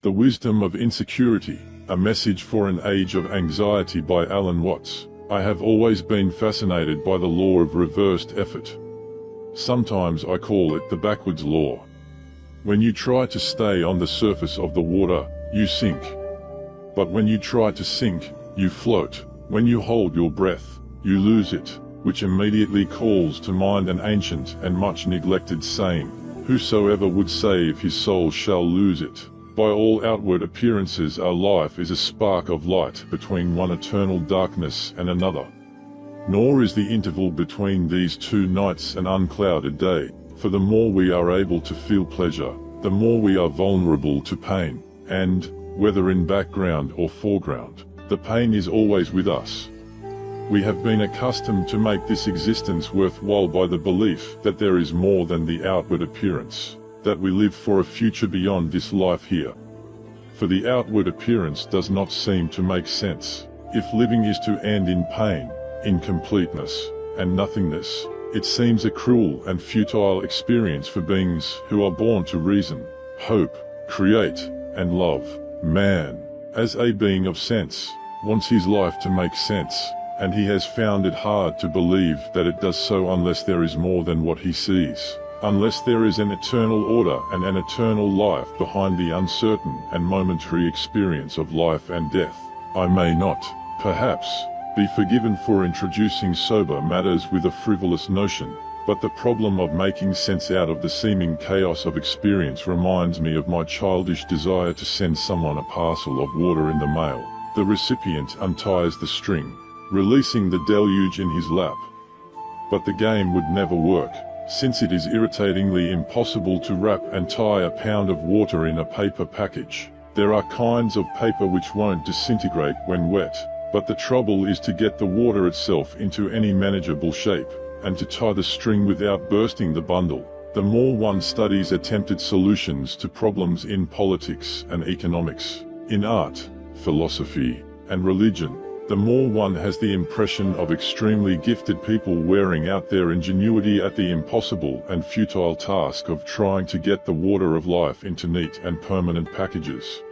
The Wisdom of Insecurity, a message for an age of anxiety by Allan. I have always been fascinated by the law of reversed effort. Sometimes I call it the backwards law. When you try to stay on the surface of the water, you sink. But when you try to sink, you float. When you hold your breath, you lose it, which immediately calls to mind an ancient and much neglected saying, "Whosoever would save his soul shall lose it." By all outward appearances our life is a spark of light between one eternal darkness and another. Nor is the interval between these two nights an unclouded day, for the more we are able to feel pleasure, the more we are vulnerable to pain, and, whether in background or foreground, the pain is always with us. We have been accustomed to make this existence worthwhile by the belief that there is more than the outward appearance, that we live for a future beyond this life here. For the outward appearance does not seem to make sense. If living is to end in pain, incompleteness, and nothingness, it seems a cruel and futile experience for beings who are born to reason, hope, create, and love. Man, as a being of sense, wants his life to make sense, and he has found it hard to believe that it does so unless there is more than what he sees. Unless there is an eternal order and an eternal life behind the uncertain and momentary experience of life and death. I may not, perhaps, be forgiven for introducing sober matters with a frivolous notion, but the problem of making sense out of the seeming chaos of experience reminds me of my childish desire to send someone a parcel of water in the mail. The recipient unties the string, releasing the deluge in his lap. But the game would never work, since it is irritatingly impossible to wrap and tie a pound of water in a paper package. There are kinds of paper which won't disintegrate when wet, but the trouble is to get the water itself into any manageable shape, and to tie the string without bursting the bundle. The more one studies attempted solutions to problems in politics and economics, in art, philosophy, and religion, the more one has the impression of extremely gifted people wearing out their ingenuity at the impossible and futile task of trying to get the water of life into neat and permanent packages.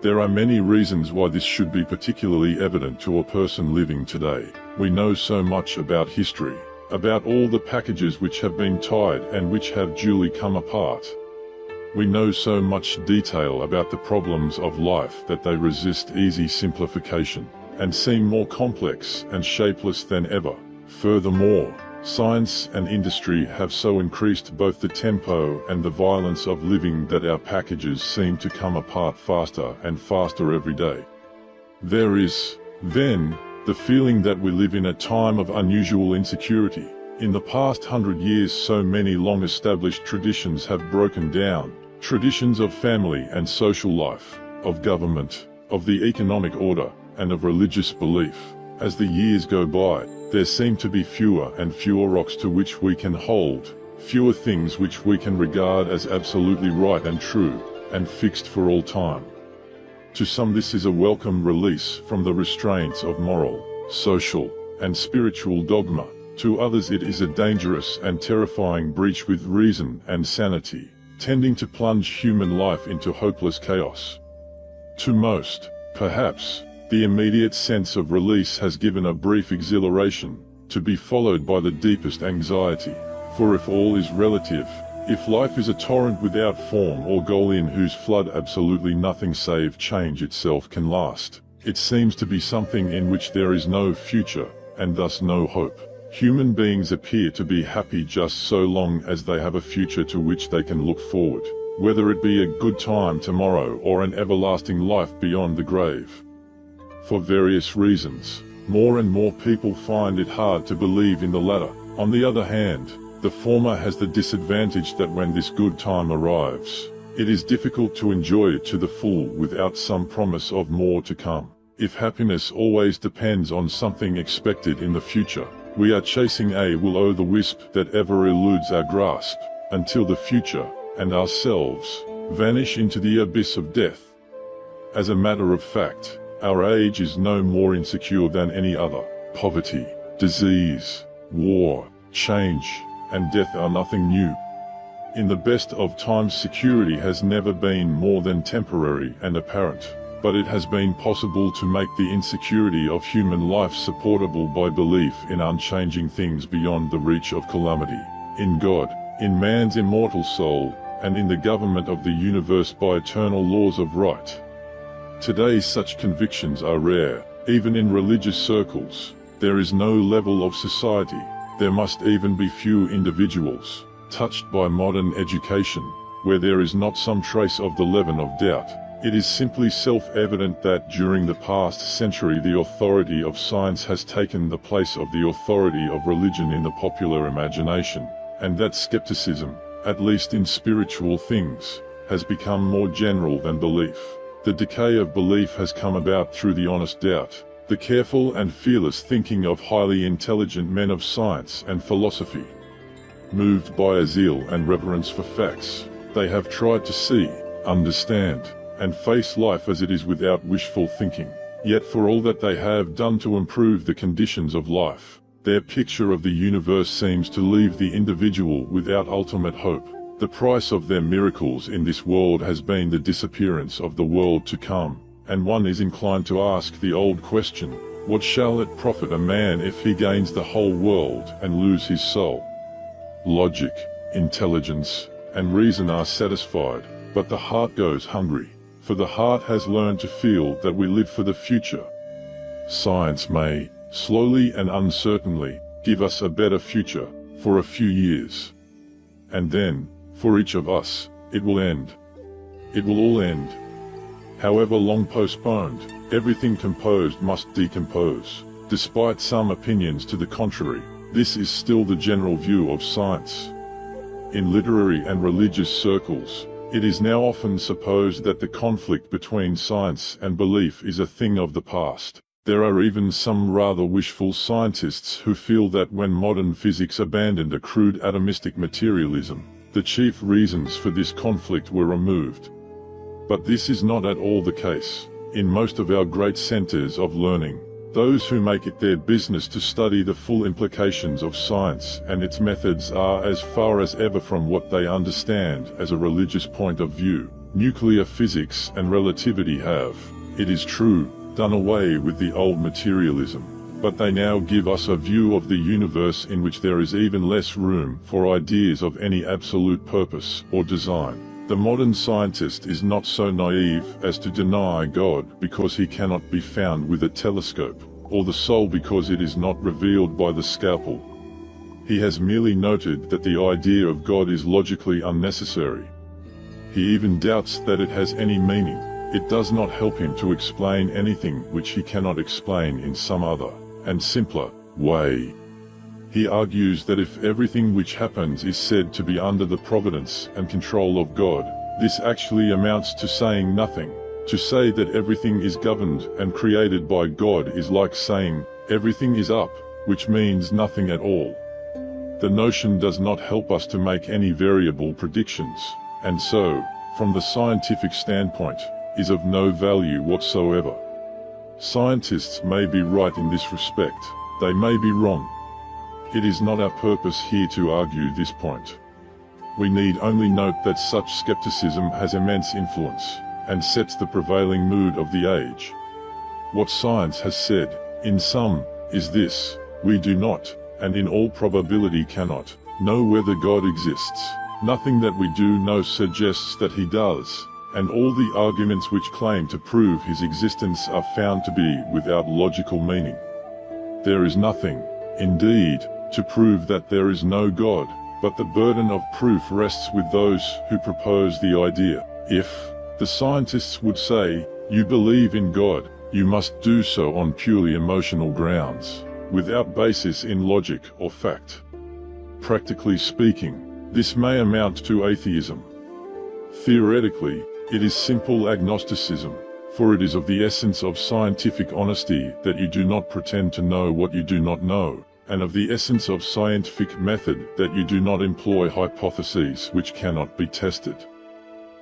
There are many reasons why this should be particularly evident to a person living today. We know so much about history, about all the packages which have been tied and which have duly come apart. We know so much detail about the problems of life that they resist easy simplification, and seem more complex and shapeless than ever. Furthermore, science and industry have so increased both the tempo and the violence of living that our packages seem to come apart faster and faster every day. There is, then, the feeling that we live in a time of unusual insecurity. In the past 100 years so many long-established traditions have broken down, traditions of family and social life, of government, of the economic order, and of religious belief. As the years go by, there seem to be fewer and fewer rocks to which we can hold, fewer things which we can regard as absolutely right and true, and fixed for all time. To some this is a welcome release from the restraints of moral, social, and spiritual dogma. To others it is a dangerous and terrifying breach with reason and sanity, tending to plunge human life into hopeless chaos. To most, perhaps, the immediate sense of release has given a brief exhilaration, to be followed by the deepest anxiety. For if all is relative, if life is a torrent without form or goal in whose flood absolutely nothing save change itself can last, it seems to be something in which there is no future, and thus no hope. Human beings appear to be happy just so long as they have a future to which they can look forward, whether it be a good time tomorrow or an everlasting life beyond the grave. For various reasons, more and more people find it hard to believe in the latter. On the other hand, the former has the disadvantage that when this good time arrives, it is difficult to enjoy it to the full without some promise of more to come. If happiness always depends on something expected in the future, we are chasing a will-o'-the-wisp that ever eludes our grasp, until the future, and ourselves, vanish into the abyss of death. As a matter of fact, our age is no more insecure than any other. Poverty, disease, war, change, and death are nothing new. In the best of times, security has never been more than temporary and apparent, but it has been possible to make the insecurity of human life supportable by belief in unchanging things beyond the reach of calamity, in God, in man's immortal soul, and in the government of the universe by eternal laws of right. Today such convictions are rare, even in religious circles. There is no level of society, there must even be few individuals, touched by modern education, where there is not some trace of the leaven of doubt. It is simply self-evident that during the past century the authority of science has taken the place of the authority of religion in the popular imagination, and that skepticism, at least in spiritual things, has become more general than belief. The decay of belief has come about through the honest doubt, the careful and fearless thinking of highly intelligent men of science and philosophy. Moved by a zeal and reverence for facts, they have tried to see, understand, and face life as it is without wishful thinking. Yet for all that they have done to improve the conditions of life, their picture of the universe seems to leave the individual without ultimate hope. The price of their miracles in this world has been the disappearance of the world to come, and one is inclined to ask the old question, what shall it profit a man if he gains the whole world and lose his soul? Logic, intelligence, and reason are satisfied, but the heart goes hungry, for the heart has learned to feel that we live for the future. Science may, slowly and uncertainly, give us a better future, for a few years. And then, for each of us, it will end. It will all end. However long postponed, everything composed must decompose. Despite some opinions to the contrary, this is still the general view of science. In literary and religious circles, it is now often supposed that the conflict between science and belief is a thing of the past. There are even some rather wishful scientists who feel that when modern physics abandoned a crude atomistic materialism, the chief reasons for this conflict were removed. But this is not at all the case. In most of our great centers of learning, those who make it their business to study the full implications of science and its methods are as far as ever from what they understand as a religious point of view. Nuclear physics and relativity have, it is true, done away with the old materialism, but they now give us a view of the universe in which there is even less room for ideas of any absolute purpose or design. The modern scientist is not so naive as to deny God because he cannot be found with a telescope, or the soul because it is not revealed by the scalpel. He has merely noted that the idea of God is logically unnecessary. He even doubts that it has any meaning. It does not help him to explain anything which he cannot explain in some other, and simpler, way. He argues that if everything which happens is said to be under the providence and control of God, this actually amounts to saying nothing. To say that everything is governed and created by God is like saying, everything is up, which means nothing at all. The notion does not help us to make any variable predictions, and so, from the scientific standpoint, is of no value whatsoever. Scientists may be right in this respect, they may be wrong. It is not our purpose here to argue this point. We need only note that such skepticism has immense influence, and sets the prevailing mood of the age. What science has said, in sum, is this: we do not, and in all probability cannot, know whether God exists. Nothing that we do know suggests that he does, and all the arguments which claim to prove his existence are found to be without logical meaning. There is nothing, indeed, to prove that there is no God, but the burden of proof rests with those who propose the idea. If, the scientists would say, you believe in God, you must do so on purely emotional grounds, without basis in logic or fact. Practically speaking, this may amount to atheism. Theoretically, it is simple agnosticism, for it is of the essence of scientific honesty that you do not pretend to know what you do not know, and of the essence of scientific method that you do not employ hypotheses which cannot be tested.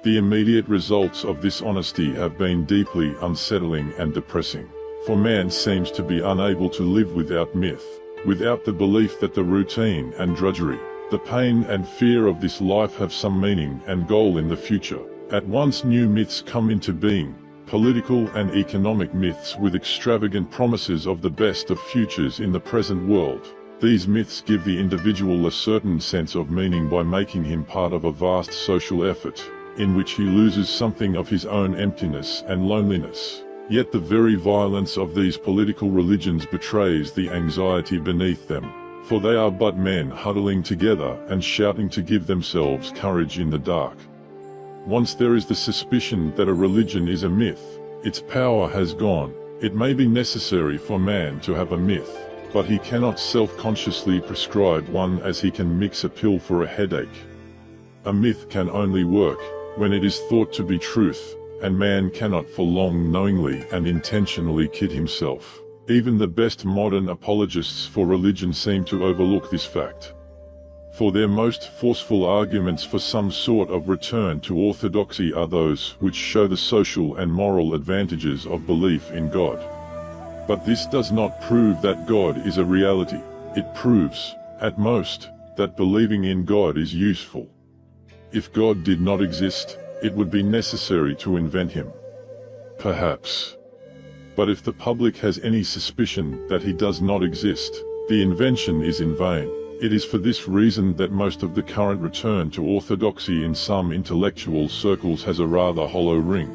The immediate results of this honesty have been deeply unsettling and depressing, for man seems to be unable to live without myth, without the belief that the routine and drudgery, The pain and fear of this life have some meaning and goal in the future. At once new myths come into being, political and economic myths with extravagant promises of the best of futures in the present world. These myths give the individual a certain sense of meaning by making him part of a vast social effort, in which he loses something of his own emptiness and loneliness. Yet the very violence of these political religions betrays the anxiety beneath them, for they are but men huddling together and shouting to give themselves courage in the dark. Once there is the suspicion that a religion is a myth, its power has gone. It may be necessary for man to have a myth, but he cannot self-consciously prescribe one as he can mix a pill for a headache. A myth can only work when it is thought to be truth, and man cannot for long knowingly and intentionally kid himself. Even the best modern apologists for religion seem to overlook this fact. For their most forceful arguments for some sort of return to orthodoxy are those which show the social and moral advantages of belief in God. But this does not prove that God is a reality. It proves, at most, that believing in God is useful. If God did not exist, it would be necessary to invent him. Perhaps. But if the public has any suspicion that he does not exist, the invention is in vain. It is for this reason that most of the current return to orthodoxy in some intellectual circles has a rather hollow ring.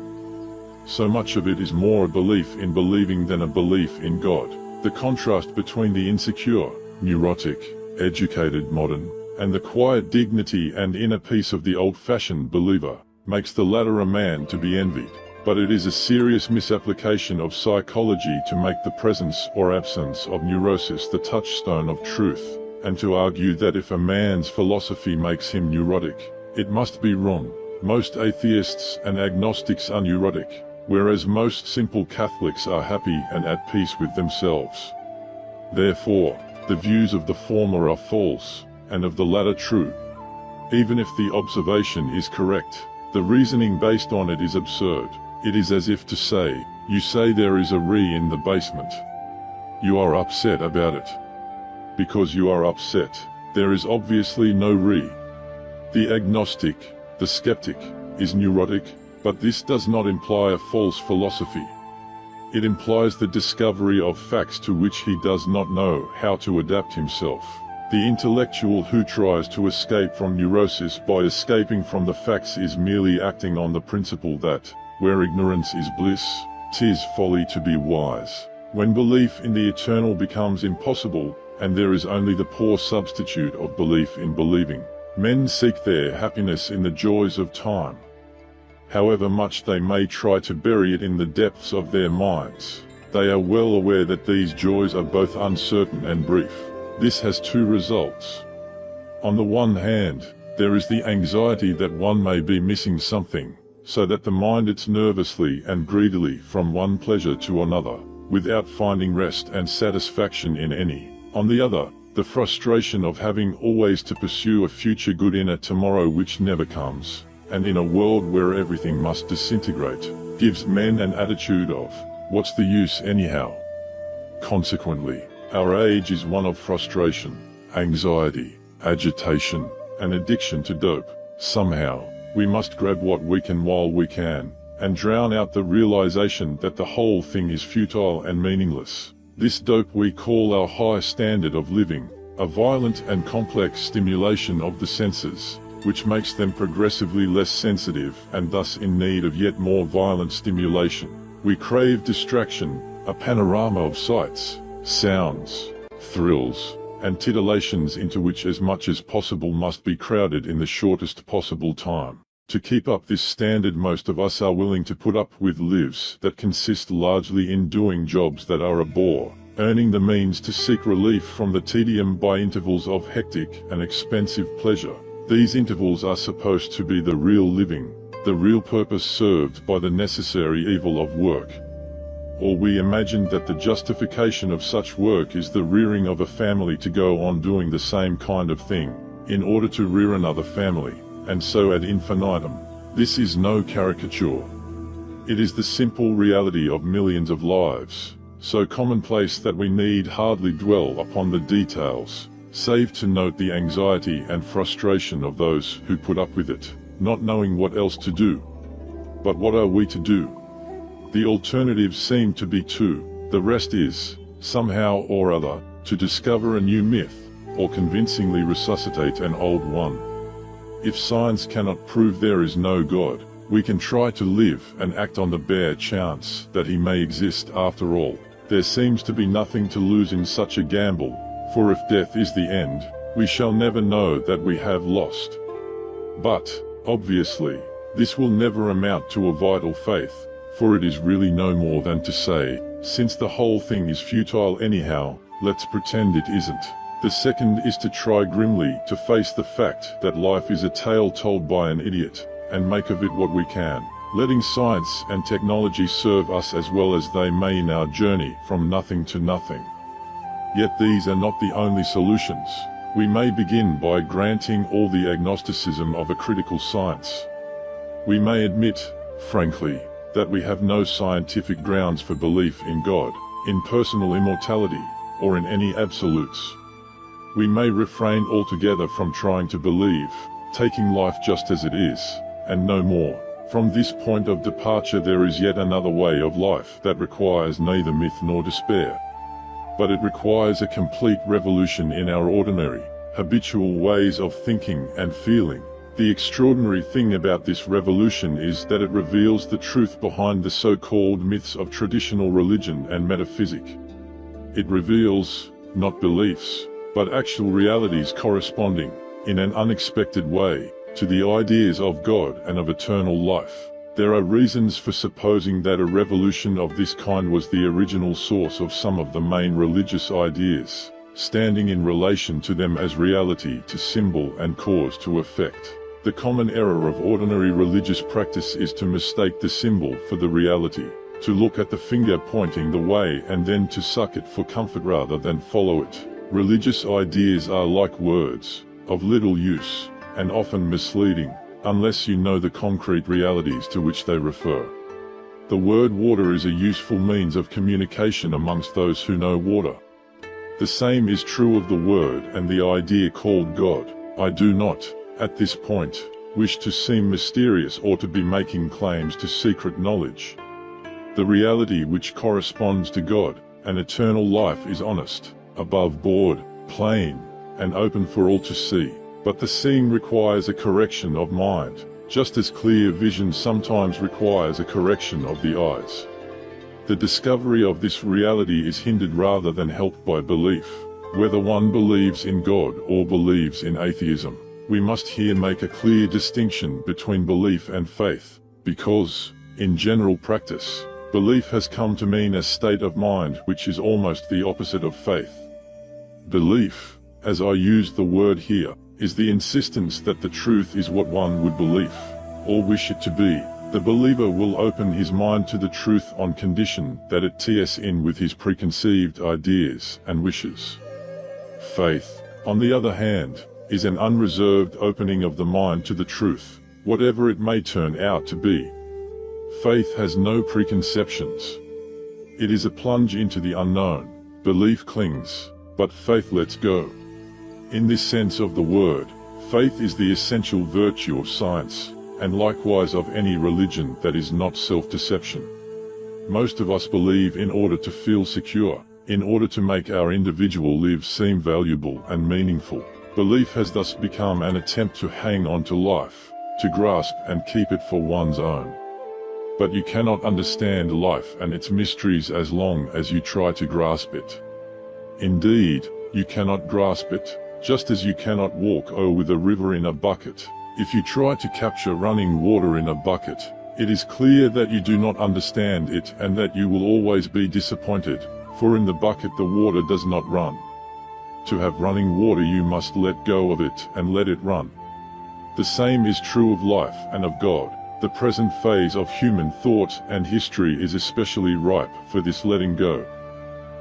So much of it is more a belief in believing than a belief in God. The contrast between the insecure, neurotic, educated modern, and the quiet dignity and inner peace of the old-fashioned believer makes the latter a man to be envied. But it is a serious misapplication of psychology to make the presence or absence of neurosis the touchstone of truth, and to argue that if a man's philosophy makes him neurotic, it must be wrong. Most atheists and agnostics are neurotic, whereas most simple Catholics are happy and at peace with themselves. Therefore, the views of the former are false, and of the latter true. Even if the observation is correct, the reasoning based on it is absurd. It is as if to say, you say there is a re in the basement. You are upset about it. Because you are upset, there is obviously no re. The agnostic, the skeptic, is neurotic, but this does not imply a false philosophy. It implies the discovery of facts to which he does not know how to adapt himself. The intellectual who tries to escape from neurosis by escaping from the facts is merely acting on the principle that, where ignorance is bliss, 'tis folly to be wise. When belief in the eternal becomes impossible, and there is only the poor substitute of belief in believing, men seek their happiness in the joys of time. However much they may try to bury it in the depths of their minds, they are well aware that these joys are both uncertain and brief. This has two results. On the one hand, there is the anxiety that one may be missing something, so that the mind eats nervously and greedily from one pleasure to another, without finding rest and satisfaction in any. On the other, the frustration of having always to pursue a future good in a tomorrow which never comes, and in a world where everything must disintegrate, gives men an attitude of, what's the use anyhow? Consequently, our age is one of frustration, anxiety, agitation, and addiction to dope. Somehow, we must grab what we can while we can, and drown out the realization that the whole thing is futile and meaningless. This dope we call our high standard of living, a violent and complex stimulation of the senses, which makes them progressively less sensitive and thus in need of yet more violent stimulation. We crave distraction, a panorama of sights, sounds, thrills, and titillations into which as much as possible must be crowded in the shortest possible time. To keep up this standard, most of us are willing to put up with lives that consist largely in doing jobs that are a bore, earning the means to seek relief from the tedium by intervals of hectic and expensive pleasure. These intervals are supposed to be the real living, the real purpose served by the necessary evil of work. Or we imagine that the justification of such work is the rearing of a family to go on doing the same kind of thing, in order to rear another family, and so ad infinitum. This is no caricature. It is the simple reality of millions of lives, so commonplace that we need hardly dwell upon the details. save to note the anxiety and frustration of those who put up with it, not knowing what else to do. But what are we to do? The alternatives seem to be two. The rest is, somehow or other, to discover a new myth, or convincingly resuscitate an old one. If science cannot prove there is no God, we can try to live and act on the bare chance that he may exist after all. There seems to be nothing to lose in such a gamble, for if death is the end, we shall never know that we have lost. But, obviously, this will never amount to a vital faith, for it is really no more than to say, since the whole thing is futile anyhow, let's pretend it isn't. The second is to try grimly to face the fact that life is a tale told by an idiot, and make of it what we can, letting science and technology serve us as well as they may in our journey from nothing to nothing. Yet these are not the only solutions. We may begin by granting all the agnosticism of a critical science. We may admit, frankly, that we have no scientific grounds for belief in God, in personal immortality, or in any absolutes. We may refrain altogether from trying to believe, taking life just as it is, and no more. From this point of departure there is yet another way of life that requires neither myth nor despair. But it requires a complete revolution in our ordinary, habitual ways of thinking and feeling. The extraordinary thing about this revolution is that it reveals the truth behind the so-called myths of traditional religion and metaphysic. It reveals, not beliefs, but actual realities corresponding, in an unexpected way, to the ideas of God and of eternal life. There are reasons for supposing that a revolution of this kind was the original source of some of the main religious ideas, standing in relation to them as reality to symbol and cause to effect. The common error of ordinary religious practice is to mistake the symbol for the reality, to look at the finger pointing the way and then to suck it for comfort rather than follow it. Religious ideas are like words, of little use, and often misleading, unless you know the concrete realities to which they refer. The word water is a useful means of communication amongst those who know water. The same is true of the word and the idea called God. I do not, at this point, wish to seem mysterious or to be making claims to secret knowledge. The reality which corresponds to God and eternal life is honest, above board, plain, and open for all to see. But the seeing requires a correction of mind, just as clear vision sometimes requires a correction of the eyes. The discovery of this reality is hindered rather than helped by belief. Whether one believes in God or believes in atheism, we must here make a clear distinction between belief and faith, because, in general practice, belief has come to mean a state of mind which is almost the opposite of faith. Belief, as I use the word here, is the insistence that the truth is what one would believe, or wish it to be. The believer will open his mind to the truth on condition that it ties in with his preconceived ideas and wishes. Faith, on the other hand, is an unreserved opening of the mind to the truth, whatever it may turn out to be. Faith has no preconceptions. It is a plunge into the unknown. Belief clings, but faith lets go. In this sense of the word, faith is the essential virtue of science, and likewise of any religion that is not self-deception. Most of us believe in order to feel secure, in order to make our individual lives seem valuable and meaningful. Belief has thus become an attempt to hang on to life, to grasp and keep it for one's own. But you cannot understand life and its mysteries as long as you try to grasp it. Indeed, you cannot grasp it, just as you cannot walk with a river in a bucket. If you try to capture running water in a bucket, it is clear that you do not understand it and that you will always be disappointed, for in the bucket the water does not run. To have running water you must let go of it and let it run. The same is true of life and of God. The present phase of human thought and history is especially ripe for this letting go.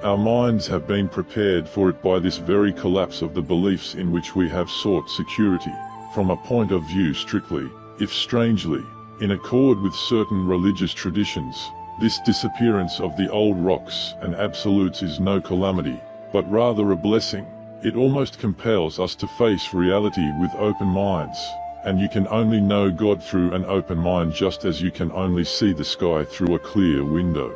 Our minds have been prepared for it by this very collapse of the beliefs in which we have sought security. From a point of view strictly, if strangely, in accord with certain religious traditions, this disappearance of the old rocks and absolutes is no calamity, but rather a blessing. It almost compels us to face reality with open minds, and you can only know God through an open mind, just as you can only see the sky through a clear window.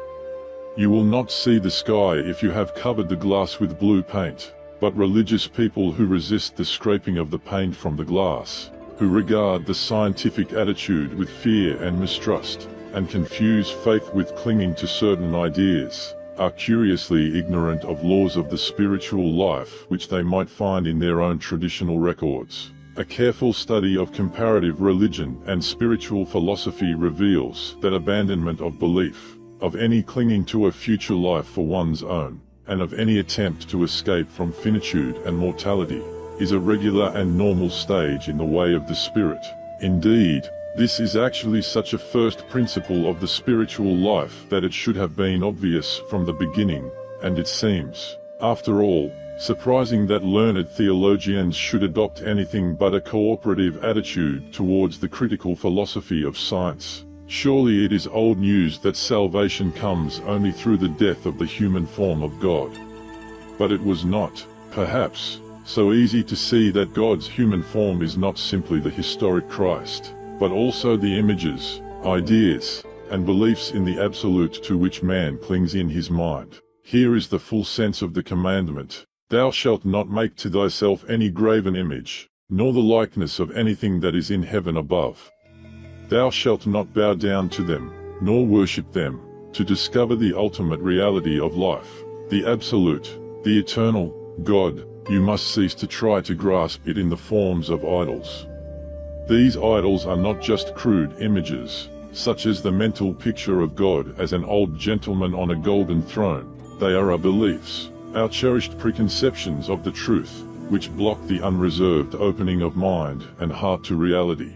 You will not see the sky if you have covered the glass with blue paint, but religious people who resist the scraping of the paint from the glass, who regard the scientific attitude with fear and mistrust, and confuse faith with clinging to certain ideas, are curiously ignorant of laws of the spiritual life which they might find in their own traditional records. A careful study of comparative religion and spiritual philosophy reveals that abandonment of belief, of any clinging to a future life for one's own, and of any attempt to escape from finitude and mortality, is a regular and normal stage in the way of the spirit. Indeed, this is actually such a first principle of the spiritual life that it should have been obvious from the beginning, and it seems, after all, surprising that learned theologians should adopt anything but a cooperative attitude towards the critical philosophy of science. Surely it is old news that salvation comes only through the death of the human form of God. But it was not, perhaps, so easy to see that God's human form is not simply the historic Christ, but also the images, ideas, and beliefs in the absolute to which man clings in his mind. Here is the full sense of the commandment: "Thou shalt not make to thyself any graven image, nor the likeness of anything that is in heaven above. Thou shalt not bow down to them, nor worship them." To discover the ultimate reality of life, the absolute, the eternal, God, you must cease to try to grasp it in the forms of idols. These idols are not just crude images, such as the mental picture of God as an old gentleman on a golden throne. They are our beliefs, our cherished preconceptions of the truth, which block the unreserved opening of mind and heart to reality.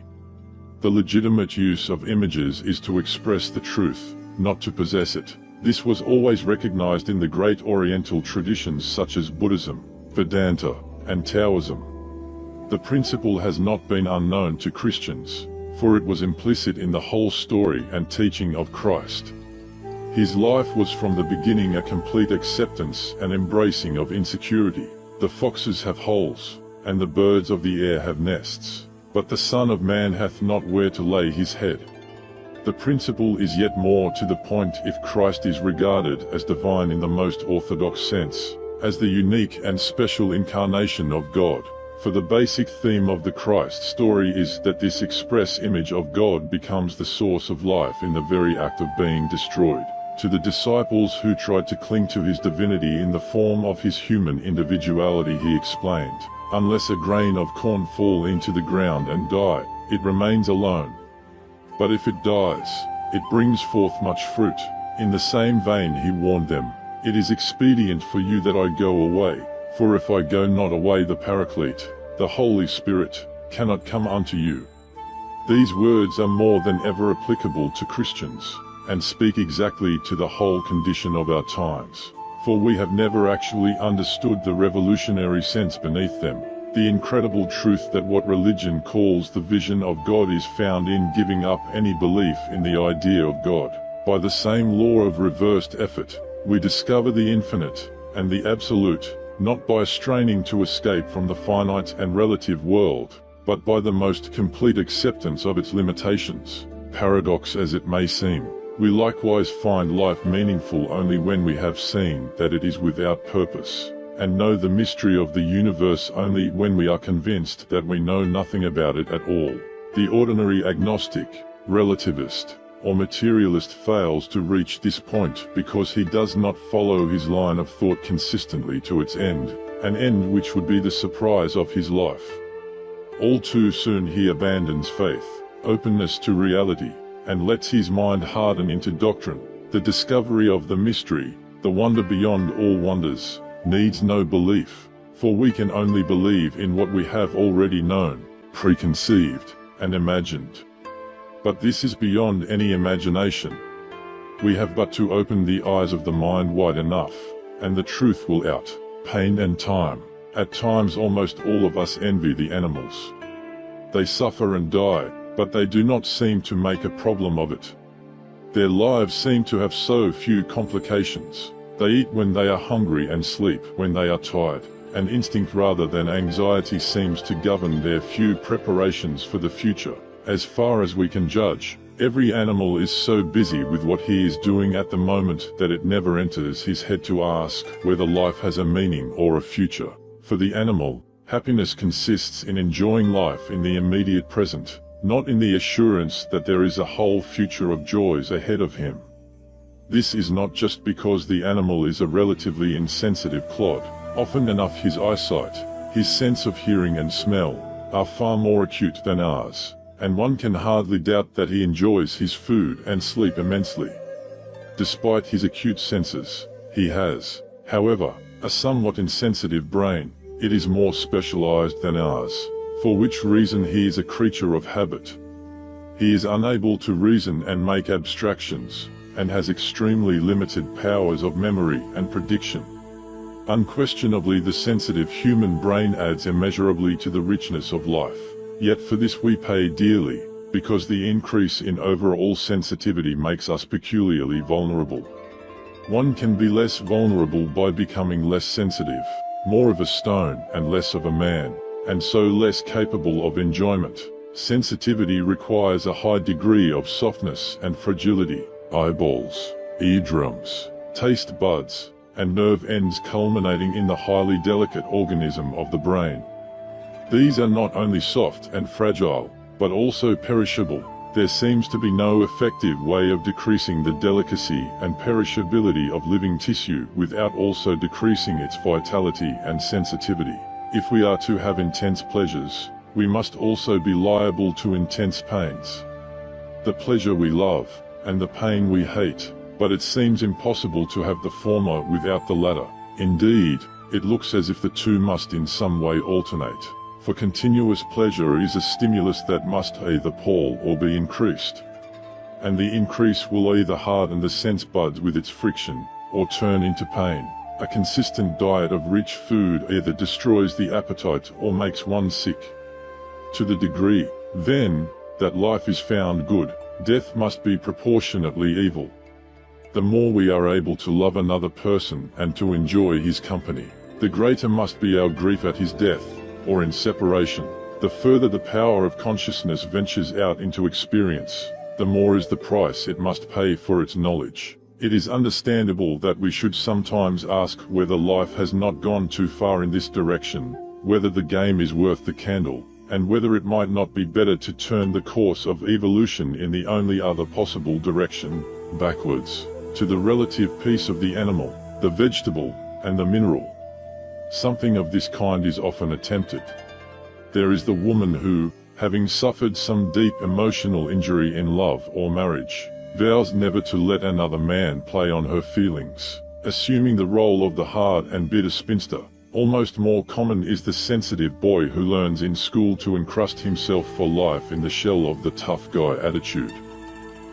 The legitimate use of images is to express the truth, not to possess it. This was always recognized in the great Oriental traditions such as Buddhism, Vedanta, and Taoism. The principle has not been unknown to Christians, for it was implicit in the whole story and teaching of Christ. His life was from the beginning a complete acceptance and embracing of insecurity. The foxes have holes, and the birds of the air have nests, but the Son of Man hath not where to lay his head. The principle is yet more to the point if Christ is regarded as divine in the most orthodox sense, as the unique and special incarnation of God. For the basic theme of the Christ story is that this express image of God becomes the source of life in the very act of being destroyed. To the disciples who tried to cling to his divinity in the form of his human individuality, he explained, "Unless a grain of corn fall into the ground and die, it remains alone. But if it dies, it brings forth much fruit." In the same vein he warned them, "It is expedient for you that I go away. For if I go not away, the Paraclete, the Holy Spirit, cannot come unto you." These words are more than ever applicable to Christians, and speak exactly to the whole condition of our times. For we have never actually understood the revolutionary sense beneath them, the incredible truth that what religion calls the vision of God is found in giving up any belief in the idea of God. By the same law of reversed effort, we discover the infinite and the absolute, not by straining to escape from the finite and relative world, but by the most complete acceptance of its limitations. Paradox as it may seem, we likewise find life meaningful only when we have seen that it is without purpose, and know the mystery of the universe only when we are convinced that we know nothing about it at all. The ordinary agnostic, relativist, or materialist fails to reach this point because he does not follow his line of thought consistently to its end, an end which would be the surprise of his life. All too soon he abandons faith, openness to reality, and lets his mind harden into doctrine. The discovery of the mystery, the wonder beyond all wonders, needs no belief, for we can only believe in what we have already known, preconceived, and imagined. But this is beyond any imagination. We have but to open the eyes of the mind wide enough, and the truth will out. Pain and time. At times almost all of us envy the animals. They suffer and die, but they do not seem to make a problem of it. Their lives seem to have so few complications. They eat when they are hungry and sleep when they are tired. An instinct rather than anxiety seems to govern their few preparations for the future. As far as we can judge, every animal is so busy with what he is doing at the moment that it never enters his head to ask whether life has a meaning or a future. For the animal, happiness consists in enjoying life in the immediate present, not in the assurance that there is a whole future of joys ahead of him. This is not just because the animal is a relatively insensitive clod. Often enough his eyesight, his sense of hearing and smell, are far more acute than ours, and one can hardly doubt that he enjoys his food and sleep immensely. Despite his acute senses, he has, however, a somewhat insensitive brain. It is more specialized than ours, for which reason he is a creature of habit. He is unable to reason and make abstractions, and has extremely limited powers of memory and prediction. Unquestionably, the sensitive human brain adds immeasurably to the richness of life. Yet for this we pay dearly, because the increase in overall sensitivity makes us peculiarly vulnerable. One can be less vulnerable by becoming less sensitive, more of a stone and less of a man, and so less capable of enjoyment. Sensitivity requires a high degree of softness and fragility. Eyeballs, eardrums, taste buds, and nerve ends culminating in the highly delicate organism of the brain. These are not only soft and fragile, but also perishable. There seems to be no effective way of decreasing the delicacy and perishability of living tissue without also decreasing its vitality and sensitivity. If we are to have intense pleasures, we must also be liable to intense pains. The pleasure we love, and the pain we hate, but it seems impossible to have the former without the latter. Indeed, it looks as if the two must in some way alternate, for continuous pleasure is a stimulus that must either pall or be increased. And the increase will either harden the sense buds with its friction, or turn into pain. A consistent diet of rich food either destroys the appetite or makes one sick. To the degree, then, that life is found good, death must be proportionately evil. The more we are able to love another person and to enjoy his company, the greater must be our grief at his death, or in separation. The further the power of consciousness ventures out into experience, the more is the price it must pay for its knowledge. It is understandable that we should sometimes ask whether life has not gone too far in this direction, whether the game is worth the candle, and whether it might not be better to turn the course of evolution in the only other possible direction, backwards, to the relative peace of the animal, the vegetable, and the mineral. Something of this kind is often attempted. There is the woman who, having suffered some deep emotional injury in love or marriage, vows never to let another man play on her feelings, assuming the role of the hard and bitter spinster. Almost more common is the sensitive boy who learns in school to encrust himself for life in the shell of the tough guy attitude.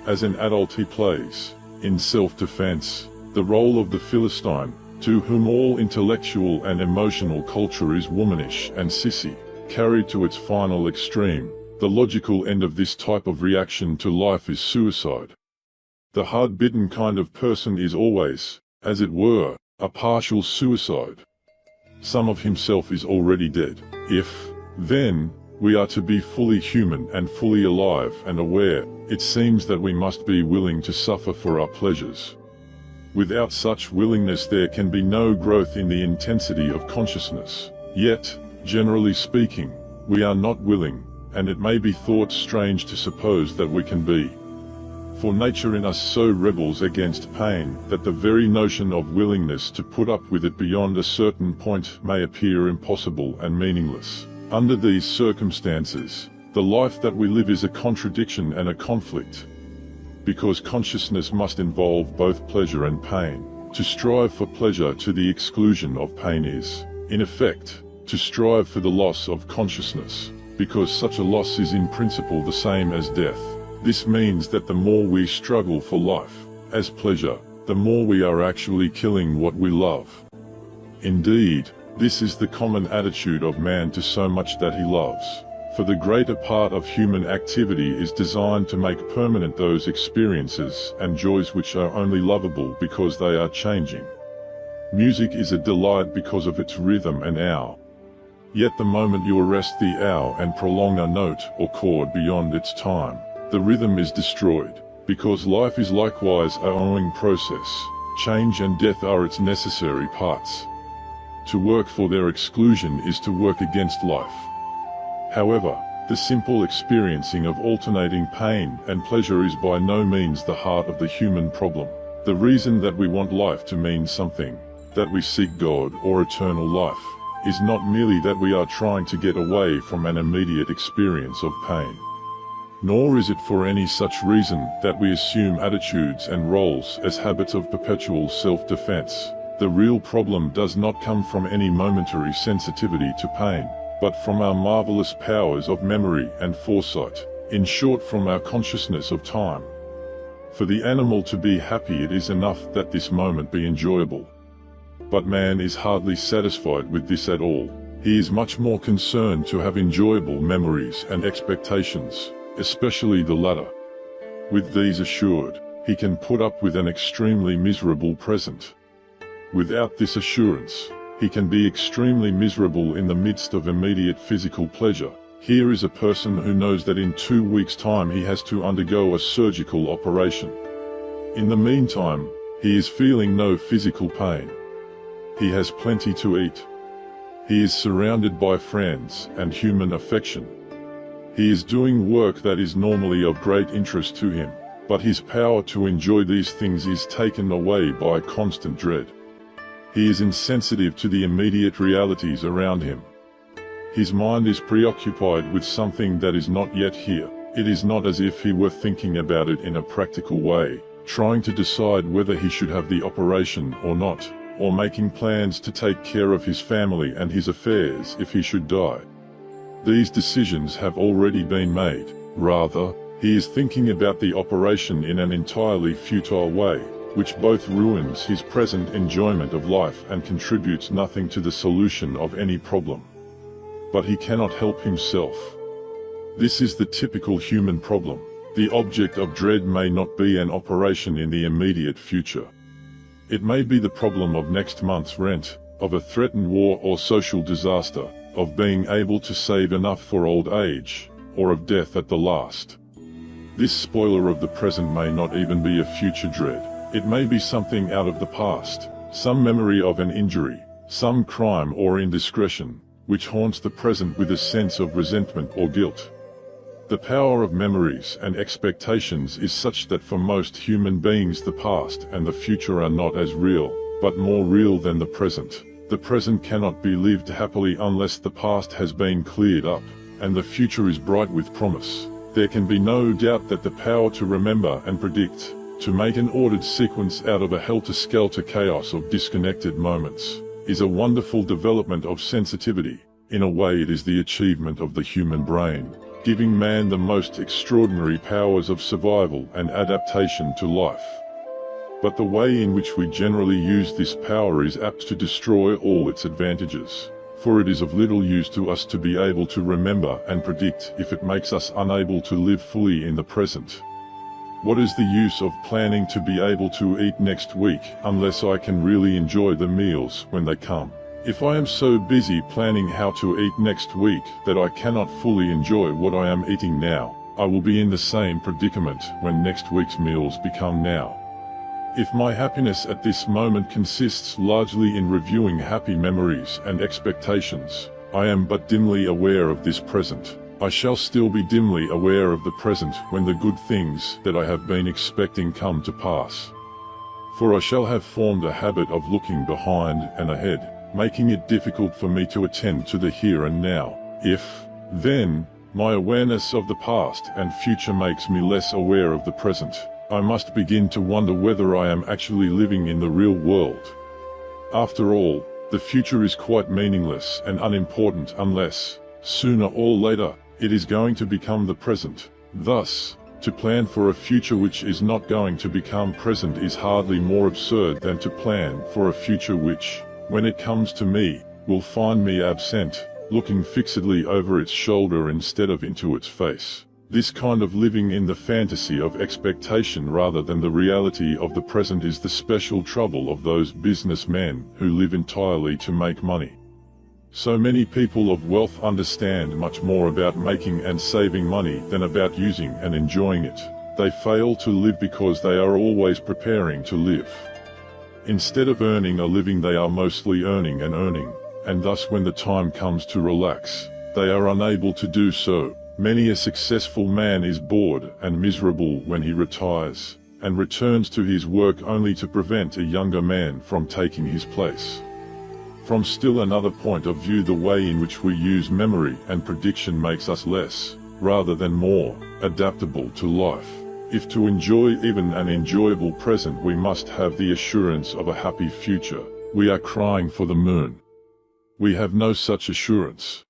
As an adult he plays, in self-defense, the role of the Philistine, to whom all intellectual and emotional culture is womanish and sissy. Carried to its final extreme, the logical end of this type of reaction to life is suicide. The hard-bitten kind of person is always, as it were, a partial suicide. Some of himself is already dead. If, then, we are to be fully human and fully alive and aware, it seems that we must be willing to suffer for our pleasures. Without such willingness there can be no growth in the intensity of consciousness. Yet, generally speaking, we are not willing, and it may be thought strange to suppose that we can be. For nature in us so rebels against pain that the very notion of willingness to put up with it beyond a certain point may appear impossible and meaningless. Under these circumstances, the life that we live is a contradiction and a conflict. Because consciousness must involve both pleasure and pain. To strive for pleasure to the exclusion of pain is, in effect, to strive for the loss of consciousness, because such a loss is in principle the same as death. This means that the more we struggle for life, as pleasure, the more we are actually killing what we love. Indeed, this is the common attitude of man to so much that he loves. For the greater part of human activity is designed to make permanent those experiences and joys which are only lovable because they are changing. Music is a delight because of its rhythm and hour. Yet the moment you arrest the hour and prolong a note or chord beyond its time, the rhythm is destroyed, because life is likewise a ongoing process. Change and death are its necessary parts. To work for their exclusion is to work against life. However, the simple experiencing of alternating pain and pleasure is by no means the heart of the human problem. The reason that we want life to mean something, that we seek God or eternal life, is not merely that we are trying to get away from an immediate experience of pain. Nor is it for any such reason that we assume attitudes and roles as habits of perpetual self-defense. The real problem does not come from any momentary sensitivity to pain, but from our marvelous powers of memory and foresight, in short from our consciousness of time. For the animal to be happy, it is enough that this moment be enjoyable. But man is hardly satisfied with this at all. He is much more concerned to have enjoyable memories and expectations, especially the latter. With these assured, he can put up with an extremely miserable present. Without this assurance, he can be extremely miserable in the midst of immediate physical pleasure. Here is a person who knows that in 2 weeks' time he has to undergo a surgical operation. In the meantime, he is feeling no physical pain. He has plenty to eat. He is surrounded by friends and human affection. He is doing work that is normally of great interest to him, but his power to enjoy these things is taken away by constant dread. He is insensitive to the immediate realities around him. His mind is preoccupied with something that is not yet here. It is not as if he were thinking about it in a practical way, trying to decide whether he should have the operation or not, or making plans to take care of his family and his affairs if he should die. These decisions have already been made. Rather, he is thinking about the operation in an entirely futile way, which both ruins his present enjoyment of life and contributes nothing to the solution of any problem. But he cannot help himself. This is the typical human problem. The object of dread may not be an operation in the immediate future. It may be the problem of next month's rent, of a threatened war or social disaster, of being able to save enough for old age, or of death at the last. This spoiler of the present may not even be a future dread. It may be something out of the past, some memory of an injury, some crime or indiscretion, which haunts the present with a sense of resentment or guilt. The power of memories and expectations is such that for most human beings the past and the future are not as real, but more real than the present. The present cannot be lived happily unless the past has been cleared up, and the future is bright with promise. There can be no doubt that the power to remember and predict, to make an ordered sequence out of a helter-skelter chaos of disconnected moments, is a wonderful development of sensitivity. In a way, it is the achievement of the human brain, giving man the most extraordinary powers of survival and adaptation to life. But the way in which we generally use this power is apt to destroy all its advantages, for it is of little use to us to be able to remember and predict if it makes us unable to live fully in the present. What is the use of planning to be able to eat next week unless I can really enjoy the meals when they come? If I am so busy planning how to eat next week that I cannot fully enjoy what I am eating now, I will be in the same predicament when next week's meals become now. If my happiness at this moment consists largely in reviewing happy memories and expectations, I am but dimly aware of this present. I shall still be dimly aware of the present when the good things that I have been expecting come to pass. For I shall have formed a habit of looking behind and ahead, making it difficult for me to attend to the here and now. If, then, my awareness of the past and future makes me less aware of the present, I must begin to wonder whether I am actually living in the real world. After all, the future is quite meaningless and unimportant unless, sooner or later, it is going to become the present. Thus, to plan for a future which is not going to become present is hardly more absurd than to plan for a future which, when it comes to me, will find me absent, looking fixedly over its shoulder instead of into its face. This kind of living in the fantasy of expectation rather than the reality of the present is the special trouble of those businessmen who live entirely to make money. So many people of wealth understand much more about making and saving money than about using and enjoying it. They fail to live because they are always preparing to live. Instead of earning a living, they are mostly earning, and thus when the time comes to relax, they are unable to do so. Many a successful man is bored and miserable when he retires, and returns to his work only to prevent a younger man from taking his place. From still another point of view, the way in which we use memory and prediction makes us less, rather than more, adaptable to life. If to enjoy even an enjoyable present we must have the assurance of a happy future, we are crying for the moon. We have no such assurance.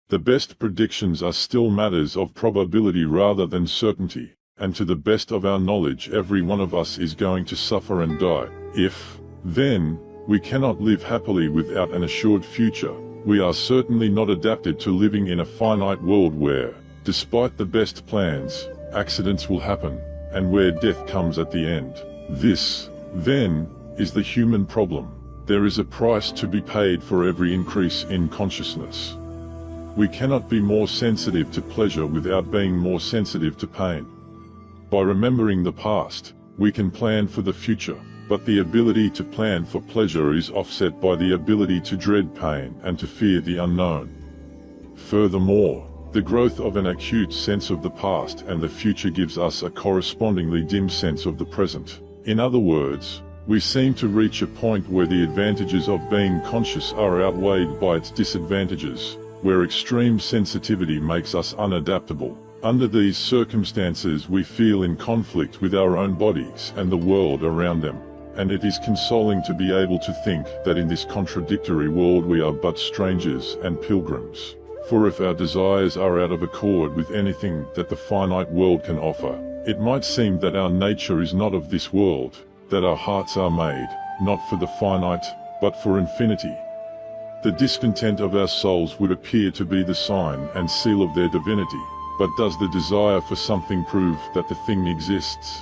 The best predictions are still matters of probability rather than certainty, and to the best of our knowledge every one of us is going to suffer and die. If, then, we cannot live happily without an assured future, we are certainly not adapted to living in a finite world where, despite the best plans, accidents will happen, and where death comes at the end. This, then, is the human problem. There is a price to be paid for every increase in consciousness. We cannot be more sensitive to pleasure without being more sensitive to pain. By remembering the past, we can plan for the future, but the ability to plan for pleasure is offset by the ability to dread pain and to fear the unknown. Furthermore, the growth of an acute sense of the past and the future gives us a correspondingly dim sense of the present. In other words, we seem to reach a point where the advantages of being conscious are outweighed by its disadvantages, where extreme sensitivity makes us unadaptable. Under these circumstances we feel in conflict with our own bodies and the world around them, and it is consoling to be able to think that in this contradictory world we are but strangers and pilgrims. For if our desires are out of accord with anything that the finite world can offer, it might seem that our nature is not of this world, that our hearts are made, not for the finite, but for infinity. The discontent of our souls would appear to be the sign and seal of their divinity, but does the desire for something prove that the thing exists?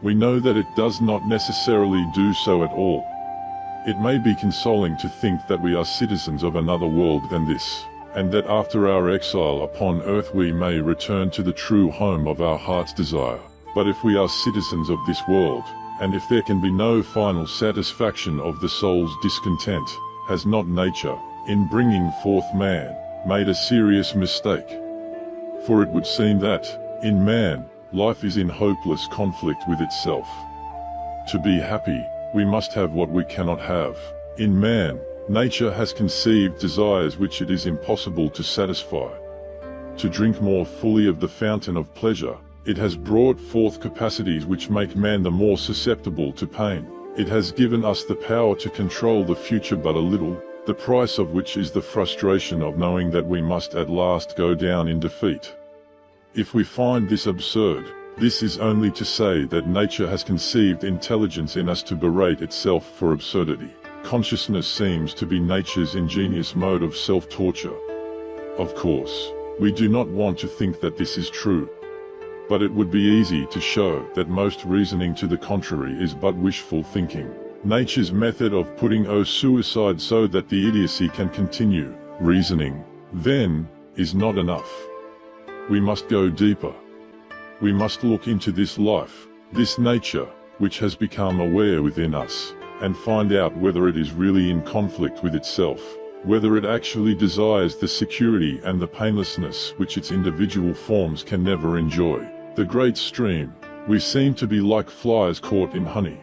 We know that it does not necessarily do so at all. It may be consoling to think that we are citizens of another world than this, and that after our exile upon earth we may return to the true home of our heart's desire. But if we are citizens of this world, and if there can be no final satisfaction of the soul's discontent, has not nature, in bringing forth man, made a serious mistake? For it would seem that, in man, life is in hopeless conflict with itself. To be happy, we must have what we cannot have. In man, nature has conceived desires which it is impossible to satisfy. To drink more fully of the fountain of pleasure, it has brought forth capacities which make man the more susceptible to pain. It has given us the power to control the future but a little, the price of which is the frustration of knowing that we must at last go down in defeat. If we find this absurd, this is only to say that nature has conceived intelligence in us to berate itself for absurdity. Consciousness seems to be nature's ingenious mode of self-torture. Of course, we do not want to think that this is true. But it would be easy to show that most reasoning to the contrary is but wishful thinking. Nature's method of putting suicide so that the idiocy can continue, reasoning, then, is not enough. We must go deeper. We must look into this life, this nature, which has become aware within us, and find out whether it is really in conflict with itself, whether it actually desires the security and the painlessness which its individual forms can never enjoy. The great stream, we seem to be like flies caught in honey.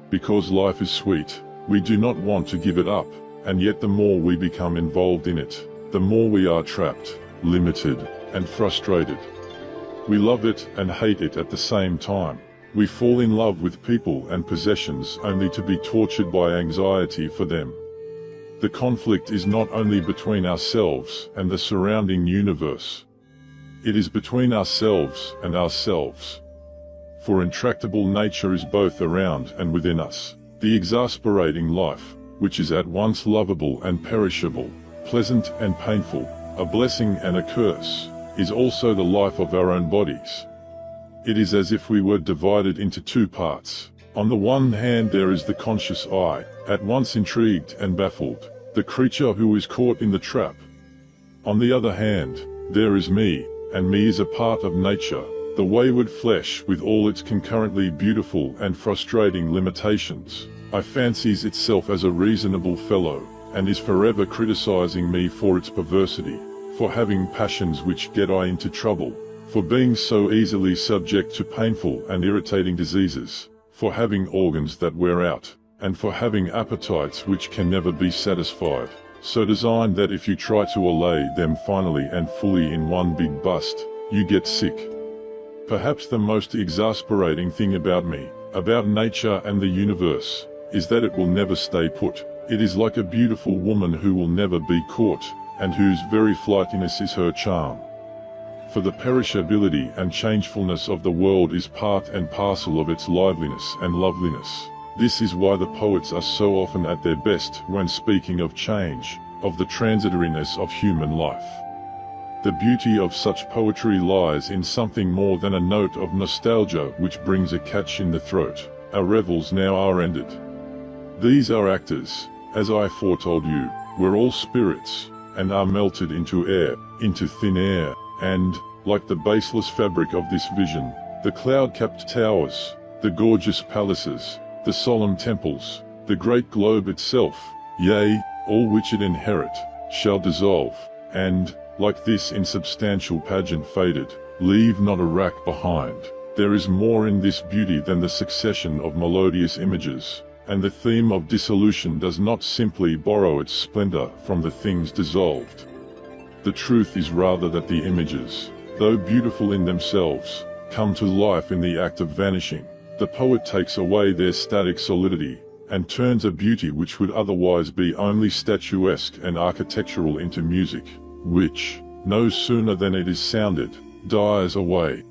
Because life is sweet, we do not want to give it up, and yet the more we become involved in it, the more we are trapped, limited, and frustrated. We love it and hate it at the same time. We fall in love with people and possessions only to be tortured by anxiety for them. The conflict is not only between ourselves and the surrounding universe. It is between ourselves and ourselves. For intractable nature is both around and within us. The exasperating life, which is at once lovable and perishable, pleasant and painful, a blessing and a curse, is also the life of our own bodies. It is as if we were divided into two parts. On the one hand there is the conscious I, at once intrigued and baffled, the creature who is caught in the trap. On the other hand, there is me, and me is a part of nature, the wayward flesh with all its concurrently beautiful and frustrating limitations. I fancies itself as a reasonable fellow, and is forever criticizing me for its perversity, for having passions which get I into trouble, for being so easily subject to painful and irritating diseases, for having organs that wear out, and for having appetites which can never be satisfied, so designed that if you try to allay them finally and fully in one big bust, you get sick. Perhaps the most exasperating thing about me, about nature and the universe, is that it will never stay put. It is like a beautiful woman who will never be caught, and whose very flightiness is her charm. For the perishability and changefulness of the world is part and parcel of its liveliness and loveliness. This is why the poets are so often at their best when speaking of change, of the transitoriness of human life. The beauty of such poetry lies in something more than a note of nostalgia which brings a catch in the throat. Our revels now are ended. These are actors, as I foretold you, we're all spirits, and are melted into air, into thin air, and, like the baseless fabric of this vision, the cloud-capped towers, the gorgeous palaces, the solemn temples, the great globe itself, yea, all which it inherit, shall dissolve, and, like this insubstantial pageant faded, leave not a rack behind. There is more in this beauty than the succession of melodious images, and the theme of dissolution does not simply borrow its splendor from the things dissolved. The truth is rather that the images, though beautiful in themselves, come to life in the act of vanishing. The poet takes away their static solidity, and turns a beauty which would otherwise be only statuesque and architectural into music, which, no sooner than it is sounded, dies away.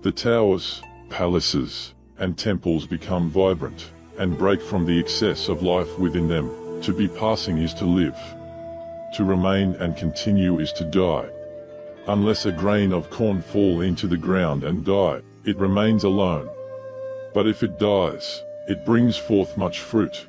The towers, palaces, and temples become vibrant, and break from the excess of life within them. To be passing is to live. To remain and continue is to die. Unless a grain of corn fall into the ground and die, it remains alone. But if it dies, it brings forth much fruit.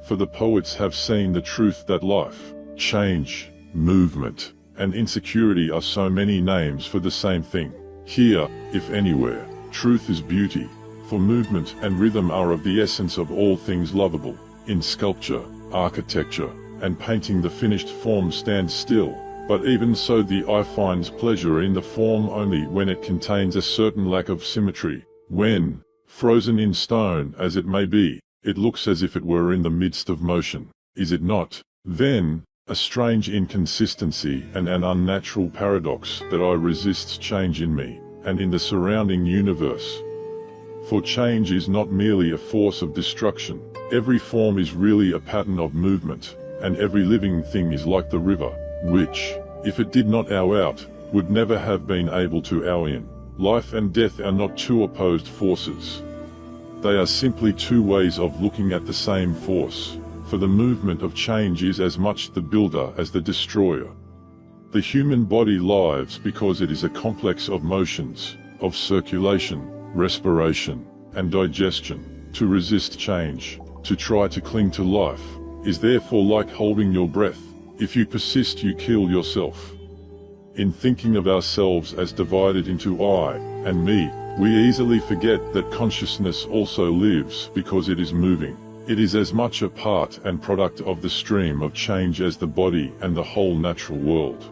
For the poets have seen the truth that life, change, movement, and insecurity are so many names for the same thing. Here, if anywhere, truth is beauty, for movement and rhythm are of the essence of all things lovable. In sculpture, architecture, and painting the finished form stands still, but even so the eye finds pleasure in the form only when it contains a certain lack of symmetry. When, frozen in stone as it may be, it looks as if it were in the midst of motion. Is it not, then, a strange inconsistency and an unnatural paradox that I resists change in me, and in the surrounding universe? For change is not merely a force of destruction. Every form is really a pattern of movement, and every living thing is like the river, which, if it did not owe out, would never have been able to owe in. Life and death are not two opposed forces. They are simply two ways of looking at the same force, for the movement of change is as much the builder as the destroyer. The human body lives because it is a complex of motions, of circulation, respiration, and digestion. To resist change, to try to cling to life, is therefore like holding your breath. If you persist, you kill yourself. In thinking of ourselves as divided into I and me, we easily forget that consciousness also lives because it is moving. It is as much a part and product of the stream of change as the body and the whole natural world.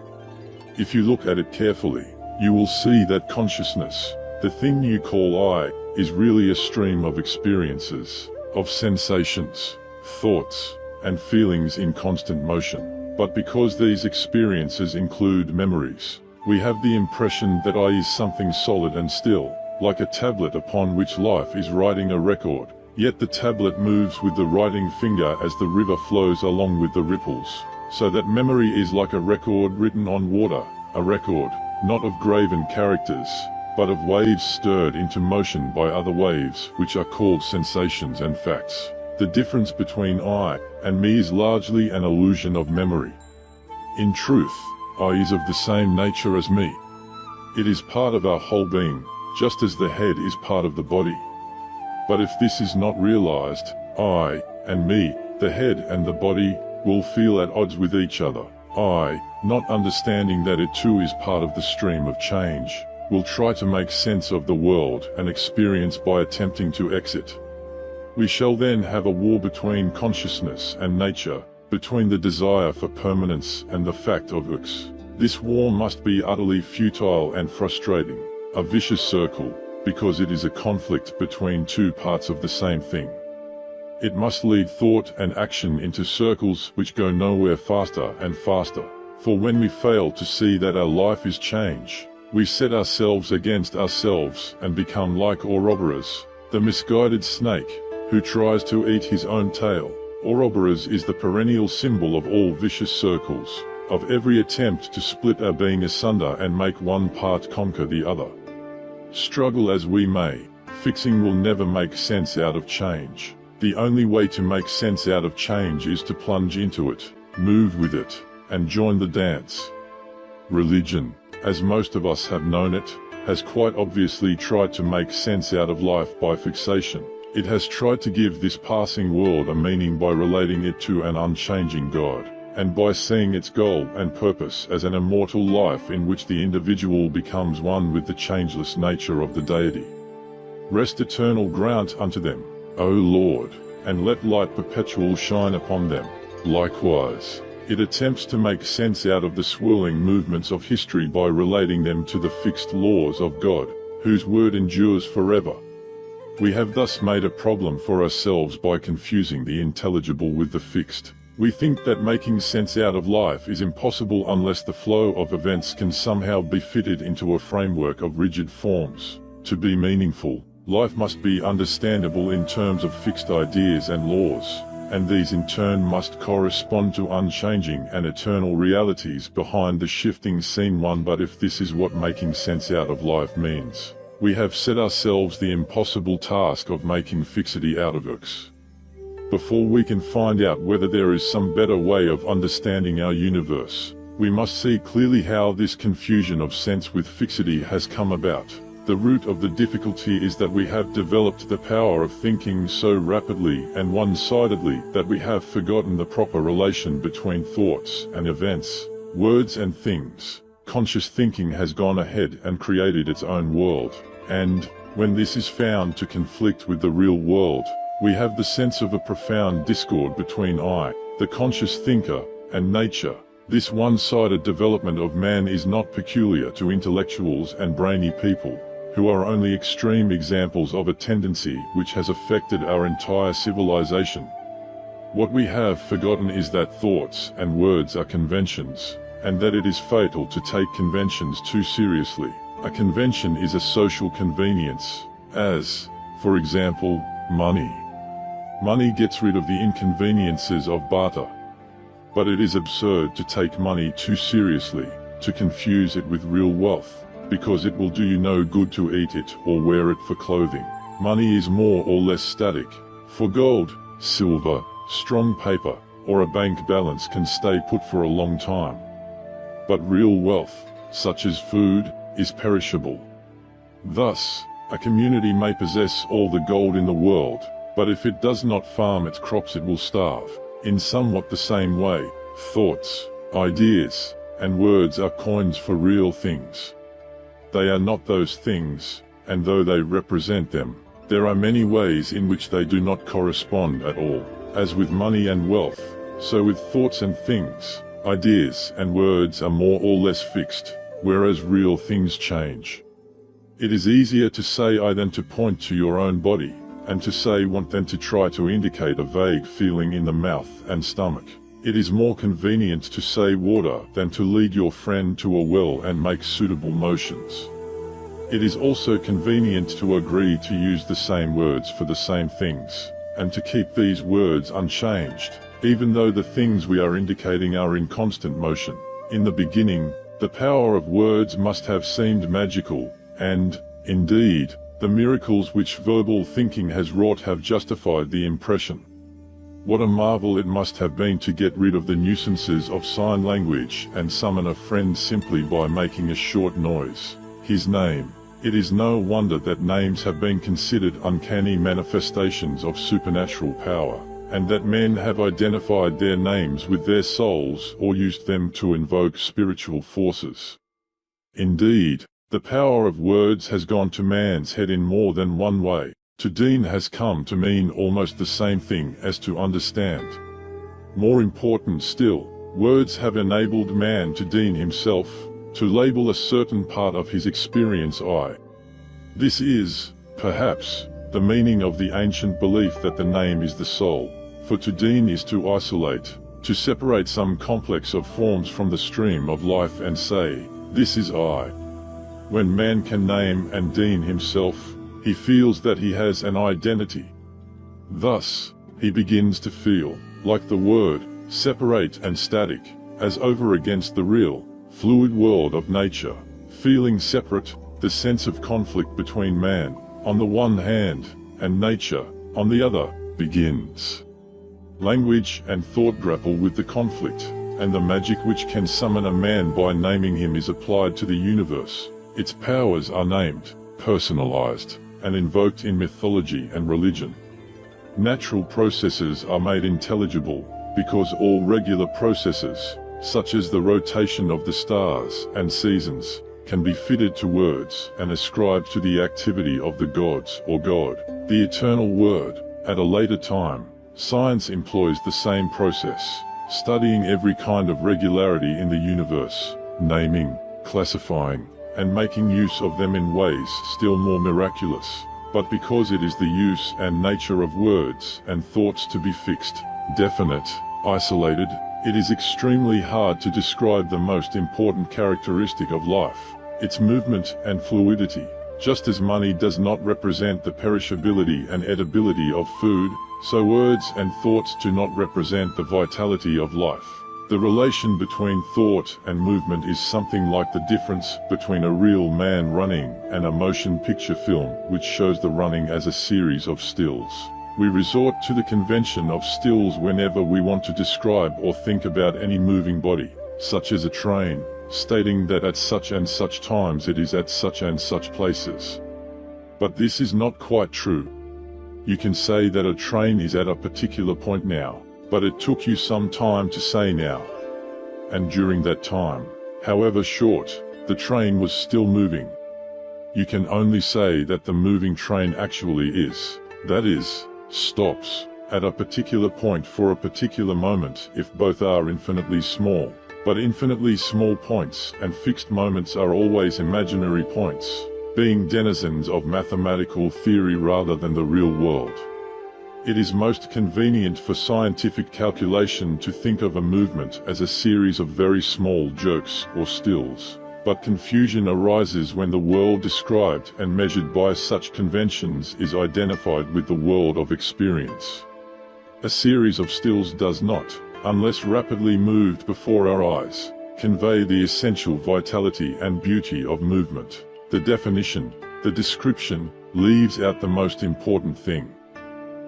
If you look at it carefully, you will see that consciousness, the thing you call I, is really a stream of experiences, of sensations, thoughts, and feelings in constant motion. But because these experiences include memories, we have the impression that I is something solid and still, like a tablet upon which life is writing a record. Yet the tablet moves with the writing finger as the river flows along with the ripples, so that memory is like a record written on water, a record, not of graven characters, but of waves stirred into motion by other waves, which are called sensations and facts. The difference between I and me is largely an illusion of memory. In truth, I is of the same nature as me. It is part of our whole being, just as the head is part of the body. But if this is not realized, I, and me, the head and the body, will feel at odds with each other. I, not understanding that it too is part of the stream of change, will try to make sense of the world and experience by attempting to exit. We shall then have a war between consciousness and nature, between the desire for permanence and the fact of X. This war must be utterly futile and frustrating, a vicious circle, because it is a conflict between two parts of the same thing. It must lead thought and action into circles which go nowhere faster and faster, for when we fail to see that our life is change, we set ourselves against ourselves and become like Ouroboros, the misguided snake, who tries to eat his own tail. Ouroboros is the perennial symbol of all vicious circles, of every attempt to split our being asunder and make one part conquer the other. Struggle as we may, fixing will never make sense out of change. The only way to make sense out of change is to plunge into it, move with it, and join the dance. Religion, as most of us have known it, has quite obviously tried to make sense out of life by fixation. It has tried to give this passing world a meaning by relating it to an unchanging God, and by seeing its goal and purpose as an immortal life in which the individual becomes one with the changeless nature of the deity. Rest eternal grant unto them, O Lord, and let light perpetual shine upon them. Likewise, it attempts to make sense out of the swirling movements of history by relating them to the fixed laws of God, whose word endures forever. We have thus made a problem for ourselves by confusing the intelligible with the fixed. We think that making sense out of life is impossible unless the flow of events can somehow be fitted into a framework of rigid forms. To be meaningful, life must be understandable in terms of fixed ideas and laws, and these in turn must correspond to unchanging and eternal realities behind the shifting scene. But if this is what making sense out of life means, we have set ourselves the impossible task of making fixity out of X. Before we can find out whether there is some better way of understanding our universe, we must see clearly how this confusion of sense with fixity has come about. The root of the difficulty is that we have developed the power of thinking so rapidly and one-sidedly that we have forgotten the proper relation between thoughts and events, words and things. Conscious thinking has gone ahead and created its own world, and, when this is found to conflict with the real world, we have the sense of a profound discord between I, the conscious thinker, and nature. This one-sided development of man is not peculiar to intellectuals and brainy people, who are only extreme examples of a tendency which has affected our entire civilization. What we have forgotten is that thoughts and words are conventions, and that it is fatal to take conventions too seriously. A convention is a social convenience, as, for example, money. Money gets rid of the inconveniences of barter. But it is absurd to take money too seriously, to confuse it with real wealth, because it will do you no good to eat it or wear it for clothing. Money is more or less static, for gold, silver, strong paper, or a bank balance can stay put for a long time. But real wealth, such as food, is perishable. Thus, a community may possess all the gold in the world, but if it does not farm its crops it will starve. In somewhat the same way, thoughts, ideas, and words are coins for real things. They are not those things, and though they represent them, there are many ways in which they do not correspond at all. As with money and wealth, so with thoughts and things, ideas and words are more or less fixed, whereas real things change. It is easier to say I than to point to your own body, and to say want than to try to indicate a vague feeling in the mouth and stomach. It is more convenient to say water than to lead your friend to a well and make suitable motions. It is also convenient to agree to use the same words for the same things, and to keep these words unchanged, even though the things we are indicating are in constant motion. In the beginning, the power of words must have seemed magical, and, indeed, the miracles which verbal thinking has wrought have justified the impression. What a marvel it must have been to get rid of the nuisances of sign language and summon a friend simply by making a short noise. His name. It is no wonder that names have been considered uncanny manifestations of supernatural power, and that men have identified their names with their souls or used them to invoke spiritual forces. Indeed, the power of words has gone to man's head in more than one way. To deem has come to mean almost the same thing as to understand. More important still, words have enabled man to deem himself, to label a certain part of his experience I. This is, perhaps, the meaning of the ancient belief that the name is the soul, for to deem is to isolate, to separate some complex of forms from the stream of life and say, this is I. When man can name and deem himself, he feels that he has an identity. Thus, he begins to feel, like the word, separate and static, as over against the real, fluid world of nature, feeling separate, the sense of conflict between man, on the one hand, and nature, on the other, begins. Language and thought grapple with the conflict, and the magic which can summon a man by naming him is applied to the universe. Its powers are named, personalized, and invoked in mythology and religion. Natural processes are made intelligible, because all regular processes, such as the rotation of the stars and seasons, can be fitted to words and ascribed to the activity of the gods or God, the eternal word. At a later time, science employs the same process, studying every kind of regularity in the universe, naming, classifying, and making use of them in ways still more miraculous. But because it is the use and nature of words and thoughts to be fixed, definite, isolated, it is extremely hard to describe the most important characteristic of life, its movement and fluidity. Just as money does not represent the perishability and edibility of food, so words and thoughts do not represent the vitality of life. The relation between thought and movement is something like the difference between a real man running and a motion picture film which shows the running as a series of stills. We resort to the convention of stills whenever we want to describe or think about any moving body, such as a train, stating that at such and such times it is at such and such places. But this is not quite true. You can say that a train is at a particular point now, but it took you some time to say now. And during that time, however short, the train was still moving. You can only say that the moving train actually is, that is, stops, at a particular point for a particular moment if both are infinitely small. But infinitely small points and fixed moments are always imaginary points, being denizens of mathematical theory rather than the real world. It is most convenient for scientific calculation to think of a movement as a series of very small jerks or stills, but confusion arises when the world described and measured by such conventions is identified with the world of experience. A series of stills does not, unless rapidly moved before our eyes, convey the essential vitality and beauty of movement. The definition, the description, leaves out the most important thing.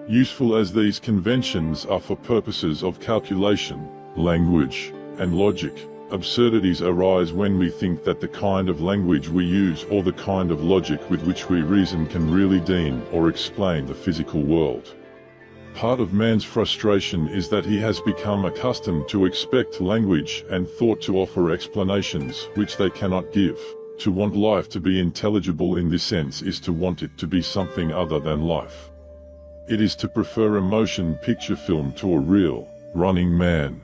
Useful as these conventions are for purposes of calculation, language, and logic, absurdities arise when we think that the kind of language we use or the kind of logic with which we reason can really deem or explain the physical world. Part of man's frustration is that he has become accustomed to expect language and thought to offer explanations which they cannot give. To want life to be intelligible in this sense is to want it to be something other than life. It is to prefer a motion picture film to a real, running man.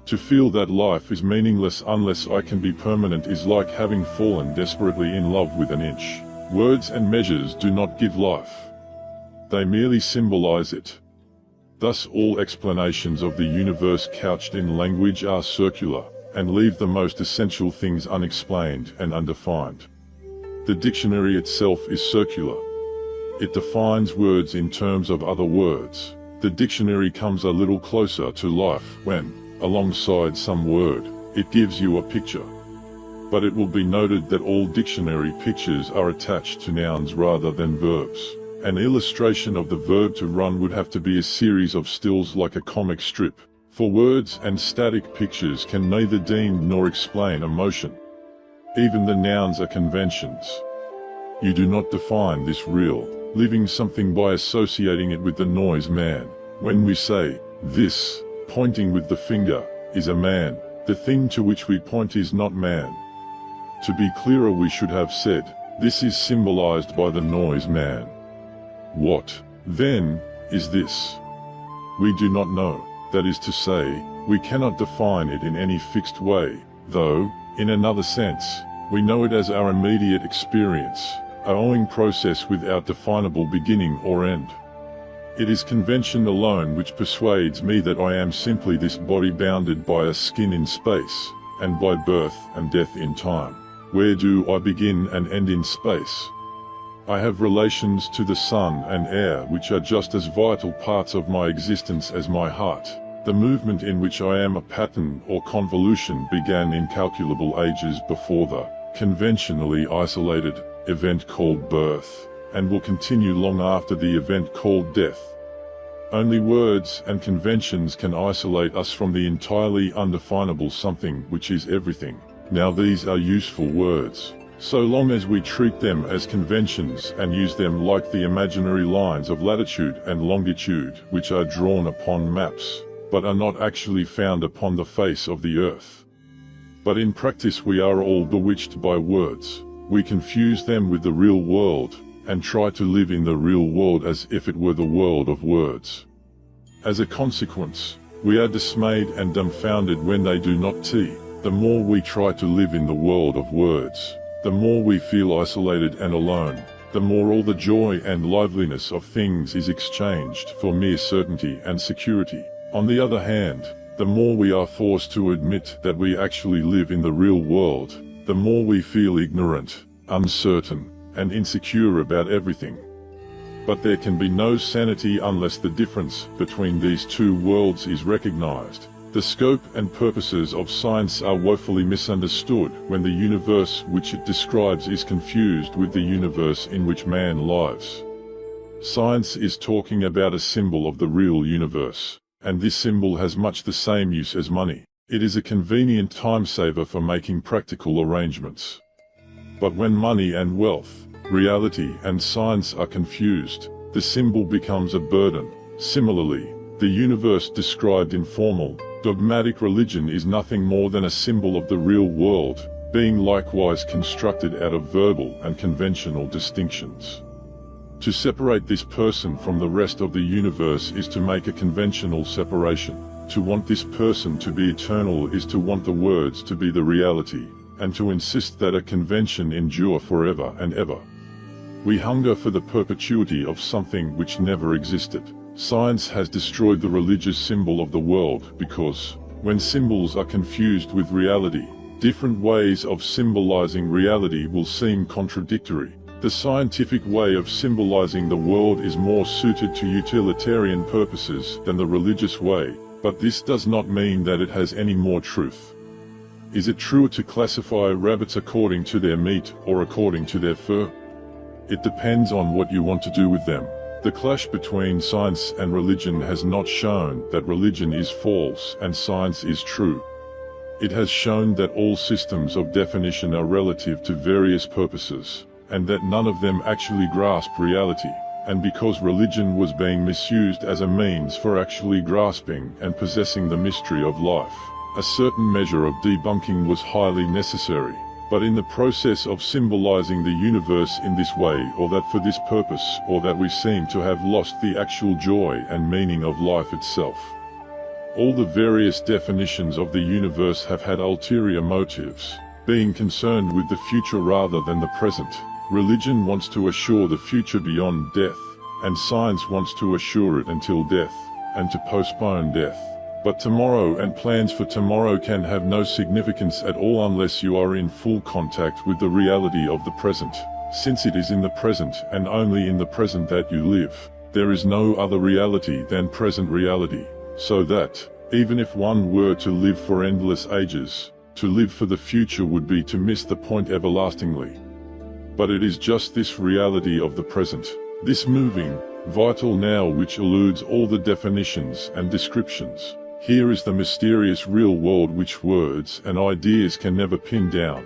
To feel that life is meaningless unless I can be permanent is like having fallen desperately in love with an inch. Words and measures do not give life. They merely symbolize it. Thus all explanations of the universe couched in language are circular, and leave the most essential things unexplained and undefined. The dictionary itself is circular. It defines words in terms of other words. The dictionary comes a little closer to life when, alongside some word, it gives you a picture. But it will be noted that all dictionary pictures are attached to nouns rather than verbs. An illustration of the verb to run would have to be a series of stills like a comic strip, for words and static pictures can neither deem nor explain emotion. Even the nouns are conventions. You do not define this real, living something by associating it with the noise man. When we say, this, pointing with the finger, is a man, the thing to which we point is not man. To be clearer, we should have said, this is symbolized by the noise man. What, then, is this? We do not know. That is to say, we cannot define it in any fixed way, though, in another sense, we know it as our immediate experience, a owing process without definable beginning or end. It is convention alone which persuades me that I am simply this body bounded by a skin in space, and by birth and death in time. Where do I begin and end in space? I have relations to the sun and air which are just as vital parts of my existence as my heart. The movement in which I am a pattern or convolution began incalculable ages before the conventionally isolated event called birth, and will continue long after the event called death. Only words and conventions can isolate us from the entirely undefinable something which is everything. Now these are useful words, so long as we treat them as conventions and use them like the imaginary lines of latitude and longitude which are drawn upon maps, but are not actually found upon the face of the earth. But in practice we are all bewitched by words. We confuse them with the real world, and try to live in the real world as if it were the world of words. As a consequence, we are dismayed and dumbfounded when they do not tea. The more we try to live in the world of words, the more we feel isolated and alone, the more all the joy and liveliness of things is exchanged for mere certainty and security. On the other hand, the more we are forced to admit that we actually live in the real world, the more we feel ignorant, uncertain, and insecure about everything. But there can be no sanity unless the difference between these two worlds is recognized. The scope and purposes of science are woefully misunderstood when the universe which it describes is confused with the universe in which man lives. Science is talking about a symbol of the real universe, and this symbol has much the same use as money. It is a convenient time saver for making practical arrangements. But when money and wealth, reality and science are confused, the symbol becomes a burden. Similarly, the universe described in formal, dogmatic religion is nothing more than a symbol of the real world, being likewise constructed out of verbal and conventional distinctions. To separate this person from the rest of the universe is to make a conventional separation. To want this person to be eternal is to want the words to be the reality, and to insist that a convention endure forever and ever. We hunger for the perpetuity of something which never existed. Science has destroyed the religious symbol of the world because, when symbols are confused with reality, different ways of symbolizing reality will seem contradictory. The scientific way of symbolizing the world is more suited to utilitarian purposes than the religious way, but this does not mean that it has any more truth. Is it truer to classify rabbits according to their meat or according to their fur? It depends on what you want to do with them. The clash between science and religion has not shown that religion is false and science is true. It has shown that all systems of definition are relative to various purposes, and that none of them actually grasp reality. And because religion was being misused as a means for actually grasping and possessing the mystery of life, a certain measure of debunking was highly necessary. But in the process of symbolizing the universe in this way or that for this purpose or that, we seem to have lost the actual joy and meaning of life itself. All the various definitions of the universe have had ulterior motives, being concerned with the future rather than the present. Religion wants to assure the future beyond death, and science wants to assure it until death, and to postpone death. But tomorrow and plans for tomorrow can have no significance at all unless you are in full contact with the reality of the present. Since it is in the present and only in the present that you live, there is no other reality than present reality. So that, even if one were to live for endless ages, to live for the future would be to miss the point everlastingly. But it is just this reality of the present, this moving, vital now which eludes all the definitions and descriptions. Here is the mysterious real world which words and ideas can never pin down.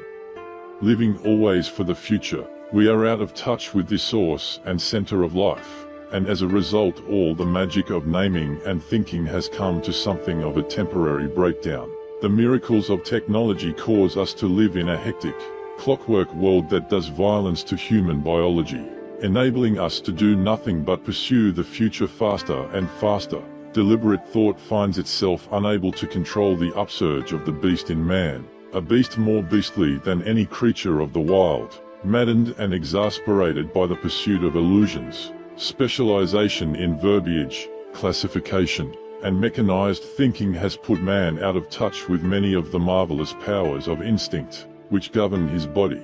living always for the future. We are out of touch with the source and center of life, and as a result all the magic of naming and thinking has come to something of a temporary breakdown. The miracles of technology cause us to live in a hectic, clockwork world that does violence to human biology, enabling us to do nothing but pursue the future faster and faster. Deliberate thought finds itself unable to control the upsurge of the beast in man, a beast more beastly than any creature of the wild, maddened and exasperated by the pursuit of illusions. Specialization in verbiage, classification, and mechanized thinking has put man out of touch with many of the marvelous powers of instinct, which govern his body.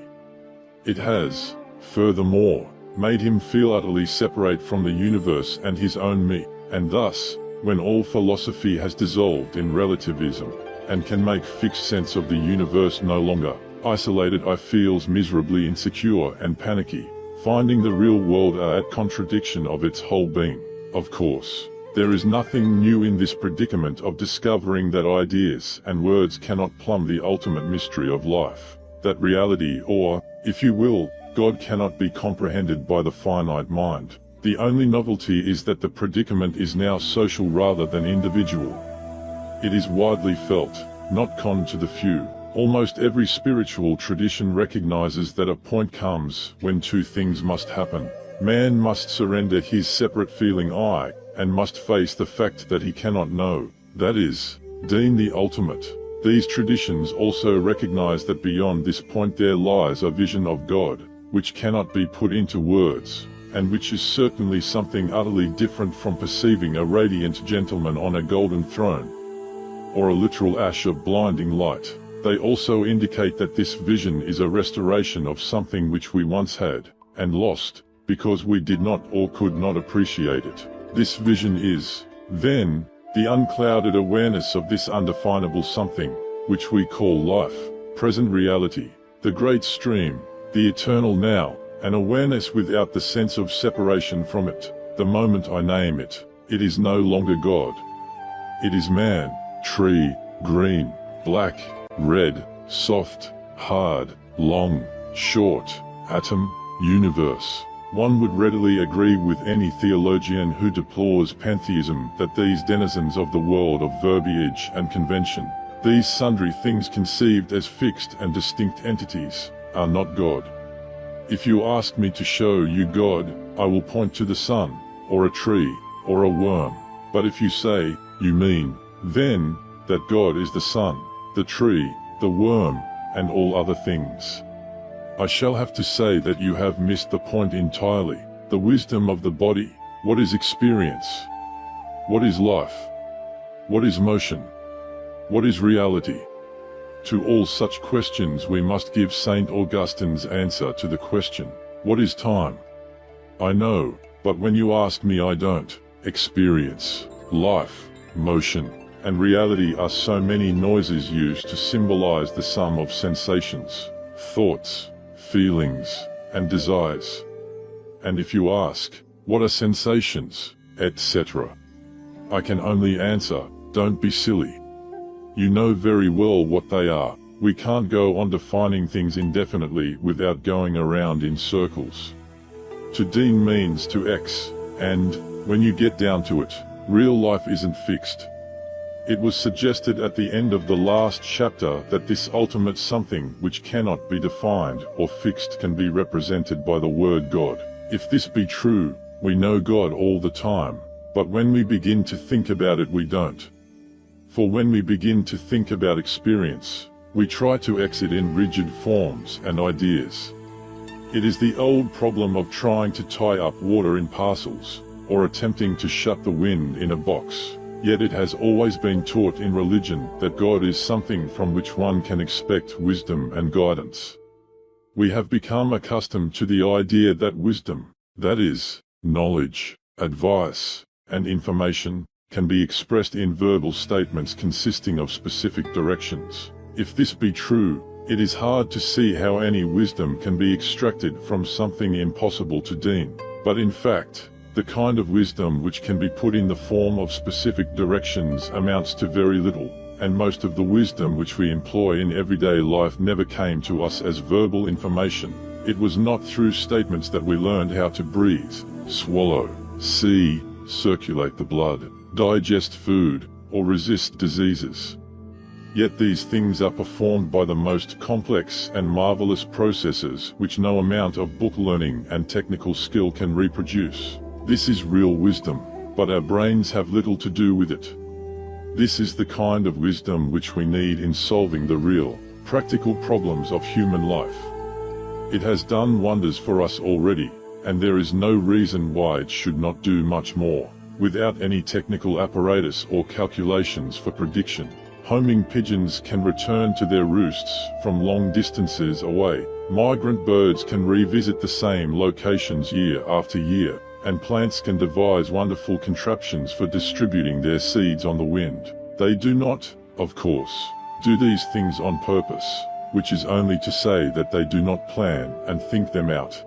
It has, furthermore, made him feel utterly separate from the universe and his own me, and thus, when all philosophy has dissolved in relativism, and can make fixed sense of the universe no longer, isolated I feels miserably insecure and panicky, finding the real world at contradiction of its whole being. Of course, there is nothing new in this predicament of discovering that ideas and words cannot plumb the ultimate mystery of life, that reality or, if you will, God cannot be comprehended by the finite mind. The only novelty is that the predicament is now social rather than individual. It is widely felt, not con to the few. Almost every spiritual tradition recognizes that a point comes when two things must happen. Man must surrender his separate feeling I, and must face the fact that he cannot know, that is, deem the ultimate. These traditions also recognize that beyond this point there lies a vision of God, which cannot be put into words, and which is certainly something utterly different from perceiving a radiant gentleman on a golden throne, or a literal ash of blinding light. They also indicate that this vision is a restoration of something which we once had, and lost, because we did not or could not appreciate it. This vision is, then, the unclouded awareness of this undefinable something, which we call life, present reality, the great stream, the eternal now, an awareness without the sense of separation from it. The moment I name it, it is no longer God. It is man, tree, green, black, red, soft, hard, long, short, atom, universe. One would readily agree with any theologian who deplores pantheism that these denizens of the world of verbiage and convention, these sundry things conceived as fixed and distinct entities, are not God. If you ask me to show you God, I will point to the sun, or a tree, or a worm. But if you say, you mean, then, that God is the sun, the tree, the worm, and all other things, I shall have to say that you have missed the point entirely. The wisdom of the body. What is experience? What is life? What is motion? What is reality? To all such questions we must give St. Augustine's answer to the question, what is time? I know, but when you ask me I don't. Experience, life, motion, and reality are so many noises used to symbolize the sum of sensations, thoughts, feelings, and desires. And if you ask, what are sensations, etc., I can only answer, don't be silly. You know very well what they are. We can't go on defining things indefinitely without going around in circles. To deem means to X, and, when you get down to it, real life isn't fixed. It was suggested at the end of the last chapter that this ultimate something which cannot be defined or fixed can be represented by the word God. If this be true, we know God all the time, but when we begin to think about it we don't. For when we begin to think about experience, we try to exit in rigid forms and ideas. It is the old problem of trying to tie up water in parcels, or attempting to shut the wind in a box. Yet it has always been taught in religion that God is something from which one can expect wisdom and guidance. We have become accustomed to the idea that wisdom, that is, knowledge, advice, and information, can be expressed in verbal statements consisting of specific directions. If this be true, it is hard to see how any wisdom can be extracted from something impossible to deem. But in fact, the kind of wisdom which can be put in the form of specific directions amounts to very little, and most of the wisdom which we employ in everyday life never came to us as verbal information. It was not through statements that we learned how to breathe, swallow, see, circulate the blood, digest food, or resist diseases. Yet these things are performed by the most complex and marvelous processes which no amount of book learning and technical skill can reproduce. This is real wisdom, but our brains have little to do with it. This is the kind of wisdom which we need in solving the real, practical problems of human life. It has done wonders for us already, and there is no reason why it should not do much more. Without any technical apparatus or calculations for prediction, homing pigeons can return to their roosts from long distances away. Migrant birds can revisit the same locations year after year, and plants can devise wonderful contraptions for distributing their seeds on the wind. They do not, of course, do these things on purpose, which is only to say that they do not plan and think them out.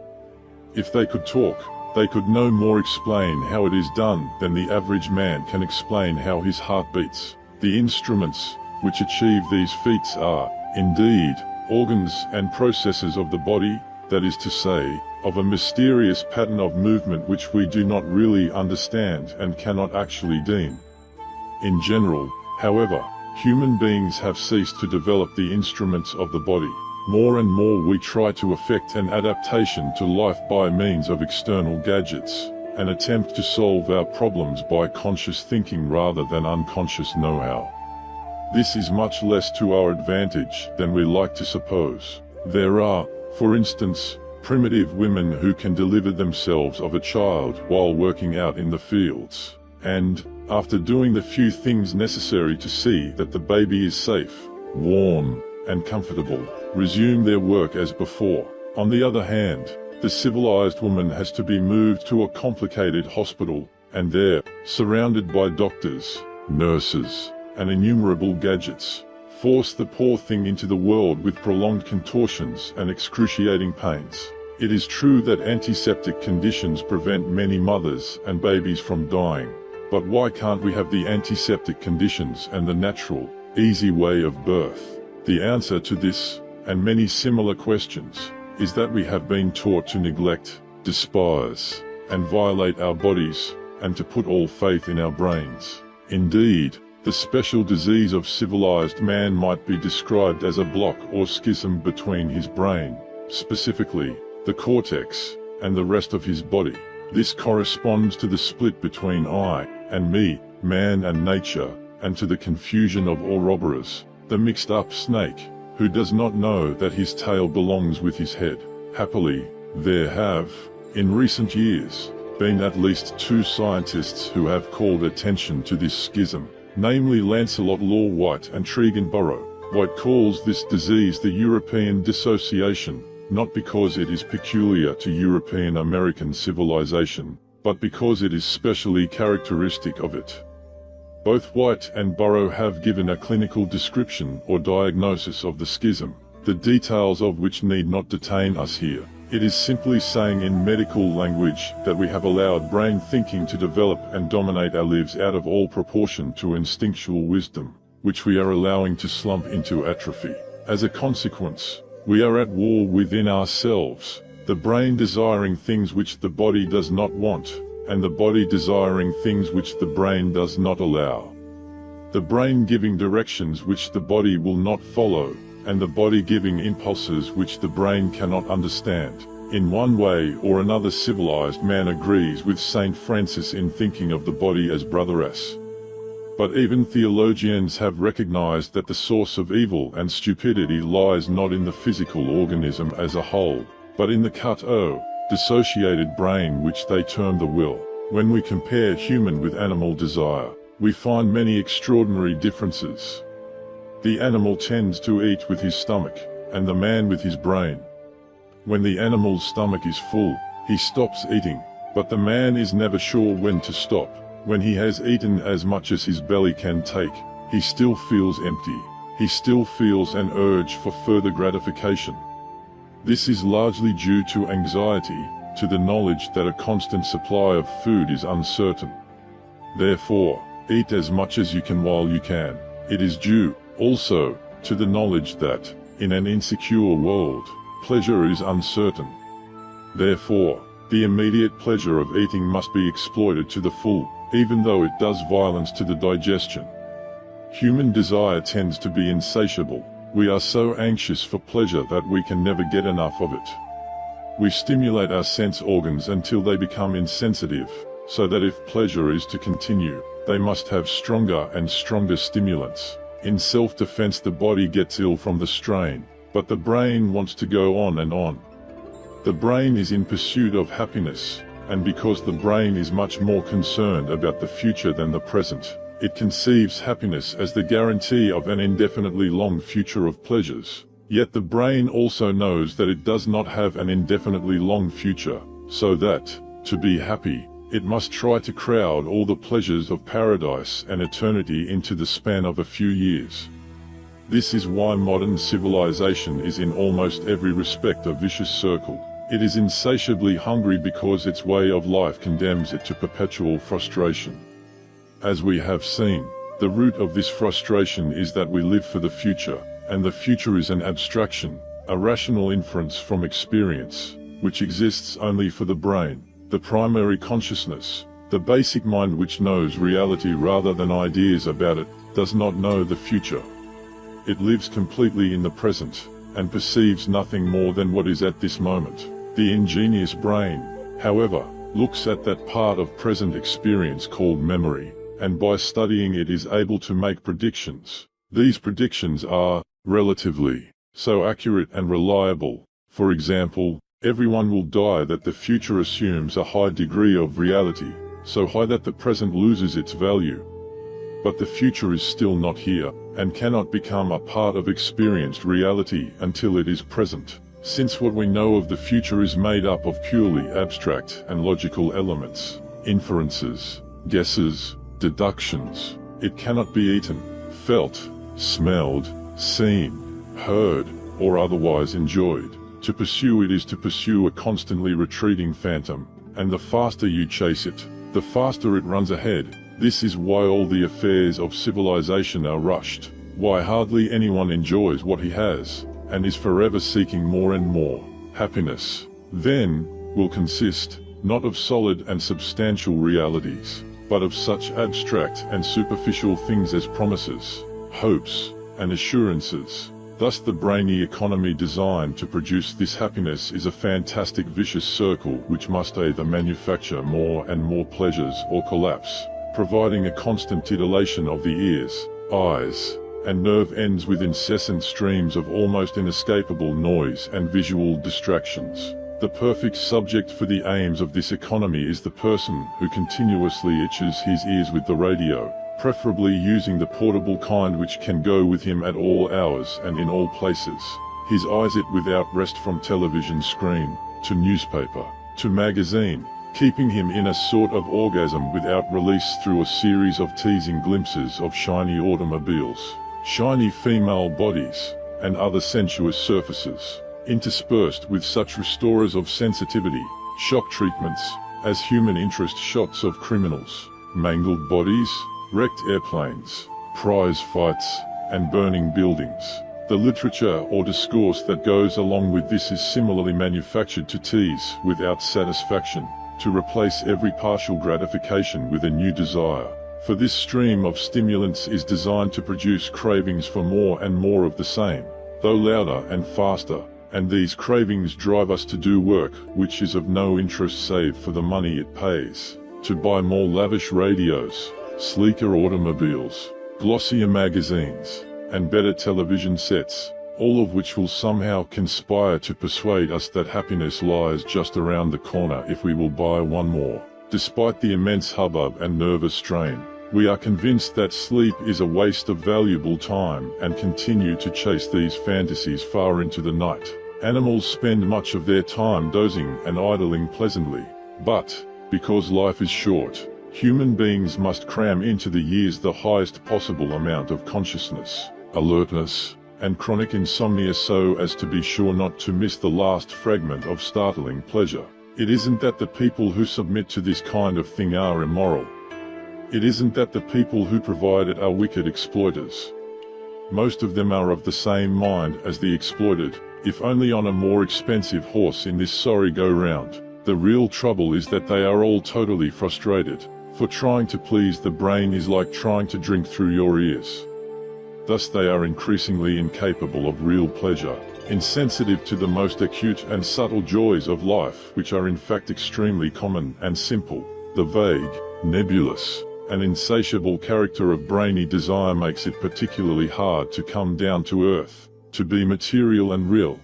If they could talk, they could no more explain how it is done than the average man can explain how his heart beats. The instruments which achieve these feats are, indeed, organs and processes of the body, that is to say, of a mysterious pattern of movement which we do not really understand and cannot actually deem. In general, however, human beings have ceased to develop the instruments of the body. More and more we try to effect an adaptation to life by means of external gadgets, and attempt to solve our problems by conscious thinking rather than unconscious know-how. This is much less to our advantage than we like to suppose. There are, for instance, primitive women who can deliver themselves of a child while working out in the fields, and, after doing the few things necessary to see that the baby is safe, warm, and comfortable, resume their work as before. On the other hand, the civilized woman has to be moved to a complicated hospital, and there, surrounded by doctors, nurses, and innumerable gadgets, force the poor thing into the world with prolonged contortions and excruciating pains. It is true that antiseptic conditions prevent many mothers and babies from dying, but why can't we have the antiseptic conditions and the natural, easy way of birth? The answer to this, and many similar questions, is that we have been taught to neglect, despise, and violate our bodies, and to put all faith in our brains. Indeed, the special disease of civilized man might be described as a block or schism between his brain, specifically, the cortex, and the rest of his body. This corresponds to the split between I and me, man and nature, and to the confusion of Ouroboros, the mixed-up snake, who does not know that his tail belongs with his head. Happily, there have, in recent years, been at least 2 scientists who have called attention to this schism, namely Lancelot Law White and Tregan Burrow. White calls this disease the European dissociation, not because it is peculiar to European American civilization, but because it is specially characteristic of it. Both White and Burrow have given a clinical description or diagnosis of the schism, the details of which need not detain us here. It is simply saying in medical language that we have allowed brain thinking to develop and dominate our lives out of all proportion to instinctual wisdom, which we are allowing to slump into atrophy. As a consequence, we are at war within ourselves, the brain desiring things which the body does not want, and the body desiring things which the brain does not allow. The brain giving directions which the body will not follow, and the body giving impulses which the brain cannot understand. In one way or another, civilized man agrees with Saint Francis in thinking of the body as brotheress. But even theologians have recognized that the source of evil and stupidity lies not in the physical organism as a whole, but in the dissociated brain which they term the will. When we compare human with animal desire, we find many extraordinary differences. The animal tends to eat with his stomach, and the man with his brain. When the animal's stomach is full, he stops eating, but the man is never sure when to stop. When he has eaten as much as his belly can take, he still feels empty. He still feels an urge for further gratification. This is largely due to anxiety, to the knowledge that a constant supply of food is uncertain. Therefore, eat as much as you can while you can. It is due, also, to the knowledge that, in an insecure world, pleasure is uncertain. Therefore, the immediate pleasure of eating must be exploited to the full, even though it does violence to the digestion. Human desire tends to be insatiable. We are so anxious for pleasure that we can never get enough of it. We stimulate our sense organs until they become insensitive, so that if pleasure is to continue, they must have stronger and stronger stimulants. In self-defense, the body gets ill from the strain, but the brain wants to go on and on. The brain is in pursuit of happiness, and because the brain is much more concerned about the future than the present, it conceives happiness as the guarantee of an indefinitely long future of pleasures. Yet the brain also knows that it does not have an indefinitely long future, so that, to be happy, it must try to crowd all the pleasures of paradise and eternity into the span of a few years. This is why modern civilization is in almost every respect a vicious circle. It is insatiably hungry because its way of life condemns it to perpetual frustration. As we have seen, the root of this frustration is that we live for the future, and the future is an abstraction, a rational inference from experience, which exists only for the brain, the primary consciousness. The basic mind, which knows reality rather than ideas about it, does not know the future. It lives completely in the present, and perceives nothing more than what is at this moment. The ingenious brain, however, looks at that part of present experience called memory, and by studying it is able to make predictions. These predictions are, relatively, so accurate and reliable. For example, everyone will die, that the future assumes a high degree of reality, so high that the present loses its value. But the future is still not here, and cannot become a part of experienced reality until it is present. Since what we know of the future is made up of purely abstract and logical elements, inferences, guesses, deductions, it cannot be eaten, felt, smelled, seen, heard, or otherwise enjoyed. To pursue it is to pursue a constantly retreating phantom, and the faster you chase it, the faster it runs ahead. This is why all the affairs of civilization are rushed, why hardly anyone enjoys what he has, and is forever seeking more and more. Happiness, then, will consist, not of solid and substantial realities, but of such abstract and superficial things as promises, hopes, and assurances. Thus the brainy economy designed to produce this happiness is a fantastic vicious circle which must either manufacture more and more pleasures or collapse, providing a constant titillation of the ears, eyes, and nerve ends with incessant streams of almost inescapable noise and visual distractions. The perfect subject for the aims of this economy is the person who continuously itches his ears with the radio, preferably using the portable kind which can go with him at all hours and in all places. His eyes it without rest from television screen, to newspaper, to magazine, keeping him in a sort of orgasm without release through a series of teasing glimpses of shiny automobiles, shiny female bodies, and other sensuous surfaces, interspersed with such restorers of sensitivity, shock treatments, as human interest shots of criminals, mangled bodies, wrecked airplanes, prize fights, and burning buildings. The literature or discourse that goes along with this is similarly manufactured to tease without satisfaction, to replace every partial gratification with a new desire. For this stream of stimulants is designed to produce cravings for more and more of the same, though louder and faster, and these cravings drive us to do work which is of no interest save for the money it pays, to buy more lavish radios, sleeker automobiles, glossier magazines, and better television sets, all of which will somehow conspire to persuade us that happiness lies just around the corner if we will buy one more. Despite the immense hubbub and nervous strain, we are convinced that sleep is a waste of valuable time and continue to chase these fantasies far into the night. Animals spend much of their time dozing and idling pleasantly, but, because life is short, human beings must cram into the years the highest possible amount of consciousness, alertness, and chronic insomnia so as to be sure not to miss the last fragment of startling pleasure. It isn't that the people who submit to this kind of thing are immoral. It isn't that the people who provide it are wicked exploiters. Most of them are of the same mind as the exploited, if only on a more expensive horse in this sorry go-round. The real trouble is that they are all totally frustrated, for trying to please the brain is like trying to drink through your ears. Thus they are increasingly incapable of real pleasure, insensitive to the most acute and subtle joys of life, which are in fact extremely common and simple. The vague, nebulous, and insatiable character of brainy desire makes it particularly hard to come down to earth, to be material and real.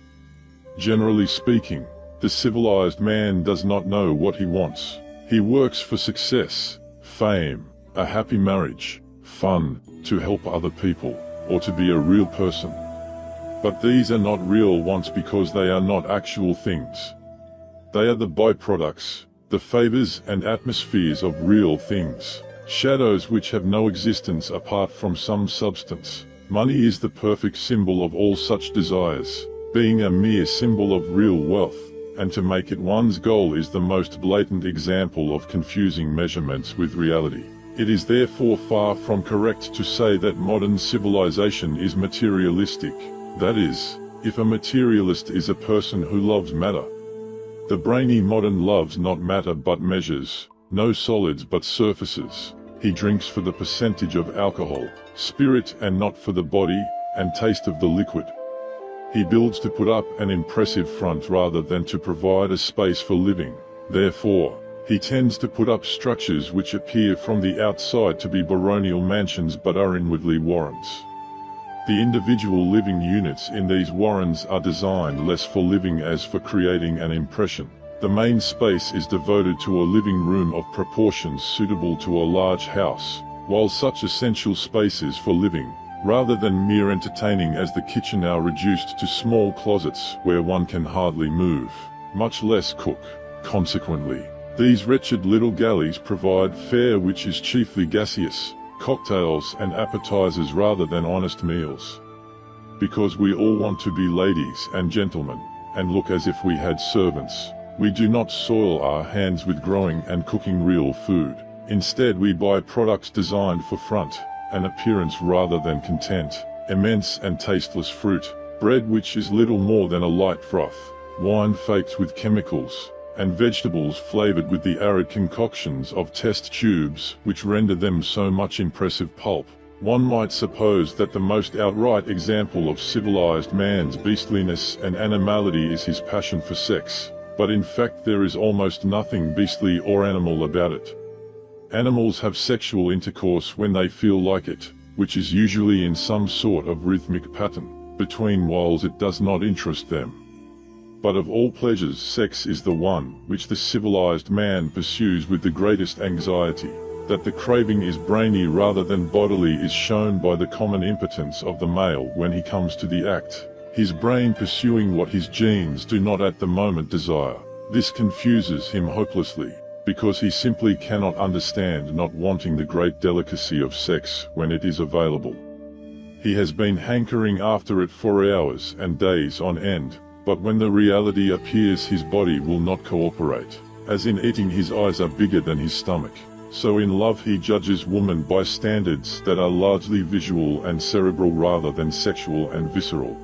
Generally speaking, the civilized man does not know what he wants. He works for success, fame, a happy marriage, fun, to help other people, or to be a real person. But these are not real wants because they are not actual things. They are the byproducts, the favors and atmospheres of real things, shadows which have no existence apart from some substance. Money is the perfect symbol of all such desires, being a mere symbol of real wealth, and to make it one's goal is the most blatant example of confusing measurements with reality. It is therefore far from correct to say that modern civilization is materialistic. That is, if a materialist is a person who loves matter. The brainy modern loves not matter but measures, no solids but surfaces. He drinks for the percentage of alcohol, spirit, and not for the body and taste of the liquid. He builds to put up an impressive front rather than to provide a space for living. Therefore, he tends to put up structures which appear from the outside to be baronial mansions but are inwardly warrens. The individual living units in these warrens are designed less for living as for creating an impression. The main space is devoted to a living room of proportions suitable to a large house, while such essential spaces for living, rather than mere entertaining as the kitchen, are reduced to small closets where one can hardly move, much less cook. Consequently, these wretched little galleys provide fare which is chiefly gaseous, cocktails and appetizers rather than honest meals. Because we all want to be ladies and gentlemen, and look as if we had servants, we do not soil our hands with growing and cooking real food. Instead we buy products designed for front and appearance rather than content, immense and tasteless fruit, bread which is little more than a light froth, wine faked with chemicals, and vegetables flavored with the arid concoctions of test tubes which render them so much impressive pulp. One might suppose that the most outright example of civilized man's beastliness and animality is his passion for sex, but in fact there is almost nothing beastly or animal about it. Animals have sexual intercourse when they feel like it, which is usually in some sort of rhythmic pattern, between whiles it does not interest them. But of all pleasures, sex is the one which the civilized man pursues with the greatest anxiety. That the craving is brainy rather than bodily is shown by the common impotence of the male when he comes to the act, his brain pursuing what his genes do not at the moment desire. This confuses him hopelessly, because he simply cannot understand not wanting the great delicacy of sex when it is available. He has been hankering after it for hours and days on end, but when the reality appears his body will not cooperate. As in eating his eyes are bigger than his stomach, so in love he judges woman by standards that are largely visual and cerebral rather than sexual and visceral.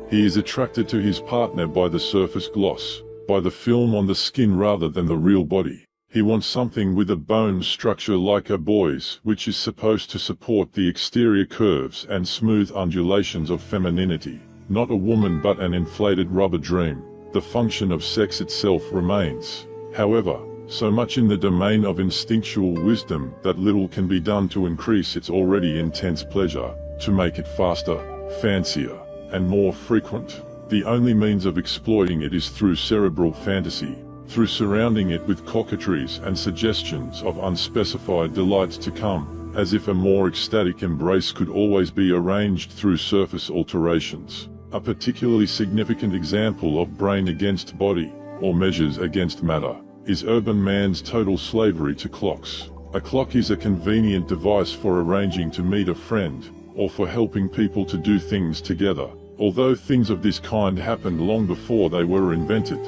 He is attracted to his partner by the surface gloss, by the film on the skin rather than the real body. He wants something with a bone structure like a boy's, which is supposed to support the exterior curves and smooth undulations of femininity. Not a woman but an inflated rubber dream. The function of sex itself remains, however, so much in the domain of instinctual wisdom that little can be done to increase its already intense pleasure, to make it faster, fancier, and more frequent. The only means of exploiting it is through cerebral fantasy, through surrounding it with coquetries and suggestions of unspecified delights to come, as if a more ecstatic embrace could always be arranged through surface alterations. A particularly significant example of brain against body, or measures against matter, is urban man's total slavery to clocks. A clock is a convenient device for arranging to meet a friend, or for helping people to do things together, although things of this kind happened long before they were invented.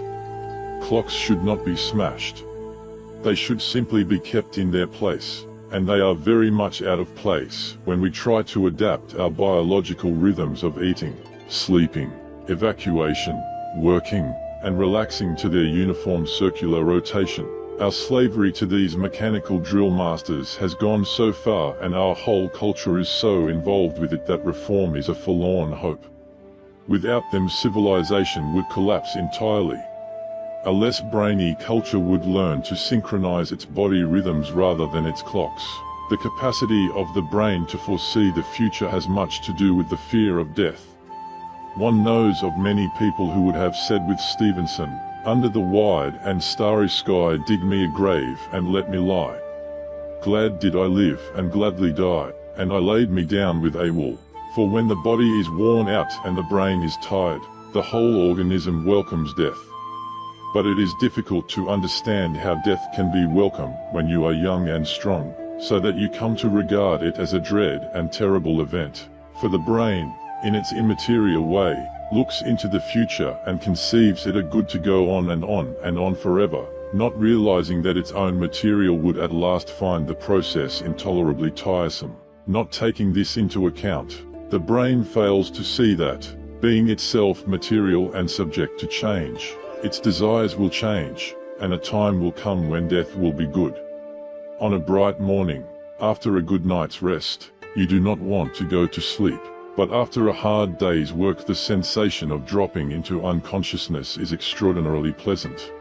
Clocks should not be smashed. They should simply be kept in their place. and they are very much out of place when we try to adapt our biological rhythms of eating, sleeping, evacuation, working, and relaxing to their uniform circular rotation. Our slavery to these mechanical drill masters has gone so far, and our whole culture is so involved with it, that reform is a forlorn hope. Without them, civilization would collapse entirely. A less brainy culture would learn to synchronize its body rhythms rather than its clocks. The capacity of the brain to foresee the future has much to do with the fear of death. One knows of many people who would have said with Stevenson, "Under the wide and starry sky dig me a grave and let me lie. Glad did I live and gladly die, and I laid me down with a wool. For when the body is worn out and the brain is tired, the whole organism welcomes death." But it is difficult to understand how death can be welcome when you are young and strong, so that you come to regard it as a dread and terrible event. For the brain, in its immaterial way, looks into the future and conceives it a good to go on and on and on forever, not realizing that its own material would at last find the process intolerably tiresome. Not taking this into account, the brain fails to see that, being itself material and subject to change, its desires will change, and a time will come when death will be good. On a bright morning, after a good night's rest, you do not want to go to sleep. But after a hard day's work, the sensation of dropping into unconsciousness is extraordinarily pleasant.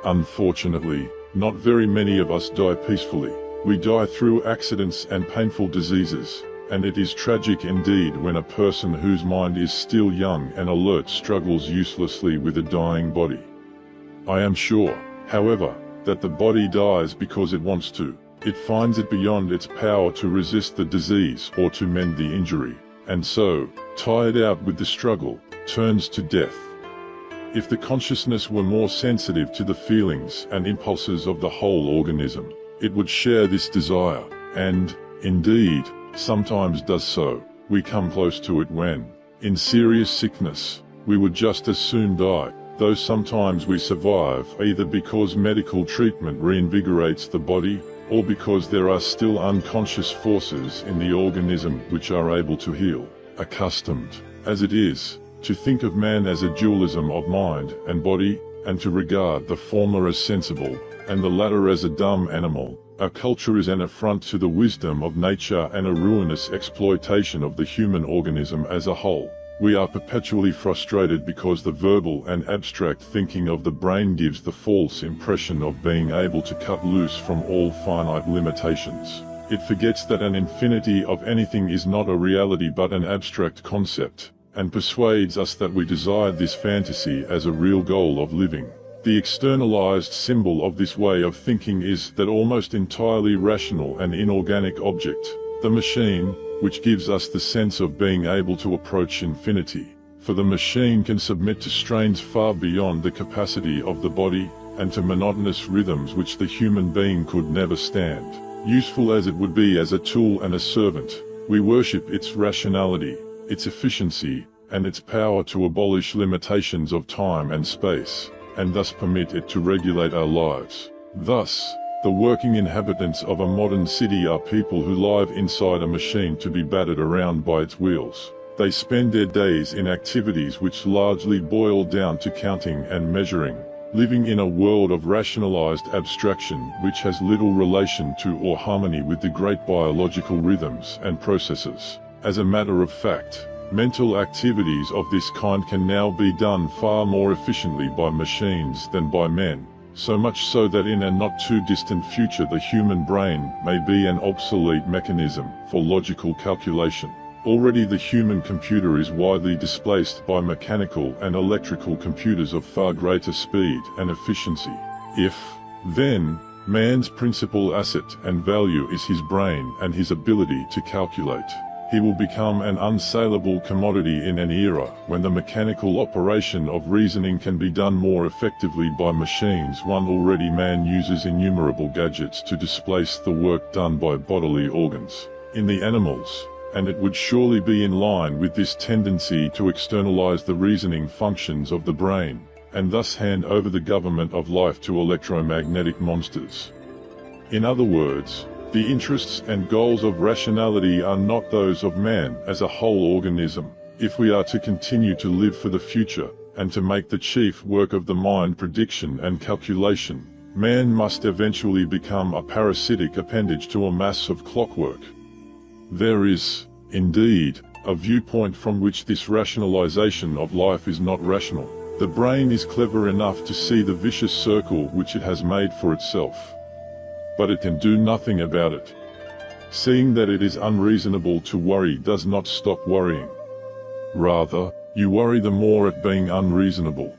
Unfortunately, not very many of us die peacefully. We die through accidents and painful diseases, and it is tragic indeed when a person whose mind is still young and alert struggles uselessly with a dying body. I am sure, however, that the body dies because it wants to. It finds it beyond its power to resist the disease or to mend the injury, and so, tired out with the struggle, turns to death. If the consciousness were more sensitive to the feelings and impulses of the whole organism, it would share this desire, and, indeed, sometimes does so. We come close to it when, in serious sickness, we would just as soon die, though sometimes we survive either because medical treatment reinvigorates the body, or because there are still unconscious forces in the organism which are able to heal. Accustomed, as it is, to think of man as a dualism of mind and body, and to regard the former as sensible, and the latter as a dumb animal, our culture is an affront to the wisdom of nature and a ruinous exploitation of the human organism as a whole. We are perpetually frustrated because the verbal and abstract thinking of the brain gives the false impression of being able to cut loose from all finite limitations. It forgets that an infinity of anything is not a reality but an abstract concept, and persuades us that we desire this fantasy as a real goal of living. The externalized symbol of this way of thinking is that almost entirely rational and inorganic object, the machine, which gives us the sense of being able to approach infinity. For the machine can submit to strains far beyond the capacity of the body, and to monotonous rhythms which the human being could never stand. Useful as it would be as a tool and a servant, we worship its rationality, its efficiency, and its power to abolish limitations of time and space, and thus permit it to regulate our lives. Thus, the working inhabitants of a modern city are people who live inside a machine to be battered around by its wheels. They spend their days in activities which largely boil down to counting and measuring, living in a world of rationalized abstraction which has little relation to or harmony with the great biological rhythms and processes. As a matter of fact, mental activities of this kind can now be done far more efficiently by machines than by men. So much so that in a not too distant future the human brain may be an obsolete mechanism for logical calculation. Already the human computer is widely displaced by mechanical and electrical computers of far greater speed and efficiency. If, then, man's principal asset and value is his brain and his ability to calculate, he will become an unsaleable commodity in an era when the mechanical operation of reasoning can be done more effectively by machines. Already man uses innumerable gadgets to displace the work done by bodily organs in the animals, and it would surely be in line with this tendency to externalize the reasoning functions of the brain, and thus hand over the government of life to electromagnetic monsters. In other words, The interests and goals of rationality are not those of man as a whole organism. If we are to continue to live for the future, and to make the chief work of the mind prediction and calculation, man must eventually become a parasitic appendage to a mass of clockwork. There is, indeed, a viewpoint from which this rationalization of life is not rational. The brain is clever enough to see the vicious circle which it has made for itself. But it can do nothing about it. Seeing that it is unreasonable to worry does not stop worrying. Rather, you worry the more at being unreasonable.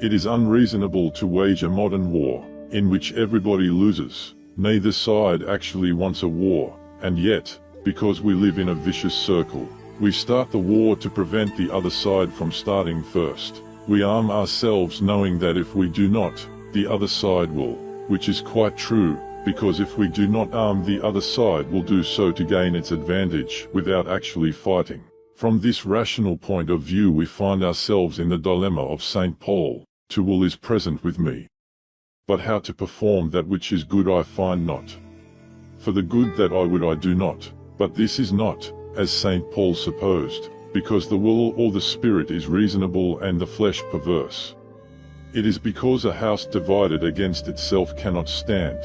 It is unreasonable to wage a modern war, in which everybody loses. Neither side actually wants a war, and yet, because we live in a vicious circle, we start the war to prevent the other side from starting first. We arm ourselves knowing that if we do not, the other side will, which is quite true, because if we do not arm, the other side will do so to gain its advantage without actually fighting. From this rational point of view we find ourselves in the dilemma of St. Paul, "To will is present with me. But how to perform that which is good I find not. For the good that I would I do not, but this is not, as St. Paul supposed, because the will or the spirit is reasonable and the flesh perverse. It is because a house divided against itself cannot stand.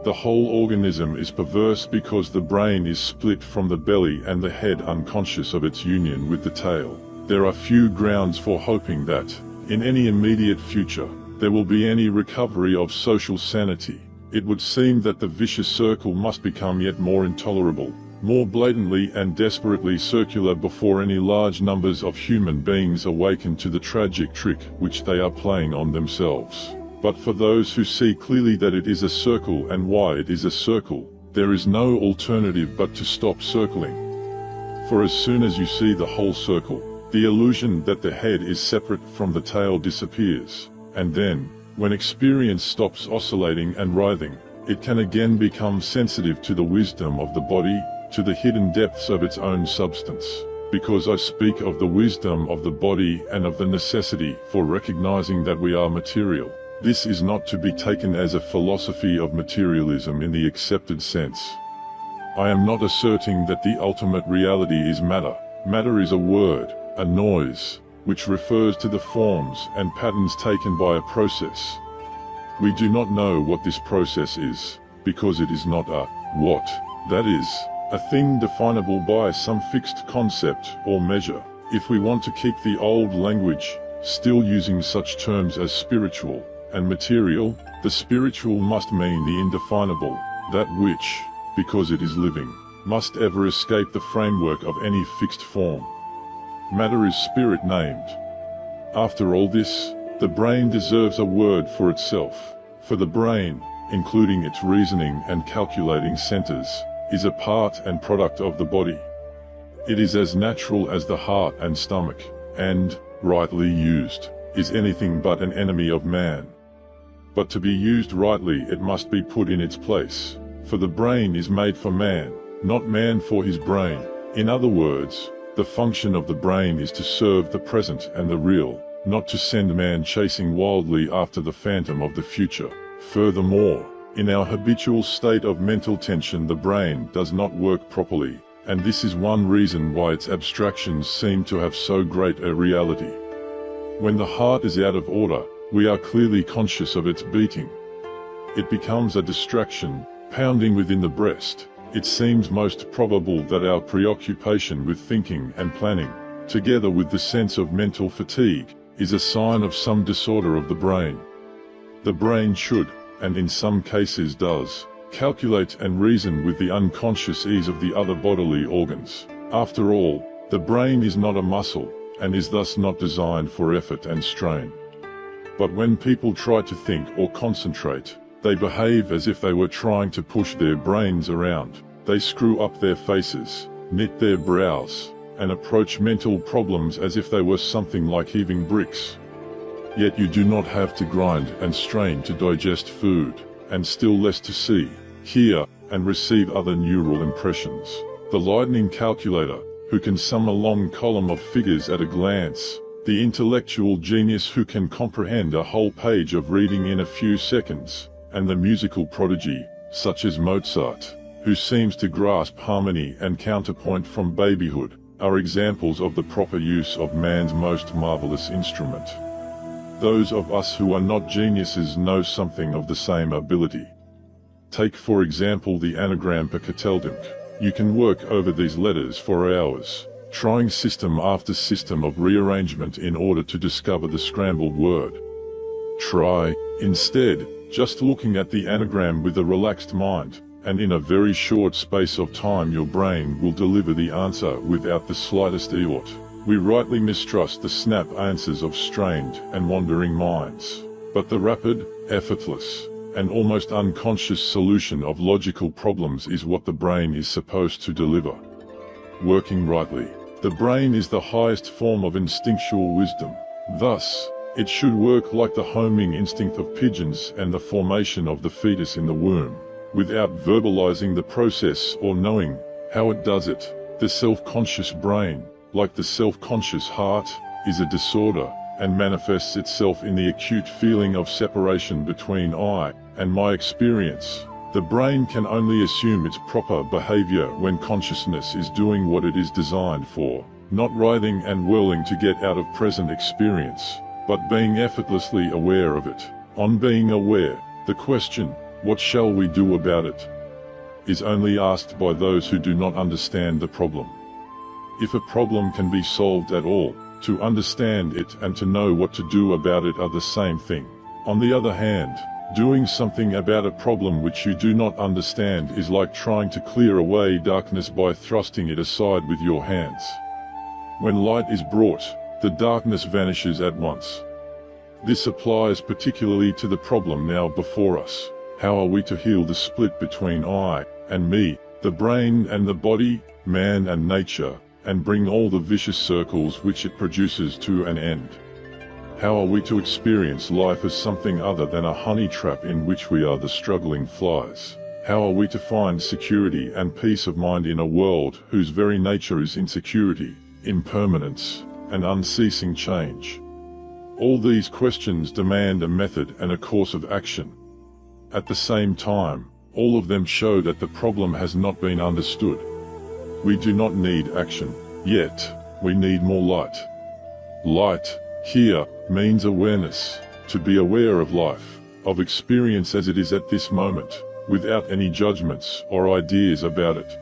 The whole organism is perverse because the brain is split from the belly and the head unconscious of its union with the tail. There are few grounds for hoping that, in any immediate future, there will be any recovery of social sanity. It would seem that the vicious circle must become yet more intolerable, more blatantly and desperately circular before any large numbers of human beings awaken to the tragic trick which they are playing on themselves. But for those who see clearly that it is a circle and why it is a circle, there is no alternative but to stop circling. For as soon as you see the whole circle, the illusion that the head is separate from the tail disappears, and then, when experience stops oscillating and writhing, it can again become sensitive to the wisdom of the body, to the hidden depths of its own substance. Because I speak of the wisdom of the body and of the necessity for recognizing that we are material, this is not to be taken as a philosophy of materialism in the accepted sense. I am not asserting that the ultimate reality is matter. Matter is a word, a noise, which refers to the forms and patterns taken by a process. We do not know what this process is, because it is not a what, that is, a thing definable by some fixed concept or measure. If we want to keep the old language, still using such terms as spiritual and material, the spiritual must mean the indefinable, that which, because it is living, must ever escape the framework of any fixed form. Matter is spirit named. After all this, the brain deserves a word for itself, for the brain, including its reasoning and calculating centers, is a part and product of the body. It is as natural as the heart and stomach, and, rightly used, is anything but an enemy of man. But to be used rightly it must be put in its place, for the brain is made for man, not man for his brain. In other words, the function of the brain is to serve the present and the real, not to send man chasing wildly after the phantom of the future. Furthermore, in our habitual state of mental tension the brain does not work properly, and this is one reason why its abstractions seem to have so great a reality. When the heart is out of order, we are clearly conscious of its beating. It becomes a distraction, pounding within the breast. It seems most probable that our preoccupation with thinking and planning, together with the sense of mental fatigue, is a sign of some disorder of the brain. The brain should, and in some cases does, calculate and reason with the unconscious ease of the other bodily organs. After all, the brain is not a muscle, and is thus not designed for effort and strain. But when people try to think or concentrate, they behave as if they were trying to push their brains around. They screw up their faces, knit their brows, and approach mental problems as if they were something like heaving bricks. Yet you do not have to grind and strain to digest food, and still less to see, hear, and receive other neural impressions. The lightning calculator, who can sum a long column of figures at a glance, the intellectual genius who can comprehend a whole page of reading in a few seconds, and the musical prodigy, such as Mozart, who seems to grasp harmony and counterpoint from babyhood, are examples of the proper use of man's most marvelous instrument. Those of us who are not geniuses know something of the same ability. Take for example the anagram Pakateldink. You can work over these letters for hours, trying system after system of rearrangement in order to discover the scrambled word. Try, instead, just looking at the anagram with a relaxed mind, and in a very short space of time your brain will deliver the answer without the slightest effort. We rightly mistrust the snap answers of strained and wandering minds, but the rapid, effortless, and almost unconscious solution of logical problems is what the brain is supposed to deliver. Working rightly, the brain is the highest form of instinctual wisdom. Thus, it should work like the homing instinct of pigeons and the formation of the fetus in the womb, without verbalizing the process or knowing how it does it. The self-conscious brain, like the self-conscious heart, is a disorder, and manifests itself in the acute feeling of separation between I and my experience. The brain can only assume its proper behavior when consciousness is doing what it is designed for, not writhing and whirling to get out of present experience, but being effortlessly aware of it. On being aware, the question, "What shall we do about it?" is only asked by those who do not understand the problem. If a problem can be solved at all, to understand it and to know what to do about it are the same thing. On the other hand, doing something about a problem which you do not understand is like trying to clear away darkness by thrusting it aside with your hands. When light is brought, the darkness vanishes at once. This applies particularly to the problem now before us. How are we to heal the split between I and me, the brain and the body, man and nature, and bring all the vicious circles which it produces to an end? How are we to experience life as something other than a honey trap in which we are the struggling flies? How are we to find security and peace of mind in a world whose very nature is insecurity, impermanence, and unceasing change? All these questions demand a method and a course of action. At the same time, all of them show that the problem has not been understood. We do not need action, yet we need more light. Light, here, means awareness, to be aware of life, of experience as it is at this moment, without any judgments or ideas about it.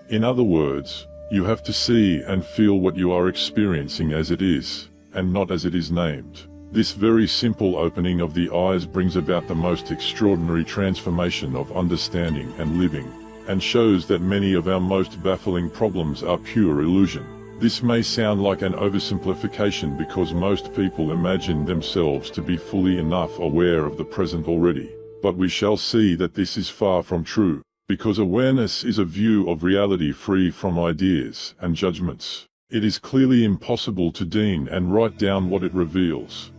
In other words, you have to see and feel what you are experiencing as it is, and not as it is named. This very simple opening of the eyes brings about the most extraordinary transformation of understanding and living, and shows that many of our most baffling problems are pure illusion. This may sound like an oversimplification because most people imagine themselves to be fully enough aware of the present already, but we shall see that this is far from true, because awareness is a view of reality free from ideas and judgments. It is clearly impossible to deem and write down what it reveals.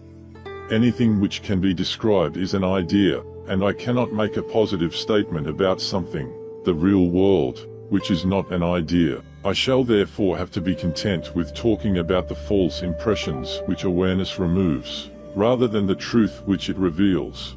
Anything which can be described is an idea, and I cannot make a positive statement about something, the real world, which is not an idea. I shall therefore have to be content with talking about the false impressions which awareness removes, rather than the truth which it reveals.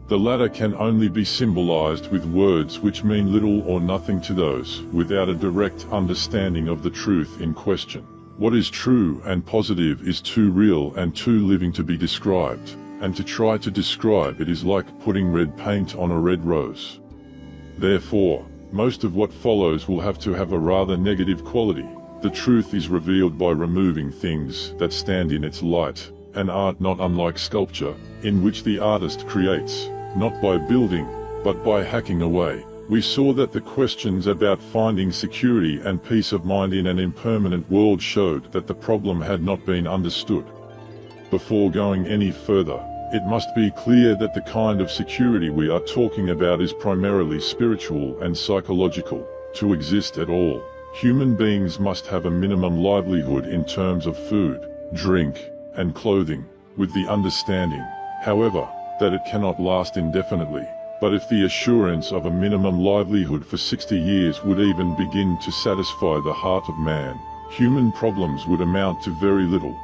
The latter can only be symbolized with words which mean little or nothing to those without a direct understanding of the truth in question. What is true and positive is too real and too living to be described, and to try to describe it is like putting red paint on a red rose. Therefore, most of what follows will have to have a rather negative quality. The truth is revealed by removing things that stand in its light, an art not unlike sculpture, in which the artist creates, not by building, but by hacking away. We saw that the questions about finding security and peace of mind in an impermanent world showed that the problem had not been understood. Before going any further, it must be clear that the kind of security we are talking about is primarily spiritual and psychological. To exist at all, human beings must have a minimum livelihood in terms of food, drink, and clothing, with the understanding, however, that it cannot last indefinitely. But if the assurance of a minimum livelihood for 60 years would even begin to satisfy the heart of man, human problems would amount to very little.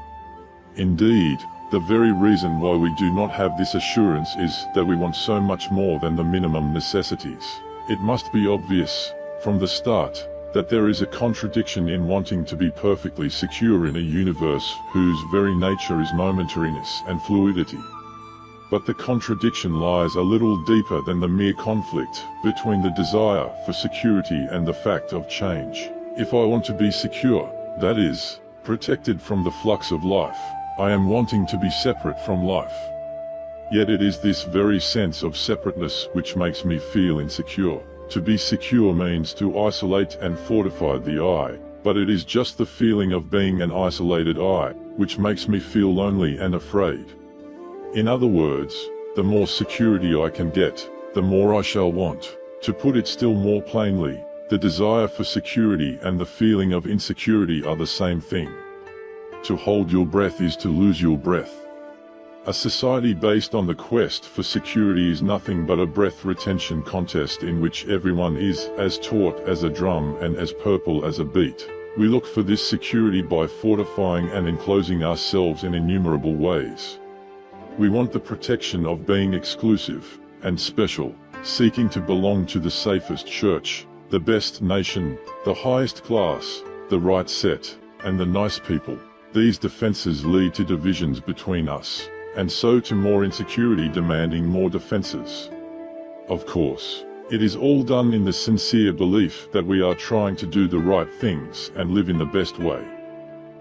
Indeed, The very reason why we do not have this assurance is that we want so much more than the minimum necessities. It must be obvious, from the start, that there is a contradiction in wanting to be perfectly secure in a universe whose very nature is momentariness and fluidity. But the contradiction lies a little deeper than the mere conflict between the desire for security and the fact of change. If I want to be secure, that is, protected from the flux of life, I am wanting to be separate from life. Yet it is this very sense of separateness which makes me feel insecure. To be secure means to isolate and fortify the I, but it is just the feeling of being an isolated I, which makes me feel lonely and afraid. In other words, the more security I can get, the more I shall want. To put it still more plainly, the desire for security and the feeling of insecurity are the same thing. To hold your breath is to lose your breath. A society based on the quest for security is nothing but a breath retention contest in which everyone is as taut as a drum and as purple as a beet. We look for this security by fortifying and enclosing ourselves in innumerable ways. We want the protection of being exclusive and special, seeking to belong to the safest church, the best nation, the highest class, the right set, and the nice people. These defenses lead to divisions between us, and so to more insecurity demanding more defenses. Of course, it is all done in the sincere belief that we are trying to do the right things and live in the best way.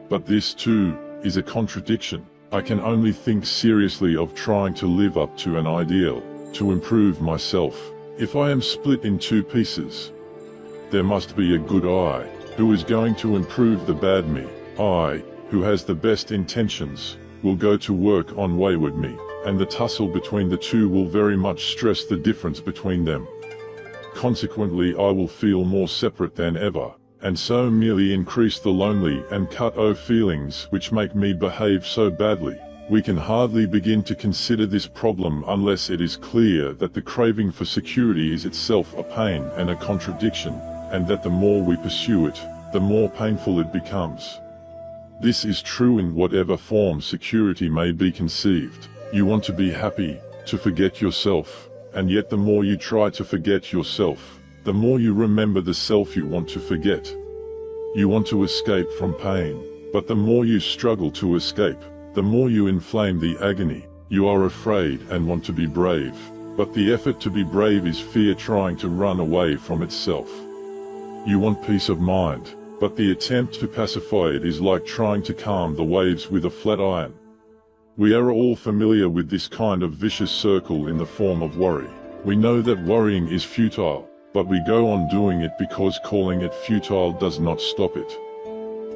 But this too is a contradiction. I can only think seriously of trying to live up to an ideal, to improve myself, if I am split in two pieces. There must be a good I, who is going to improve the bad me. I, who has the best intentions, will go to work on wayward me, and the tussle between the two will very much stress the difference between them. Consequently, I will feel more separate than ever, and so merely increase the lonely and cut-off feelings which make me behave so badly. We can hardly begin to consider this problem unless it is clear that the craving for security is itself a pain and a contradiction, and that the more we pursue it, the more painful it becomes. This is true in whatever form security may be conceived. You want to be happy, to forget yourself, and yet the more you try to forget yourself, the more you remember the self you want to forget. You want to escape from pain, but the more you struggle to escape, the more you inflame the agony. You are afraid and want to be brave, but the effort to be brave is fear trying to run away from itself. You want peace of mind, but the attempt to pacify it is like trying to calm the waves with a flat iron. We are all familiar with this kind of vicious circle in the form of worry. We know that worrying is futile, but we go on doing it because calling it futile does not stop it.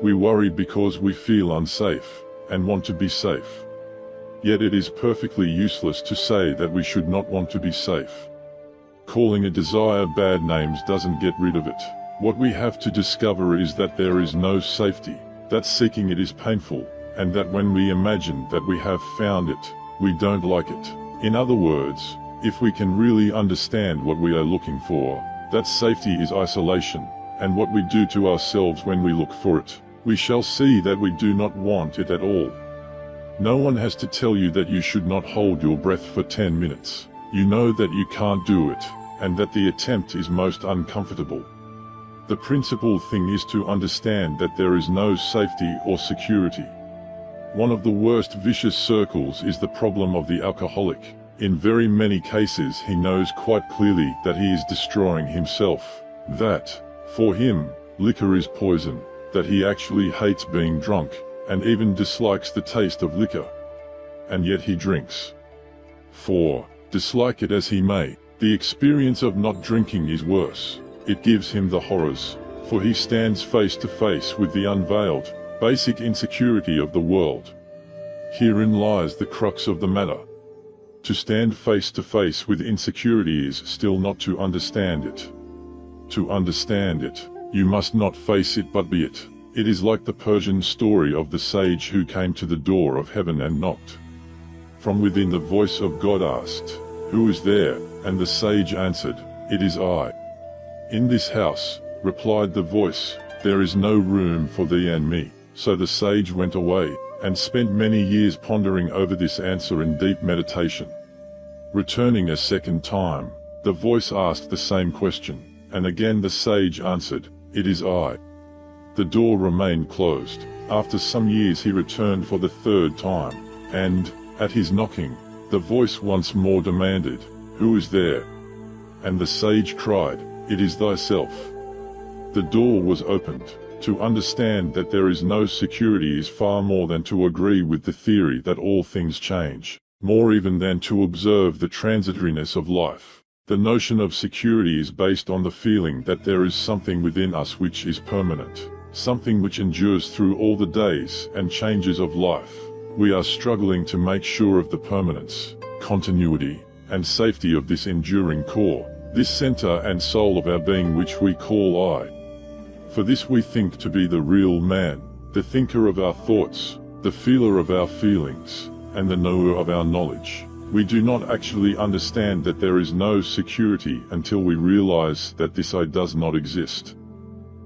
We worry because we feel unsafe, and want to be safe. Yet it is perfectly useless to say that we should not want to be safe. Calling a desire bad names doesn't get rid of it. What we have to discover is that there is no safety, that seeking it is painful, and that when we imagine that we have found it, we don't like it. In other words, if we can really understand what we are looking for, that safety is isolation, and what we do to ourselves when we look for it, we shall see that we do not want it at all. No one has to tell you that you should not hold your breath for 10 minutes. You know that you can't do it, and that the attempt is most uncomfortable. The principal thing is to understand that there is no safety or security. One of the worst vicious circles is the problem of the alcoholic. In very many cases he knows quite clearly that he is destroying himself, that, for him, liquor is poison, that he actually hates being drunk, and even dislikes the taste of liquor. And yet he drinks. For, dislike it as he may, the experience of not drinking is worse. It gives him the horrors, for he stands face to face with the unveiled, basic insecurity of the world. Herein lies the crux of the matter. To stand face to face with insecurity is still not to understand it. To understand it, you must not face it but be it. It is like the Persian story of the sage who came to the door of heaven and knocked. From within the voice of God asked, "Who is there?" And the sage answered, "It is I." "In this house," replied the voice, "there is no room for thee and me." So the sage went away, and spent many years pondering over this answer in deep meditation. Returning a second time, the voice asked the same question, and again the sage answered, "It is I." The door remained closed. After some years he returned for the third time, and, at his knocking, the voice once more demanded, "Who is there?" And the sage cried, "It is thyself." The door was opened. To understand that there is no security is far more than to agree with the theory that all things change, more even than to observe the transitoriness of life. The notion of security is based on the feeling that there is something within us which is permanent, something which endures through all the days and changes of life. We are struggling to make sure of the permanence, continuity, and safety of this enduring core, this center and soul of our being which we call I. For this we think to be the real man, the thinker of our thoughts, the feeler of our feelings, and the knower of our knowledge. We do not actually understand that there is no security until we realize that this I does not exist.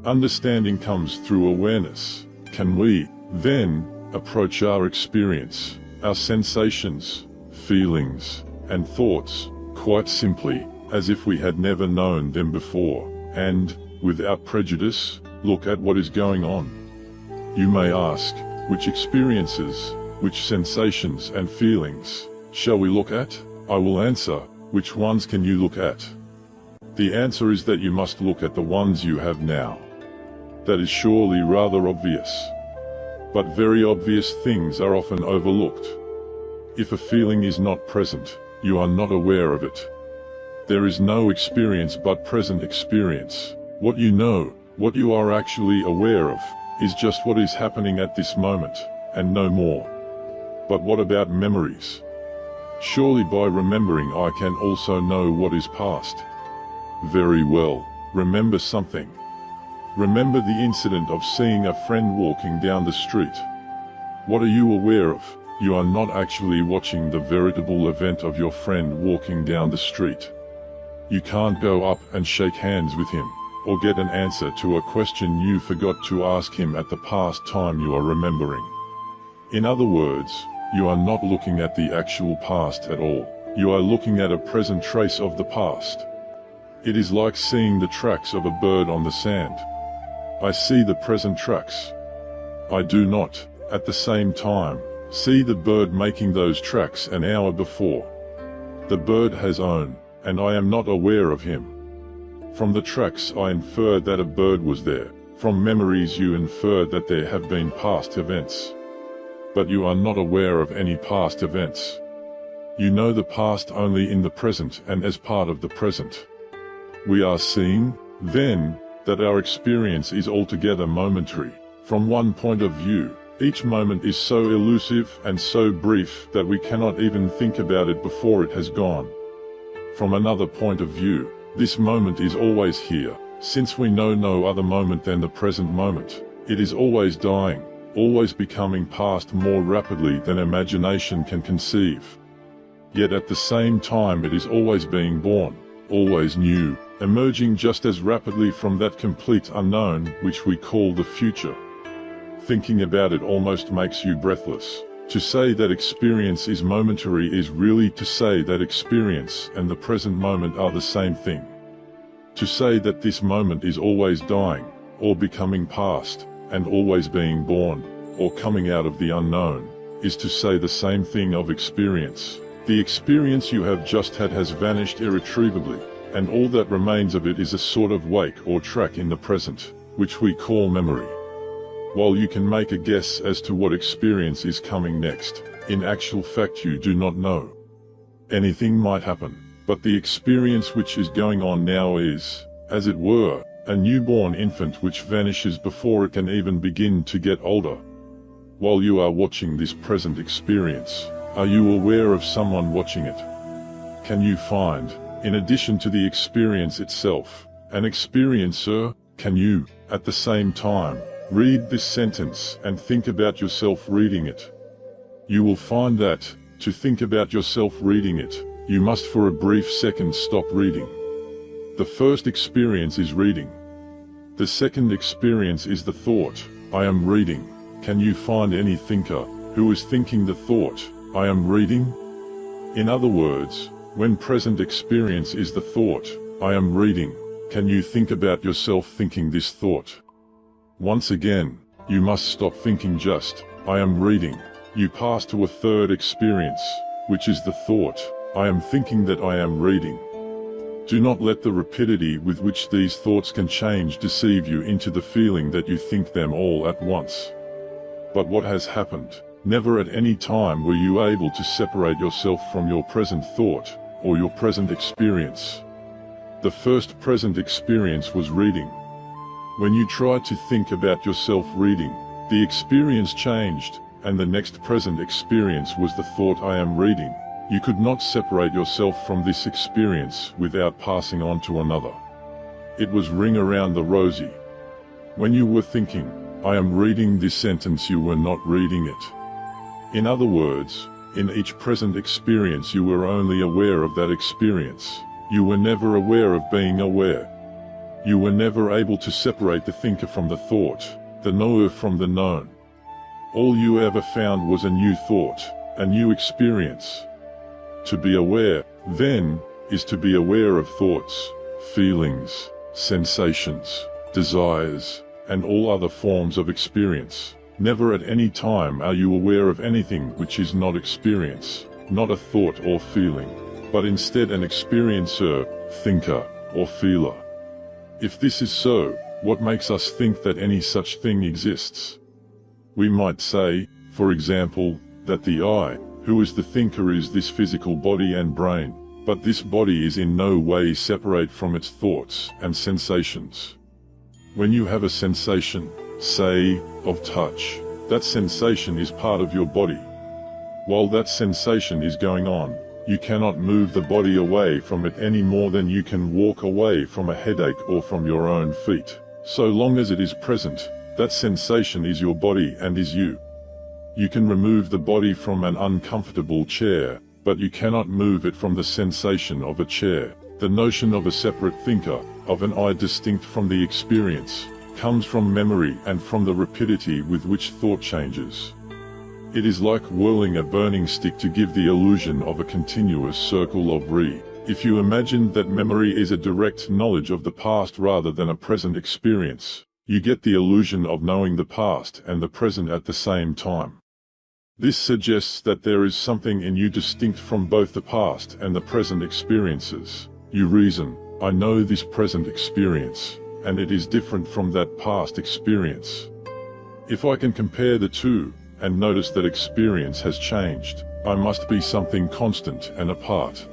Understanding comes through awareness. Can we, then, approach our experience, our sensations, feelings, and thoughts, quite simply, as if we had never known them before, and, without prejudice, look at what is going on? You may ask, which experiences, which sensations and feelings, shall we look at? I will answer, which ones can you look at? The answer is that you must look at the ones you have now. That is surely rather obvious. But very obvious things are often overlooked. If a feeling is not present, you are not aware of it. There is no experience but present experience. What you know, what you are actually aware of, is just what is happening at this moment, and no more. But what about memories? Surely by remembering I can also know what is past. Very well, remember something. Remember the incident of seeing a friend walking down the street. What are you aware of? You are not actually watching the veritable event of your friend walking down the street. You can't go up and shake hands with him, or get an answer to a question you forgot to ask him at the past time you are remembering. In other words, you are not looking at the actual past at all. You are looking at a present trace of the past. It is like seeing the tracks of a bird on the sand. I see the present tracks. I do not, at the same time, see the bird making those tracks an hour before. The bird has own, and I am not aware of him. From the tracks I infer that a bird was there. From memories you infer that there have been past events. But you are not aware of any past events. You know the past only in the present and as part of the present. We are seeing, then, that our experience is altogether momentary. From one point of view, each moment is so elusive and so brief that we cannot even think about it before it has gone. From another point of view, this moment is always here, since we know no other moment than the present moment. It is always dying, always becoming past more rapidly than imagination can conceive. Yet at the same time it is always being born, always new, emerging just as rapidly from that complete unknown which we call the future. Thinking about it almost makes you breathless. To say that experience is momentary is really to say that experience and the present moment are the same thing. To say that this moment is always dying, or becoming past, and always being born, or coming out of the unknown, is to say the same thing of experience. The experience you have just had has vanished irretrievably, and all that remains of it is a sort of wake or track in the present, which we call memory. While you can make a guess as to what experience is coming next, in actual fact you do not know. Anything might happen, but the experience which is going on now is, as it were, a newborn infant which vanishes before it can even begin to get older. While you are watching this present experience, are you aware of someone watching it? Can you find, in addition to the experience itself, an experiencer? Can you, at the same time, read this sentence and think about yourself reading it? You will find that, to think about yourself reading it, you must for a brief second stop reading. The first experience is reading. The second experience is the thought, I am reading. Can you find any thinker, who is thinking the thought, I am reading? In other words, when present experience is the thought, I am reading, can you think about yourself thinking this thought? Once again, you must stop thinking just, I am reading. You pass to a third experience, which is the thought, I am thinking that I am reading. Do not let the rapidity with which these thoughts can change deceive you into the feeling that you think them all at once. But what has happened? Never at any time were you able to separate yourself from your present thought, or your present experience. The first present experience was reading. When you tried to think about yourself reading, the experience changed, and the next present experience was the thought I am reading. You could not separate yourself from this experience without passing on to another. It was ring around the rosy. When you were thinking, I am reading this sentence, you were not reading it. In other words, in each present experience you were only aware of that experience. You were never aware of being aware. You were never able to separate the thinker from the thought, the knower from the known. All you ever found was a new thought, a new experience. To be aware, then, is to be aware of thoughts, feelings, sensations, desires, and all other forms of experience. Never at any time are you aware of anything which is not experience, not a thought or feeling, but instead an experiencer, thinker, or feeler. If this is so, what makes us think that any such thing exists? We might say, for example, that the I, who is the thinker, is this physical body and brain, but this body is in no way separate from its thoughts and sensations. When you have a sensation, say, of touch, that sensation is part of your body. While that sensation is going on, you cannot move the body away from it any more than you can walk away from a headache or from your own feet. So long as it is present, that sensation is your body and is you. You can remove the body from an uncomfortable chair, but you cannot move it from the sensation of a chair. The notion of a separate thinker, of an I distinct from the experience, comes from memory and from the rapidity with which thought changes. It is like whirling a burning stick to give the illusion of a continuous circle of re. If you imagine that memory is a direct knowledge of the past rather than a present experience, you get the illusion of knowing the past and the present at the same time. This suggests that there is something in you distinct from both the past and the present experiences. You reason, I know this present experience, and it is different from that past experience. If I can compare the two, and notice that experience has changed, I must be something constant and apart.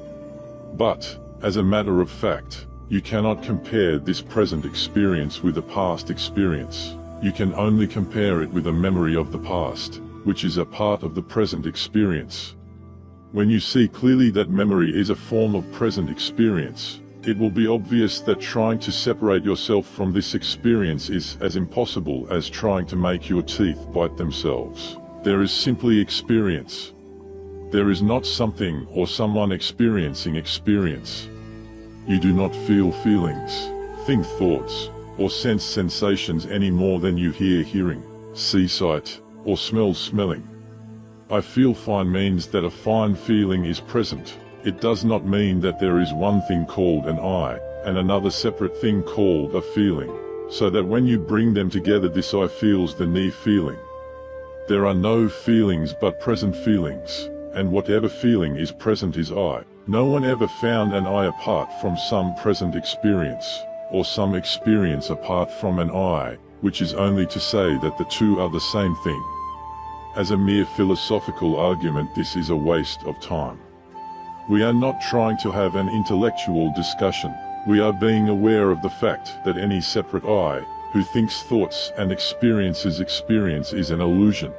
But, as a matter of fact, you cannot compare this present experience with a past experience. You can only compare it with a memory of the past, which is a part of the present experience. When you see clearly that memory is a form of present experience, it will be obvious that trying to separate yourself from this experience is as impossible as trying to make your teeth bite themselves. There is simply experience. There is not something or someone experiencing experience. You do not feel feelings, think thoughts, or sense sensations any more than you hear hearing, see sight, or smell smelling. I feel fine means that a fine feeling is present. It does not mean that there is one thing called an I, and another separate thing called a feeling, so that when you bring them together this I feels the me feeling. There are no feelings but present feelings, and whatever feeling is present is I. No one ever found an I apart from some present experience, or some experience apart from an I, which is only to say that the two are the same thing. As a mere philosophical argument, this is a waste of time. We are not trying to have an intellectual discussion. We are being aware of the fact that any separate I, who thinks thoughts and experiences experience, is an illusion.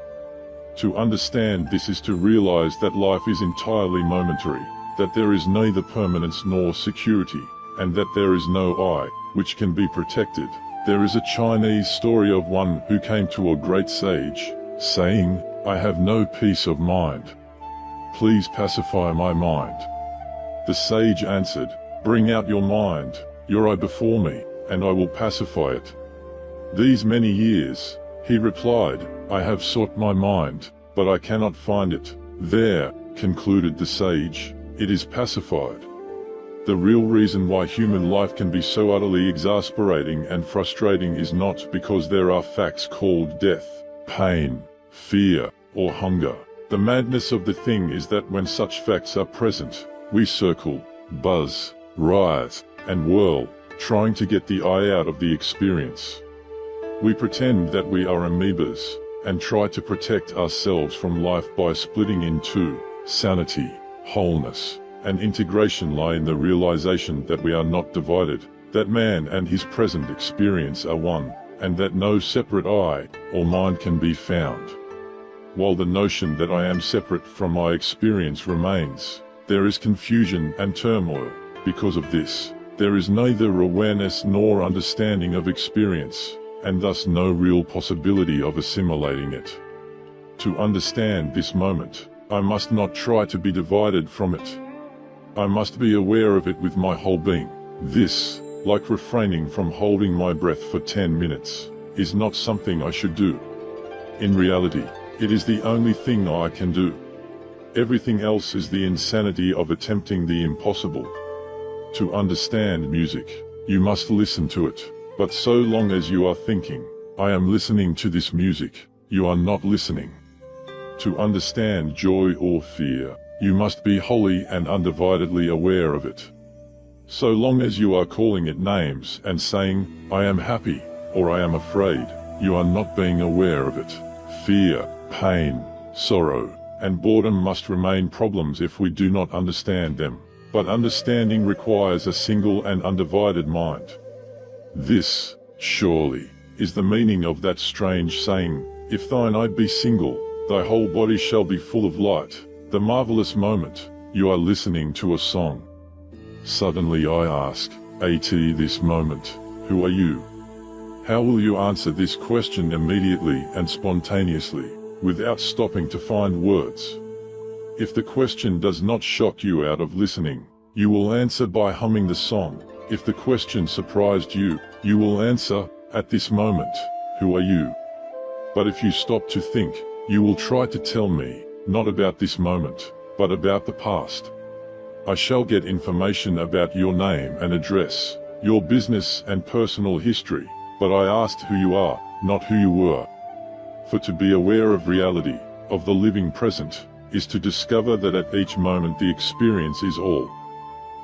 To understand this is to realize that life is entirely momentary, that there is neither permanence nor security, and that there is no I, which can be protected. There is a Chinese story of one who came to a great sage, saying, I have no peace of mind. Please pacify my mind. The sage answered, bring out your mind, your I before me, and I will pacify it. These many years, he replied, I have sought my mind, but I cannot find it. There, concluded the sage, it is pacified. The real reason why human life can be so utterly exasperating and frustrating is not because there are facts called death, pain, fear, or hunger. The madness of the thing is that when such facts are present, we circle, buzz, writhe, and whirl, trying to get the eye out of the experience. We pretend that we are amoebas, and try to protect ourselves from life by splitting in two. Sanity, wholeness, and integration lie in the realization that we are not divided, that man and his present experience are one, and that no separate I or mind can be found. While the notion that I am separate from my experience remains, there is confusion and turmoil. Because of this, there is neither awareness nor understanding of experience, and thus no real possibility of assimilating it. To understand this moment, I must not try to be divided from it. I must be aware of it with my whole being. This, like refraining from holding my breath for 10 minutes, is not something I should do. In reality, it is the only thing I can do. Everything else is the insanity of attempting the impossible. To understand music, you must listen to it. But so long as you are thinking, I am listening to this music, you are not listening. To understand joy or fear, you must be wholly and undividedly aware of it. So long as you are calling it names and saying, I am happy, or I am afraid, you are not being aware of it. Fear, pain, sorrow, and boredom must remain problems if we do not understand them. But understanding requires a single and undivided mind. This, surely, is the meaning of that strange saying, if thine eye be single, thy whole body shall be full of light. The marvelous moment, you are listening to a song. Suddenly I ask, at this moment, who are you? How will you answer this question immediately and spontaneously, without stopping to find words? If the question does not shock you out of listening, you will answer by humming the song. If the question surprised you, you will answer, at this moment, who are you? But if you stop to think, you will try to tell me, not about this moment, but about the past. I shall get information about your name and address, your business and personal history, but I asked who you are, not who you were. For to be aware of reality, of the living present, is to discover that at each moment the experience is all.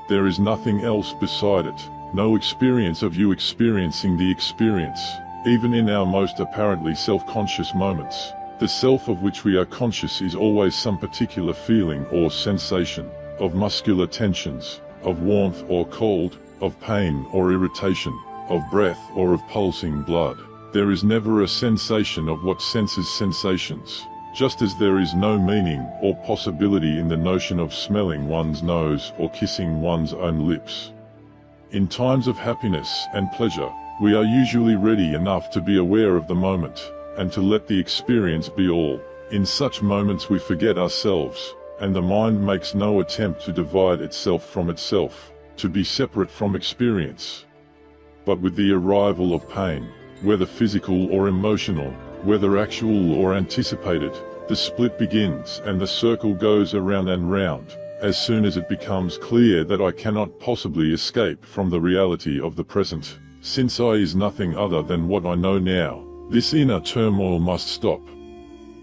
There is nothing else beside it, no experience of you experiencing the experience, even in our most apparently self-conscious moments. The self of which we are conscious is always some particular feeling or sensation, of muscular tensions, of warmth or cold, of pain or irritation, of breath or of pulsing blood. There is never a sensation of what senses sensations. Just as there is no meaning or possibility in the notion of smelling one's nose or kissing one's own lips. In times of happiness and pleasure, we are usually ready enough to be aware of the moment, and to let the experience be all. In such moments we forget ourselves, and the mind makes no attempt to divide itself from itself, to be separate from experience. But with the arrival of pain, whether physical or emotional, whether actual or anticipated, the split begins and the circle goes around and round. As soon as it becomes clear that I cannot possibly escape from the reality of the present, since I is nothing other than what I know now, this inner turmoil must stop.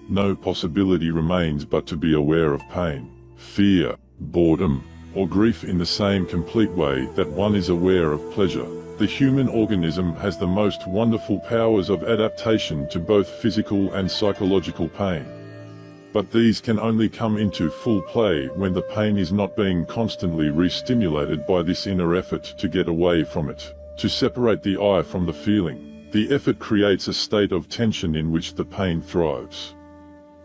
No possibility remains but to be aware of pain, fear, boredom, or grief in the same complete way that one is aware of pleasure. The human organism has the most wonderful powers of adaptation to both physical and psychological pain. But these can only come into full play when the pain is not being constantly re-stimulated by this inner effort to get away from it, to separate the I from the feeling. The effort creates a state of tension in which the pain thrives.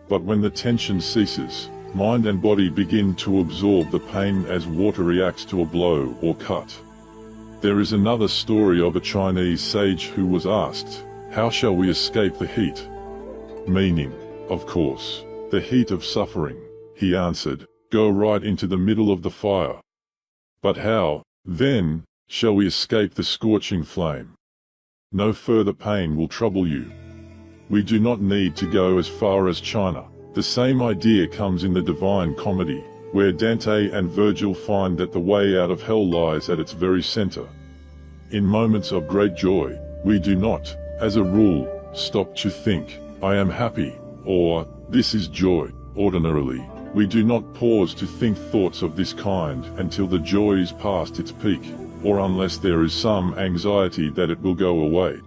But when the tension ceases, mind and body begin to absorb the pain as water reacts to a blow or cut. There is another story of a Chinese sage who was asked, "How shall we escape the heat?" Meaning, of course, the heat of suffering. He answered, "Go right into the middle of the fire." But how, then, shall we escape the scorching flame? No further pain will trouble you. We do not need to go as far as China. The same idea comes in the Divine Comedy, where Dante and Virgil find that the way out of hell lies at its very center. In moments of great joy, we do not, as a rule, stop to think, "I am happy," or "this is joy." Ordinarily, we do not pause to think thoughts of this kind until the joy is past its peak, or unless there is some anxiety that it will go away.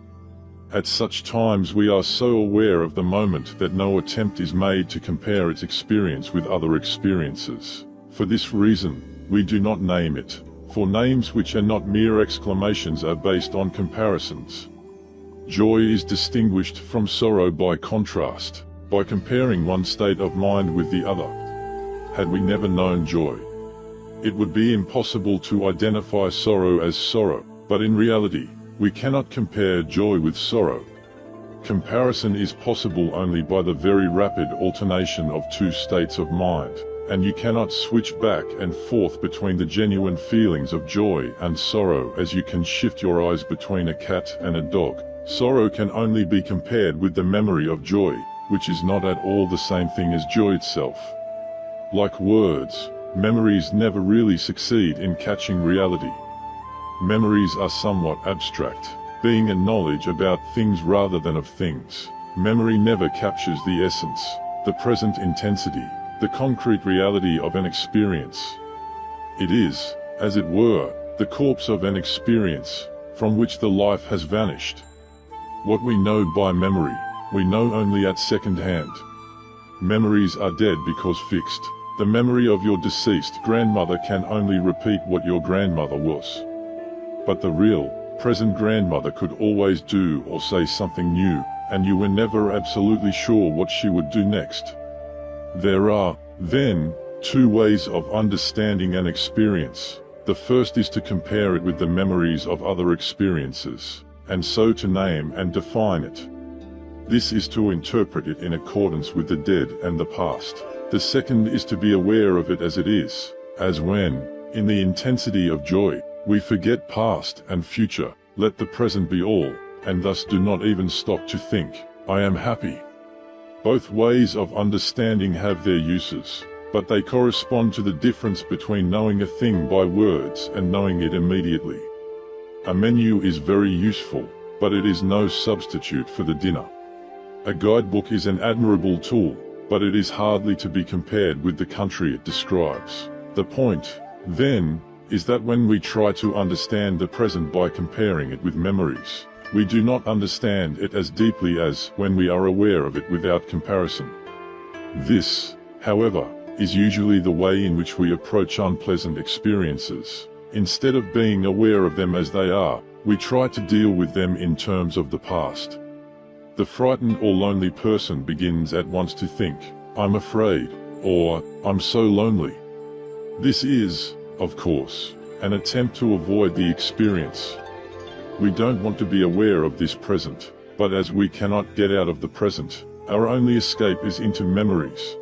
At such times we are so aware of the moment that no attempt is made to compare its experience with other experiences. For this reason, we do not name it, for names which are not mere exclamations are based on comparisons. Joy is distinguished from sorrow by contrast, by comparing one state of mind with the other. Had we never known joy, it would be impossible to identify sorrow as sorrow, but in reality, we cannot compare joy with sorrow. Comparison is possible only by the very rapid alternation of two states of mind, and you cannot switch back and forth between the genuine feelings of joy and sorrow as you can shift your eyes between a cat and a dog. Sorrow can only be compared with the memory of joy, which is not at all the same thing as joy itself. Like words, memories never really succeed in catching reality. Memories are somewhat abstract, being a knowledge about things rather than of things. Memory never captures the essence, the present intensity, the concrete reality of an experience. It is, as it were, the corpse of an experience, from which the life has vanished. What we know by memory, we know only at second hand. Memories are dead because fixed. The memory of your deceased grandmother can only repeat what your grandmother was. But the real, present grandmother could always do or say something new, and you were never absolutely sure what she would do next. There are, then, two ways of understanding an experience. The first is to compare it with the memories of other experiences, and so to name and define it. This is to interpret it in accordance with the dead and the past. The second is to be aware of it as it is, as when, in the intensity of joy, we forget past and future, let the present be all, and thus do not even stop to think, "I am happy." Both ways of understanding have their uses, but they correspond to the difference between knowing a thing by words and knowing it immediately. A menu is very useful, but it is no substitute for the dinner. A guidebook is an admirable tool, but it is hardly to be compared with the country it describes. The point, then, is that when we try to understand the present by comparing it with memories, we do not understand it as deeply as when we are aware of it without comparison. This, however, is usually the way in which we approach unpleasant experiences. Instead of being aware of them as they are, we try to deal with them in terms of the past. The frightened or lonely person begins at once to think, "I'm afraid," or "I'm so lonely." This is, of course, an attempt to avoid the experience. We don't want to be aware of this present, but as we cannot get out of the present, our only escape is into memories.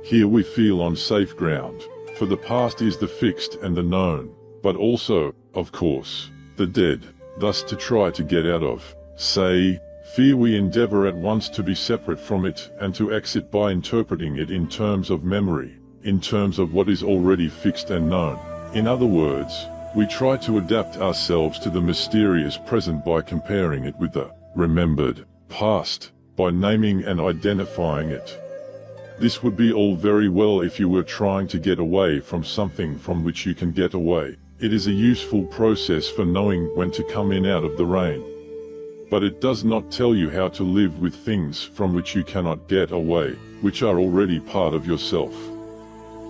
Here we feel on safe ground, for the past is the fixed and the known, but also, of course, the dead. Thus to try to get out of, say, fear, we endeavor at once to be separate from it and to exit by interpreting it in terms of memory, in terms of what is already fixed and known. In other words, we try to adapt ourselves to the mysterious present by comparing it with the remembered past, by naming and identifying it. This would be all very well if you were trying to get away from something from which you can get away. It is a useful process for knowing when to come in out of the rain. But it does not tell you how to live with things from which you cannot get away, which are already part of yourself.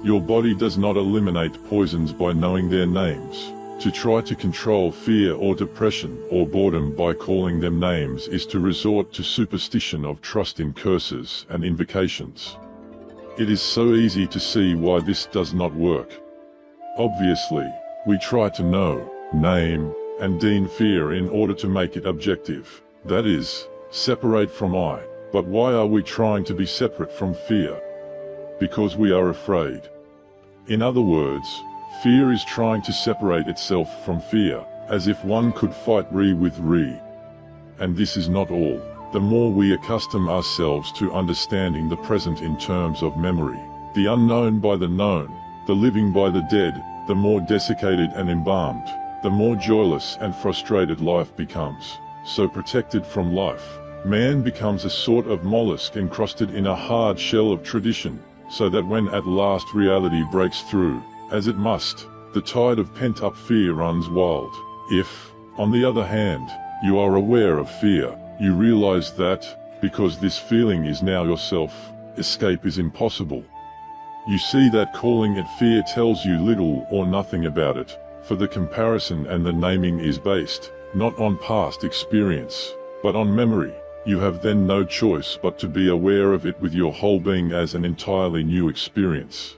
Your body does not eliminate poisons by knowing their names. To try to control fear or depression or boredom by calling them names is to resort to superstition of trust in curses and invocations. It is so easy to see why this does not work. Obviously, we try to know, name, and deem fear in order to make it objective. That is, separate from I. But why are we trying to be separate from fear? Because we are afraid. In other words, fear is trying to separate itself from fear, as if one could fight re with re. And this is not all. the more we accustom ourselves to understanding the present in terms of memory, the unknown by the known, the living by the dead, the more desiccated and embalmed, the more joyless and frustrated life becomes. So protected from life, man becomes a sort of mollusk encrusted in a hard shell of tradition, so that when at last reality breaks through, as it must, the tide of pent-up fear runs wild. If, on the other hand, you are aware of fear, you realize that, because this feeling is now yourself, escape is impossible. You see that calling it fear tells you little or nothing about it, for the comparison and the naming is based, not on past experience, but on memory. You have then no choice but to be aware of it with your whole being as an entirely new experience.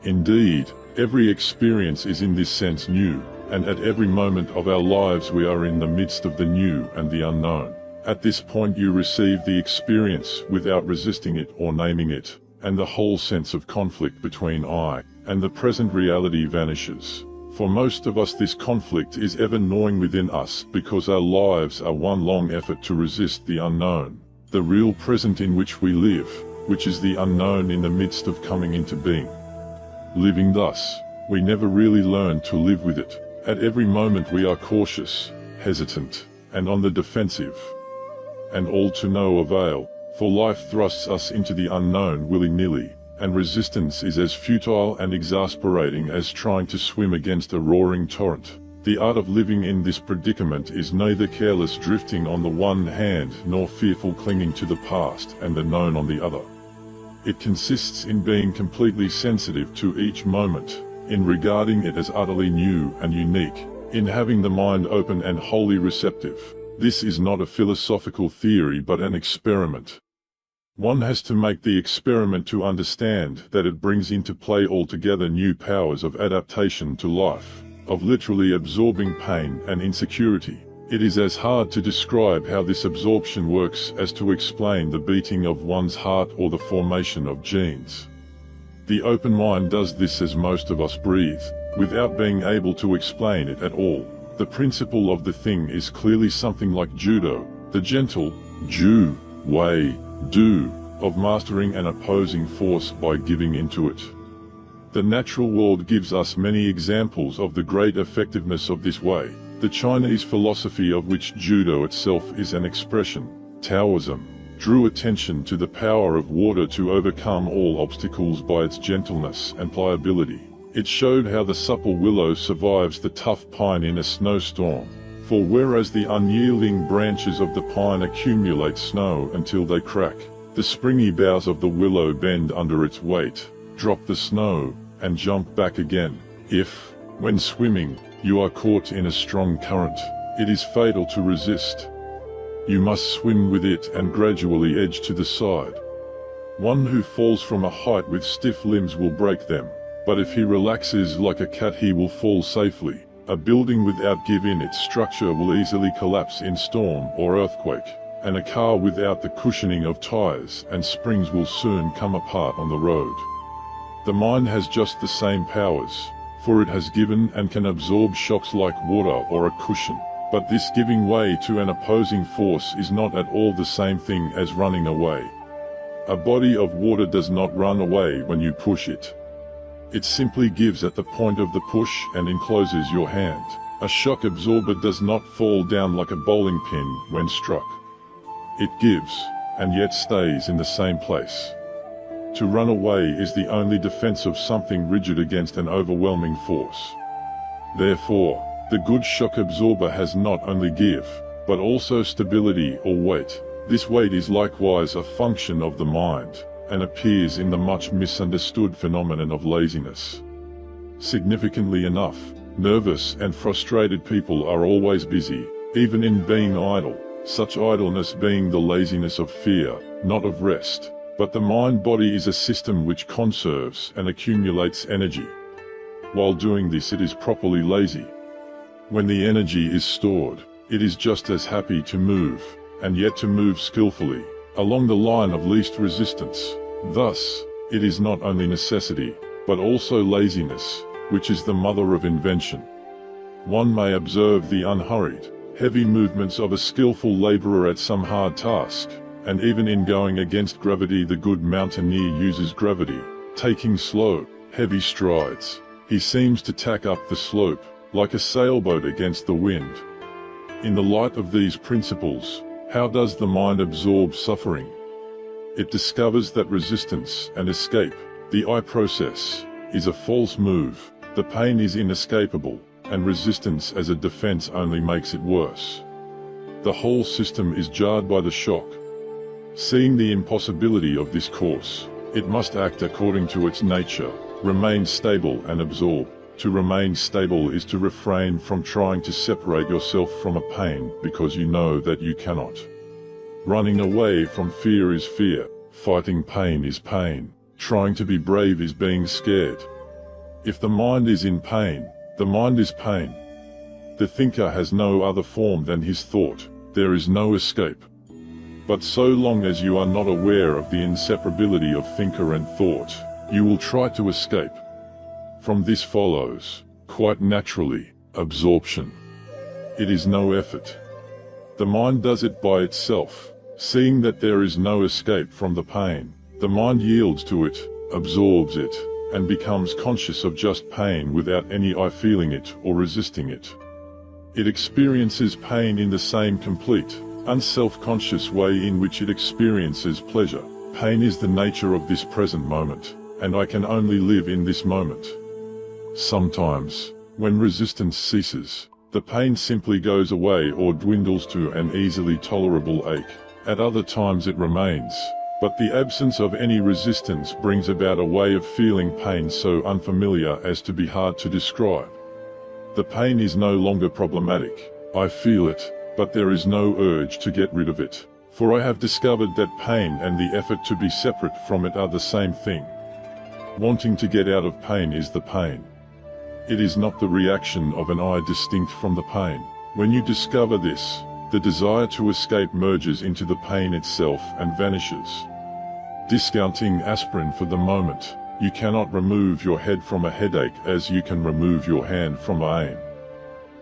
Indeed, every experience is in this sense new, and at every moment of our lives we are in the midst of the new and the unknown. At this point you receive the experience without resisting it or naming it, and the whole sense of conflict between I and the present reality vanishes. For most of us this conflict is ever gnawing within us because our lives are one long effort to resist the unknown, the real present in which we live, which is the unknown in the midst of coming into being. Living thus, we never really learn to live with it. At every moment we are cautious, hesitant, and on the defensive. And all to no avail, for life thrusts us into the unknown willy-nilly, and resistance is as futile and exasperating as trying to swim against a roaring torrent. The art of living in this predicament is neither careless drifting on the one hand nor fearful clinging to the past and the known on the other. It consists in being completely sensitive to each moment, in regarding it as utterly new and unique, in having the mind open and wholly receptive. This is not a philosophical theory but an experiment. One has to make the experiment to understand that it brings into play altogether new powers of adaptation to life, of literally absorbing pain and insecurity. It is as hard to describe how this absorption works as to explain the beating of one's heart or the formation of genes. The open mind does this as most of us breathe, without being able to explain it at all. The principle of the thing is clearly something like judo, the gentle, way, of mastering an opposing force by giving into it. The natural world gives us many examples of the great effectiveness of this way. The Chinese philosophy, of which judo itself is an expression, Taoism, drew attention to the power of water to overcome all obstacles by its gentleness and pliability. It showed how the supple willow survives the tough pine in a snowstorm. For whereas the unyielding branches of the pine accumulate snow until they crack, the springy boughs of the willow bend under its weight, drop the snow, and jump back again. If, when swimming, you are caught in a strong current, it is fatal to resist. You must swim with it and gradually edge to the side. One who falls from a height with stiff limbs will break them, but if he relaxes like a cat he will fall safely. A building without give in its structure will easily collapse in storm or earthquake, and a car without the cushioning of tires and springs will soon come apart on the road. The mind has just the same powers, for it has given and can absorb shocks like water or a cushion. But this giving way to an opposing force is not at all the same thing as running away. A body of water does not run away when you push it. It simply gives at the point of the push and encloses your hand. A shock absorber does not fall down like a bowling pin when struck. It gives, and yet stays in the same place. To run away is the only defense of something rigid against an overwhelming force. Therefore, the good shock absorber has not only give, but also stability or weight. This weight is likewise a function of the mind, and appears in the much misunderstood phenomenon of laziness. Significantly enough, nervous and frustrated people are always busy, even in being idle, such idleness being the laziness of fear, not of rest. But the mind-body is a system which conserves and accumulates energy. While doing this it is properly lazy. When the energy is stored, it is just as happy to move, and yet to move skillfully, along the line of least resistance. Thus, it is not only necessity, but also laziness, which is the mother of invention. One may observe the unhurried, heavy movements of a skillful laborer at some hard task, and even in going against gravity the good mountaineer uses gravity, taking slow, heavy strides. He seems to tack up the slope, like a sailboat against the wind. In the light of these principles, how does the mind absorb suffering? It discovers that resistance and escape, the I process, is a false move. The pain is inescapable, and resistance as a defense only makes it worse. The whole system is jarred by the shock. Seeing the impossibility of this course, it must act according to its nature, remain stable and absorb. To remain stable is to refrain from trying to separate yourself from a pain because you know that you cannot. Running away from fear is fear, fighting pain is pain, trying to be brave is being scared. If the mind is in pain, the mind is pain. The thinker has no other form than his thought, there is no escape. But so long as you are not aware of the inseparability of thinker and thought, you will try to escape. From this follows, quite naturally, absorption. It is no effort. The mind does it by itself, seeing that there is no escape from the pain. The mind yields to it, absorbs it, and becomes conscious of just pain without any I feeling it or resisting it. It experiences pain in the same complete, unself-conscious way in which it experiences pleasure. Pain is the nature of this present moment, and I can only live in this moment. Sometimes, when resistance ceases, the pain simply goes away or dwindles to an easily tolerable ache. At other times it remains, but the absence of any resistance brings about a way of feeling pain so unfamiliar as to be hard to describe. The pain is no longer problematic. I feel it, but there is no urge to get rid of it, for I have discovered that pain and the effort to be separate from it are the same thing. Wanting to get out of pain is the pain. It is not the reaction of an I distinct from the pain. When you discover this, the desire to escape merges into the pain itself and vanishes. Discounting aspirin for the moment, you cannot remove your head from a headache as you can remove your hand from aim.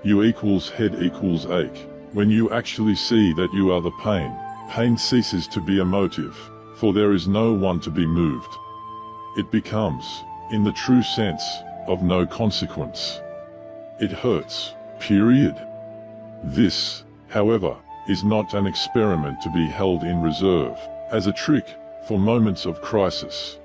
You equals head equals ache. When you actually see that you are the pain, pain ceases to be a motive, for there is no one to be moved. It becomes, in the true sense, of no consequence. It hurts, period. This, however, is not an experiment to be held in reserve, as a trick, for moments of crisis.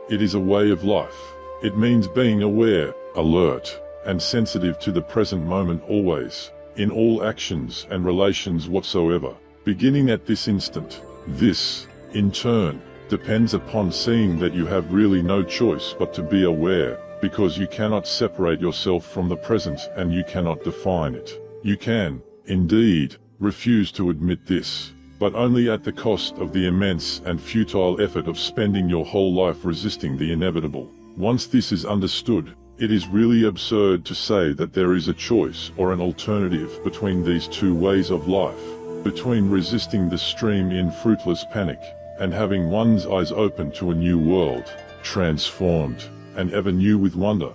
It is a way of life. It means being aware, alert, and sensitive to the present moment always, in all actions and relations whatsoever, beginning at this instant. This, in turn, depends upon seeing that you have really no choice but to be aware, because you cannot separate yourself from the present and you cannot define it. You can, indeed, refuse to admit this, but only at the cost of the immense and futile effort of spending your whole life resisting the inevitable. Once this is understood, it is really absurd to say that there is a choice or an alternative between these two ways of life, between resisting the stream in fruitless panic, and having one's eyes open to a new world, transformed, and ever new with wonder.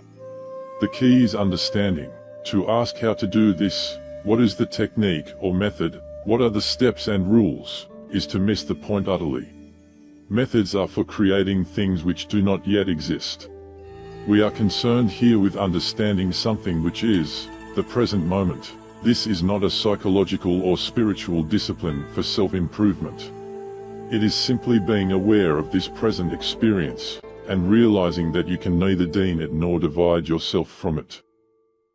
The key is understanding. To ask how to do this, what is the technique or method, what are the steps and rules, is to miss the point utterly. Methods are for creating things which do not yet exist. We are concerned here with understanding something which is the present moment. This is not a psychological or spiritual discipline for self-improvement. It is simply being aware of this present experience, and realizing that you can neither deem it nor divide yourself from it.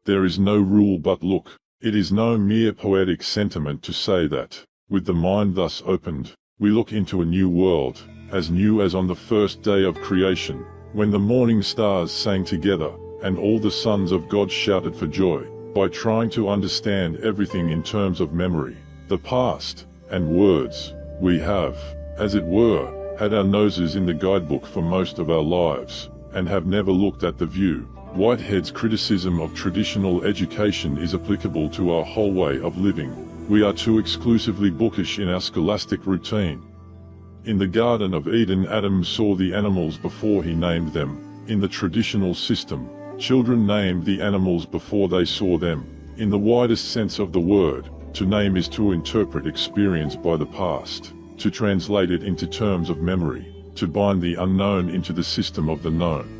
There is no rule but look. It is no mere poetic sentiment to say that, with the mind thus opened, we look into a new world, as new as on the first day of creation, when the morning stars sang together, and all the sons of God shouted for joy, by trying to understand everything in terms of memory, the past, and words. We have, as it were, had our noses in the guidebook for most of our lives, and have never looked at the view. Whitehead's criticism of traditional education is applicable to our whole way of living. We are too exclusively bookish in our scholastic routine. In the Garden of Eden, Adam saw the animals before he named them. In the traditional system, children named the animals before they saw them. In the widest sense of the word, To name is to interpret experience by the past, to translate it into terms of memory, to bind the unknown into the system of the known.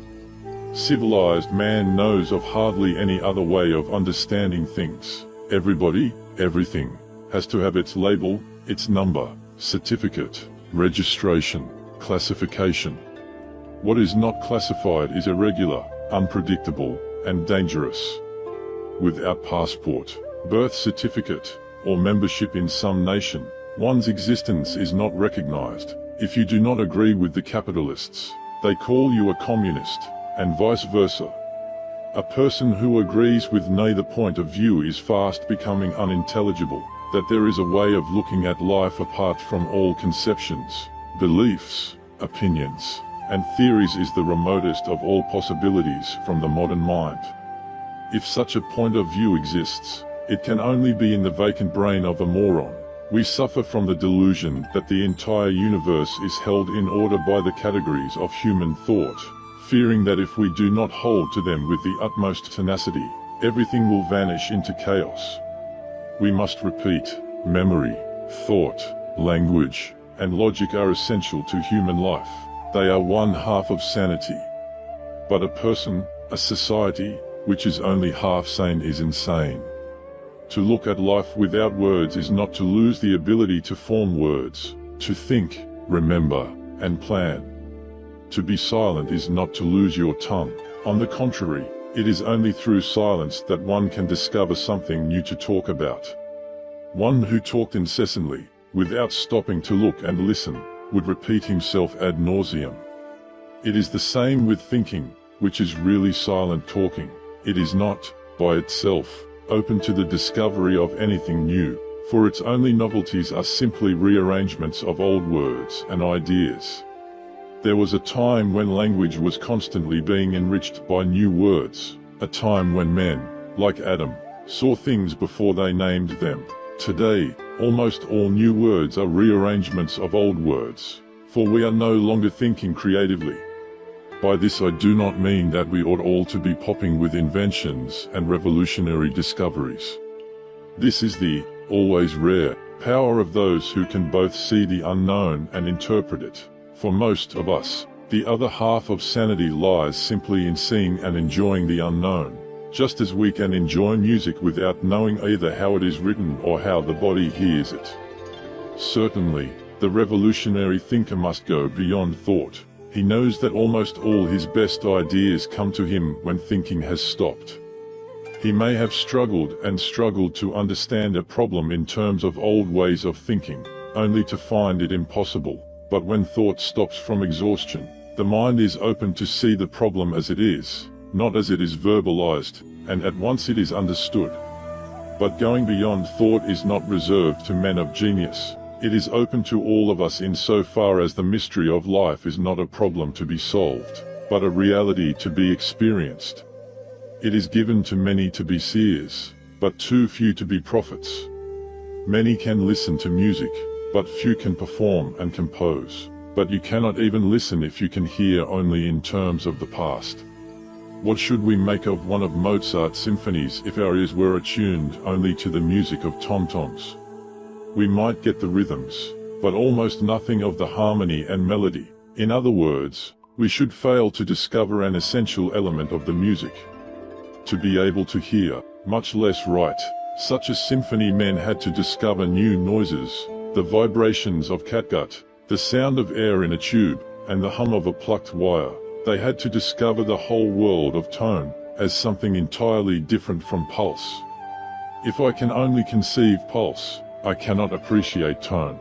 Civilized man knows of hardly any other way of understanding things. Everybody, everything, has to have its label, its number, certificate, registration, classification. What is not classified is irregular, unpredictable, and dangerous. Without passport, birth certificate, or membership in some nation, one's existence is not recognized. If you do not agree with the capitalists, they call you a communist, and vice versa. A person who agrees with neither point of view is fast becoming unintelligible. That there is a way of looking at life apart from all conceptions, beliefs, opinions, and theories is the remotest of all possibilities from the modern mind. If such a point of view exists, it can only be in the vacant brain of a moron. We suffer from the delusion that the entire universe is held in order by the categories of human thought, fearing that if we do not hold to them with the utmost tenacity, everything will vanish into chaos. We must repeat, memory, thought, language, and logic are essential to human life. They are one half of sanity. But a person, a society, which is only half sane is insane. To look at life without words is not to lose the ability to form words, to think, remember, and plan. To be silent is not to lose your tongue. On the contrary, it is only through silence that one can discover something new to talk about. One who talked incessantly, without stopping to look and listen, would repeat himself ad nauseam. It is the same with thinking, which is really silent talking. It is not, by itself, open to the discovery of anything new, for its only novelties are simply rearrangements of old words and ideas. There was a time when language was constantly being enriched by new words, a time when men, like Adam, saw things before they named them. Today, almost all new words are rearrangements of old words, for we are no longer thinking creatively. By this I do not mean that we ought all to be popping with inventions and revolutionary discoveries. This is the, always rare, power of those who can both see the unknown and interpret it. For most of us, the other half of sanity lies simply in seeing and enjoying the unknown, just as we can enjoy music without knowing either how it is written or how the body hears it. Certainly, the revolutionary thinker must go beyond thought. He knows that almost all his best ideas come to him when thinking has stopped. He may have struggled and struggled to understand a problem in terms of old ways of thinking, only to find it impossible. But when thought stops from exhaustion, the mind is open to see the problem as it is, not as it is verbalized, and at once it is understood. But going beyond thought is not reserved to men of genius. It is open to all of us insofar as the mystery of life is not a problem to be solved, but a reality to be experienced. It is given to many to be seers, but too few to be prophets. Many can listen to music, but few can perform and compose. But you cannot even listen if you can hear only in terms of the past. What should we make of one of Mozart's symphonies if our ears were attuned only to the music of tom-toms? We might get the rhythms, but almost nothing of the harmony and melody. In other words, we should fail to discover an essential element of the music. To be able to hear, much less write, such a symphony, men had to discover new noises, the vibrations of catgut, the sound of air in a tube, and the hum of a plucked wire. They had to discover the whole world of tone, as something entirely different from pulse. If I can only conceive pulse, I cannot appreciate tone.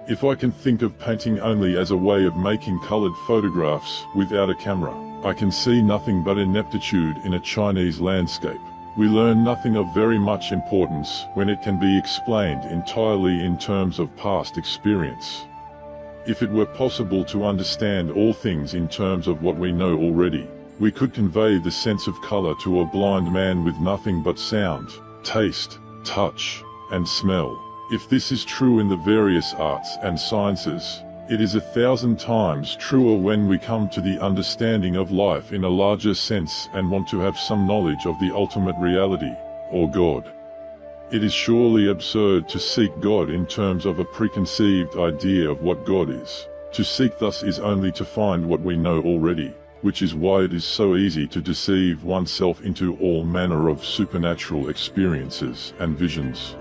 If I can think of painting only as a way of making colored photographs without a camera, I can see nothing but ineptitude in a Chinese landscape. We learn nothing of very much importance when it can be explained entirely in terms of past experience. If it were possible to understand all things in terms of what we know already, we could convey the sense of color to a blind man with nothing but sound, taste, touch, and smell. If this is true in the various arts and sciences, it is 1,000 times truer when we come to the understanding of life in a larger sense and want to have some knowledge of the ultimate reality, or God. It is surely absurd to seek God in terms of a preconceived idea of what God is. To seek thus is only to find what we know already, which is why it is so easy to deceive oneself into all manner of supernatural experiences and visions.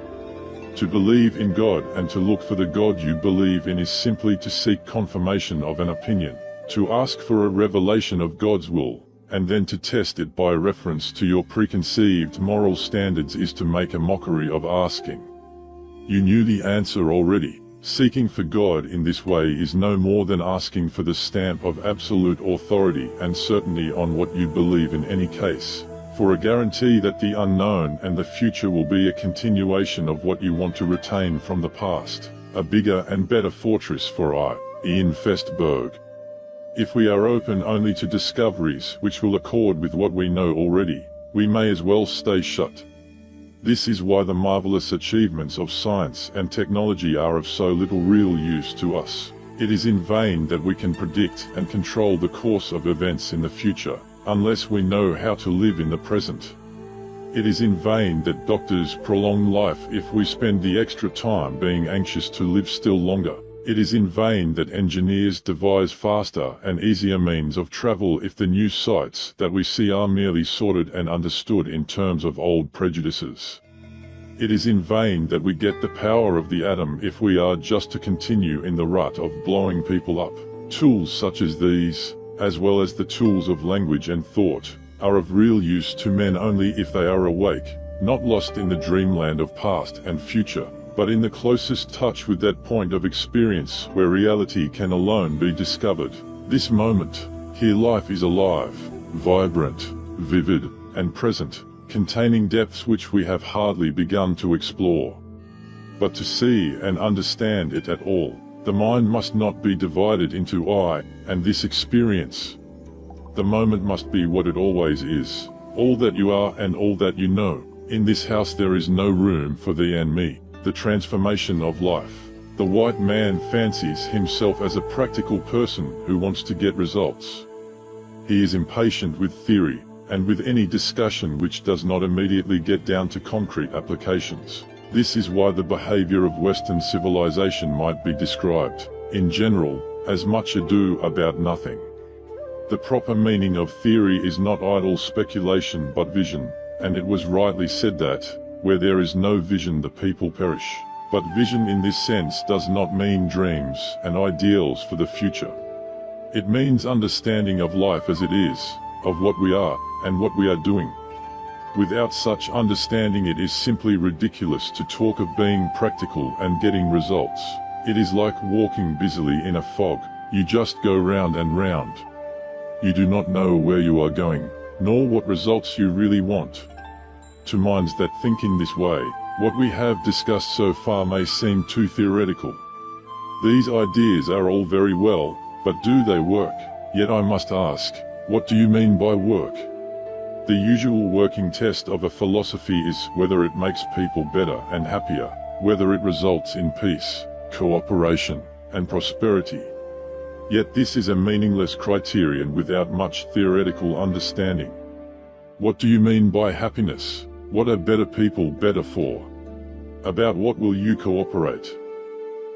To believe in God and to look for the God you believe in is simply to seek confirmation of an opinion, to ask for a revelation of God's will, and then to test it by reference to your preconceived moral standards is to make a mockery of asking. You knew the answer already. Seeking for God in this way is no more than asking for the stamp of absolute authority and certainty on what you believe in any case, for a guarantee that the unknown and the future will be a continuation of what you want to retain from the past, a bigger and better fortress for Ian Festberg. If we are open only to discoveries which will accord with what we know already, we may as well stay shut. This is why the marvelous achievements of science and technology are of so little real use to us. It is in vain that we can predict and control the course of events in the future, unless we know how to live in the present. It is in vain that doctors prolong life if we spend the extra time being anxious to live still longer. It is in vain that engineers devise faster and easier means of travel if the new sights that we see are merely sorted and understood in terms of old prejudices. It is in vain that we get the power of the atom if we are just to continue in the rut of blowing people up. Tools such as these, as well as the tools of language and thought, are of real use to men only if they are awake, not lost in the dreamland of past and future, but in the closest touch with that point of experience where reality can alone be discovered. This moment, here life is alive, vibrant, vivid, and present, containing depths which we have hardly begun to explore. But to see and understand it at all, the mind must not be divided into I and this experience. The moment must be what it always is, all that you are and all that you know. In this house there is no room for thee and me. The transformation of life. The white man fancies himself as a practical person who wants to get results. He is impatient with theory, and with any discussion which does not immediately get down to concrete applications. This is why the behavior of Western civilization might be described, in general, as much ado about nothing. The proper meaning of theory is not idle speculation but vision, and it was rightly said that, where there is no vision the people perish. But vision in this sense does not mean dreams and ideals for the future. It means understanding of life as it is, of what we are, and what we are doing. Without such understanding it is simply ridiculous to talk of being practical and getting results. It is like walking busily in a fog, you just go round and round. You do not know where you are going, nor what results you really want. To minds that think in this way, what we have discussed so far may seem too theoretical. These ideas are all very well, but do they work? Yet I must ask, what do you mean by work? The usual working test of a philosophy is whether it makes people better and happier, whether it results in peace, cooperation, and prosperity. Yet this is a meaningless criterion without much theoretical understanding. What do you mean by happiness? What are better people better for? About what will you cooperate?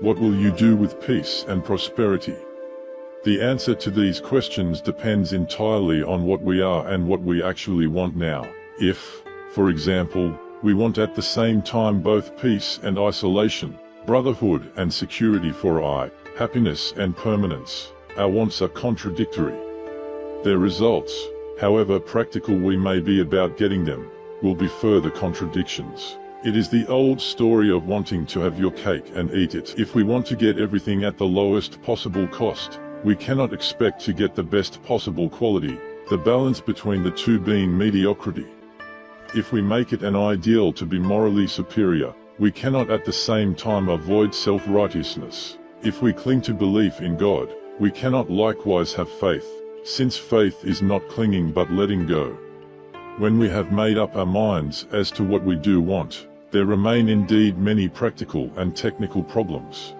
What will you do with peace and prosperity? The answer to these questions depends entirely on what we are and what we actually want now. If, for example, we want at the same time both peace and isolation, brotherhood and security for happiness and permanence, our wants are contradictory. Their results, however practical we may be about getting them, will be further contradictions. It is the old story of wanting to have your cake and eat it. If we want to get everything at the lowest possible cost, we cannot expect to get the best possible quality, the balance between the two being mediocrity. If we make it an ideal to be morally superior, we cannot at the same time avoid self-righteousness. If we cling to belief in God, we cannot likewise have faith, since faith is not clinging but letting go. When we have made up our minds as to what we do want, there remain indeed many practical and technical problems.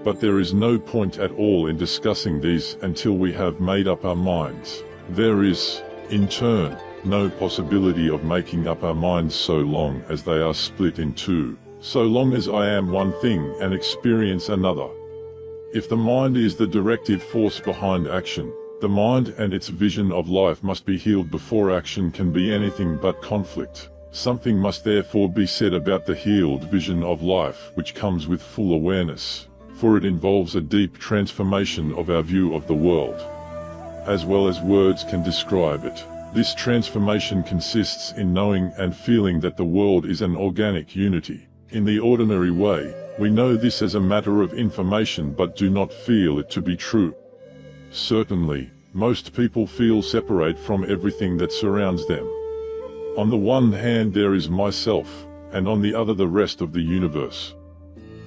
But there is no point at all in discussing these until we have made up our minds. There is, in turn, no possibility of making up our minds so long as they are split in two, so long as I am one thing and experience another. If the mind is the directive force behind action, the mind and its vision of life must be healed before action can be anything but conflict. Something must therefore be said about the healed vision of life which comes with full awareness, for it involves a deep transformation of our view of the world. As well as words can describe it, this transformation consists in knowing and feeling that the world is an organic unity. In the ordinary way, we know this as a matter of information but do not feel it to be true. Certainly, most people feel separate from everything that surrounds them. On the one hand there is myself, and on the other the rest of the universe.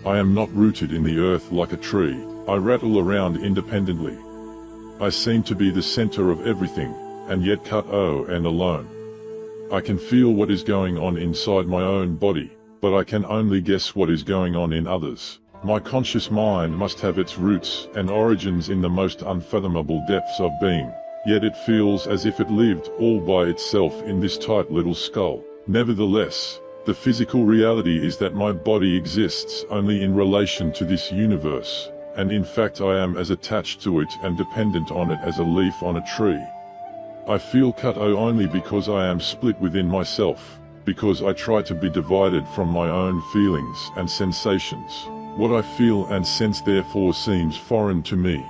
I am not rooted in the earth like a tree, I rattle around independently. I seem to be the center of everything, and yet cut off and alone. I can feel what is going on inside my own body, but I can only guess what is going on in others. My conscious mind must have its roots and origins in the most unfathomable depths of being, yet it feels as if it lived all by itself in this tight little skull. Nevertheless, the physical reality is that my body exists only in relation to this universe, and in fact I am as attached to it and dependent on it as a leaf on a tree. I feel cut off only because I am split within myself, because I try to be divided from my own feelings and sensations. What I feel and sense therefore seems foreign to me.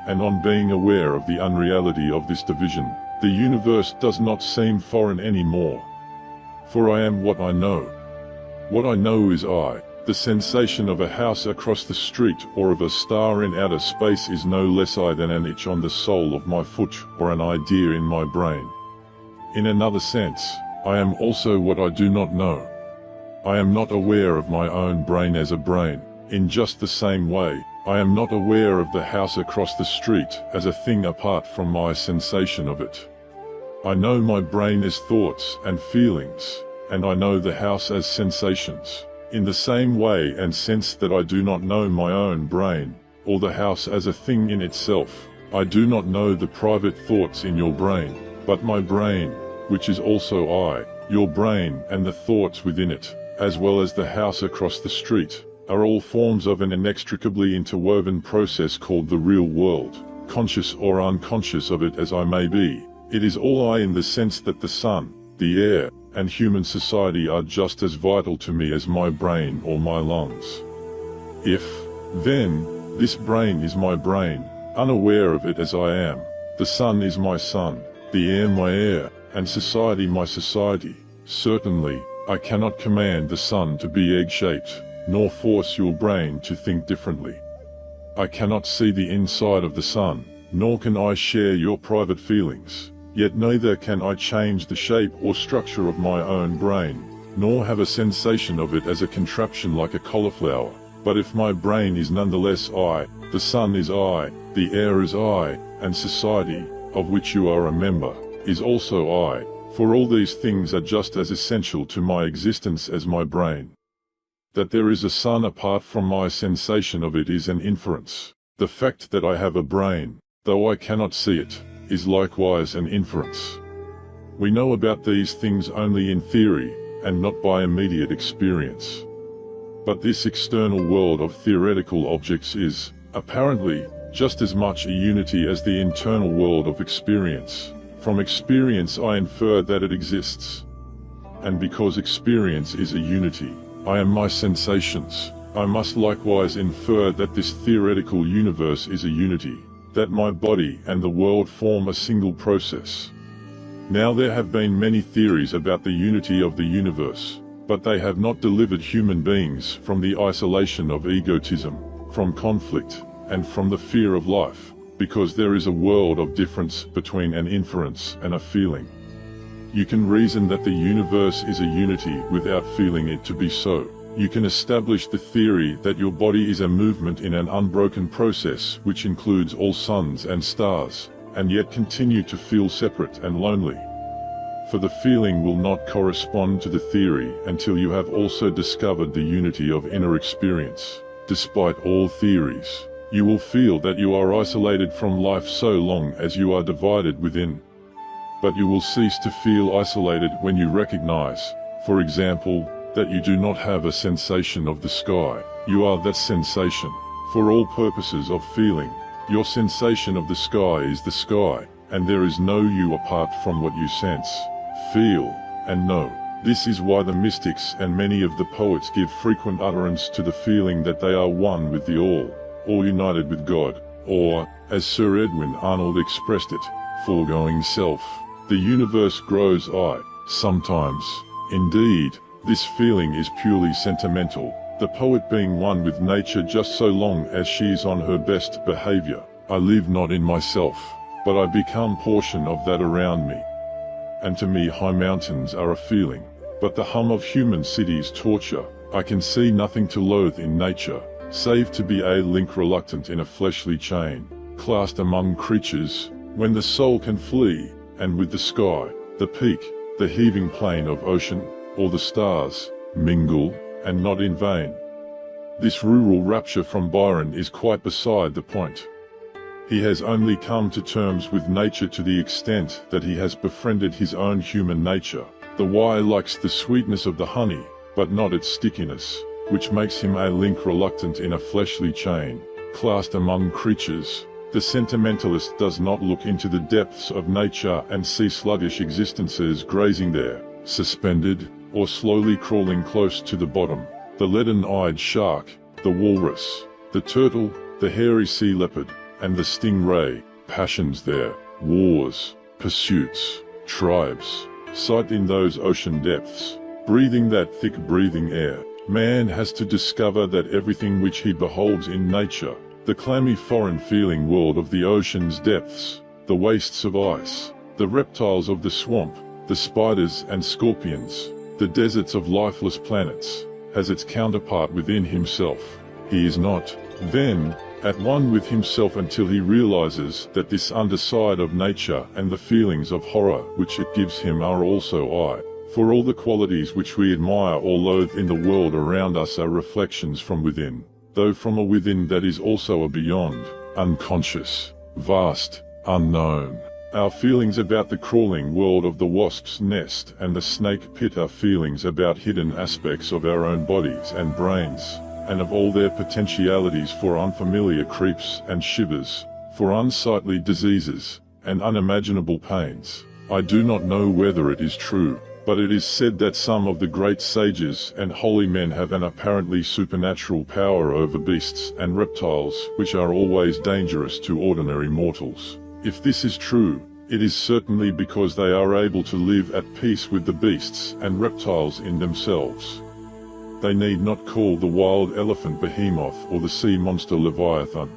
And on being aware of the unreality of this division, the universe does not seem foreign anymore. For I am what I know. What I know is I. The sensation of a house across the street or of a star in outer space is no less I than an itch on the sole of my foot or an idea in my brain. In another sense, I am also what I do not know. I am not aware of my own brain as a brain. In just the same way, I am not aware of the house across the street as a thing apart from my sensation of it. I know my brain as thoughts and feelings, and I know the house as sensations. In the same way and sense that I do not know my own brain, or the house as a thing in itself, I do not know the private thoughts in your brain, but my brain, which is also I, your brain and the thoughts within it, as well as the house across the street, are all forms of an inextricably interwoven process called the real world. Conscious or unconscious of it as I may be, it is all I in the sense that the sun, the air, and human society are just as vital to me as my brain or my lungs. If, then, this brain is my brain, unaware of it as I am, the sun is my sun, the air my air, and society my society, certainly, I cannot command the sun to be egg-shaped, nor force your brain to think differently. I cannot see the inside of the sun, nor can I share your private feelings, yet neither can I change the shape or structure of my own brain, nor have a sensation of it as a contraption like a cauliflower. But if my brain is nonetheless I, the sun is I, the air is I, and society, of which you are a member, is also I, for all these things are just as essential to my existence as my brain. That there is a sun apart from my sensation of it is an inference. The fact that I have a brain, though I cannot see it, is likewise an inference. We know about these things only in theory, and not by immediate experience. But this external world of theoretical objects is, apparently, just as much a unity as the internal world of experience. From experience I infer that it exists. And because experience is a unity, I am my sensations, I must likewise infer that this theoretical universe is a unity, that my body and the world form a single process. Now there have been many theories about the unity of the universe, but they have not delivered human beings from the isolation of egotism, from conflict, and from the fear of life, because there is a world of difference between an inference and a feeling. You can reason that the universe is a unity without feeling it to be so. You can establish the theory that your body is a movement in an unbroken process which includes all suns and stars, and yet continue to feel separate and lonely. For the feeling will not correspond to the theory until you have also discovered the unity of inner experience. Despite all theories, you will feel that you are isolated from life so long as you are divided within. but you will cease to feel isolated when you recognize, for example, that you do not have a sensation of the sky. You are that sensation. For all purposes of feeling, your sensation of the sky is the sky, and there is no you apart from what you sense, feel, and know. This is why the mystics and many of the poets give frequent utterance to the feeling that they are one with the all united with God, or, as Sir Edwin Arnold expressed it, foregoing self. The universe grows I. Sometimes, indeed, this feeling is purely sentimental, the poet being one with nature just so long as she is on her best behavior. I live not in myself, but I become portion of that around me. And to me high mountains are a feeling, but the hum of human cities torture. I can see nothing to loathe in nature, save to be a link reluctant in a fleshly chain, classed among creatures, when the soul can flee, and with the sky, the peak, the heaving plain of ocean, or the stars, mingle, and not in vain. This rural rapture from Byron is quite beside the point. He has only come to terms with nature to the extent that he has befriended his own human nature. The why likes the sweetness of the honey, but not its stickiness, which makes him a link reluctant in a fleshly chain, classed among creatures. The sentimentalist does not look into the depths of nature and see sluggish existences grazing there, suspended, or slowly crawling close to the bottom. The leaden-eyed shark, the walrus, the turtle, the hairy sea leopard, and the stingray, passions there, wars, pursuits, tribes, sight in those ocean depths, breathing that thick breathing air. Man has to discover that everything which he beholds in nature, the clammy foreign feeling world of the ocean's depths, the wastes of ice, the reptiles of the swamp, the spiders and scorpions, the deserts of lifeless planets, has its counterpart within himself. He is not, then, at one with himself until he realizes that this underside of nature and the feelings of horror which it gives him are also I. For all the qualities which we admire or loathe in the world around us are reflections from within, though from a within that is also a beyond, unconscious, vast, unknown. Our feelings about the crawling world of the wasp's nest and the snake pit are feelings about hidden aspects of our own bodies and brains, and of all their potentialities for unfamiliar creeps and shivers, for unsightly diseases, and unimaginable pains. I do not know whether it is true, but it is said that some of the great sages and holy men have an apparently supernatural power over beasts and reptiles which are always dangerous to ordinary mortals. If this is true, it is certainly because they are able to live at peace with the beasts and reptiles in themselves. They need not call the wild elephant behemoth or the sea monster leviathan.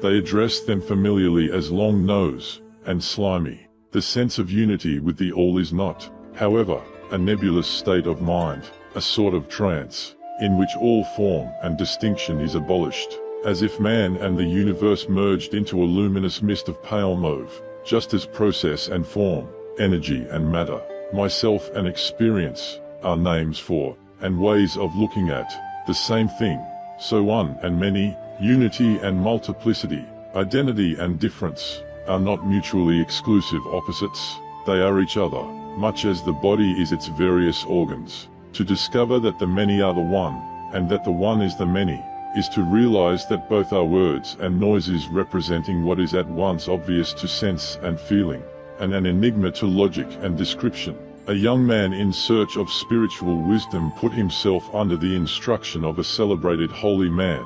They address them familiarly as long nose and slimy. The sense of unity with the all is not, however, a nebulous state of mind, a sort of trance, in which all form and distinction is abolished, as if man and the universe merged into a luminous mist of pale mauve, just as process and form, energy and matter, myself and experience, are names for, and ways of looking at, the same thing. So one and many, unity and multiplicity, identity and difference, are not mutually exclusive opposites, they are each other, much as the body is its various organs. To discover that the many are the one, and that the one is the many, is to realize that both are words and noises representing what is at once obvious to sense and feeling, and an enigma to logic and description. A young man in search of spiritual wisdom put himself under the instruction of a celebrated holy man.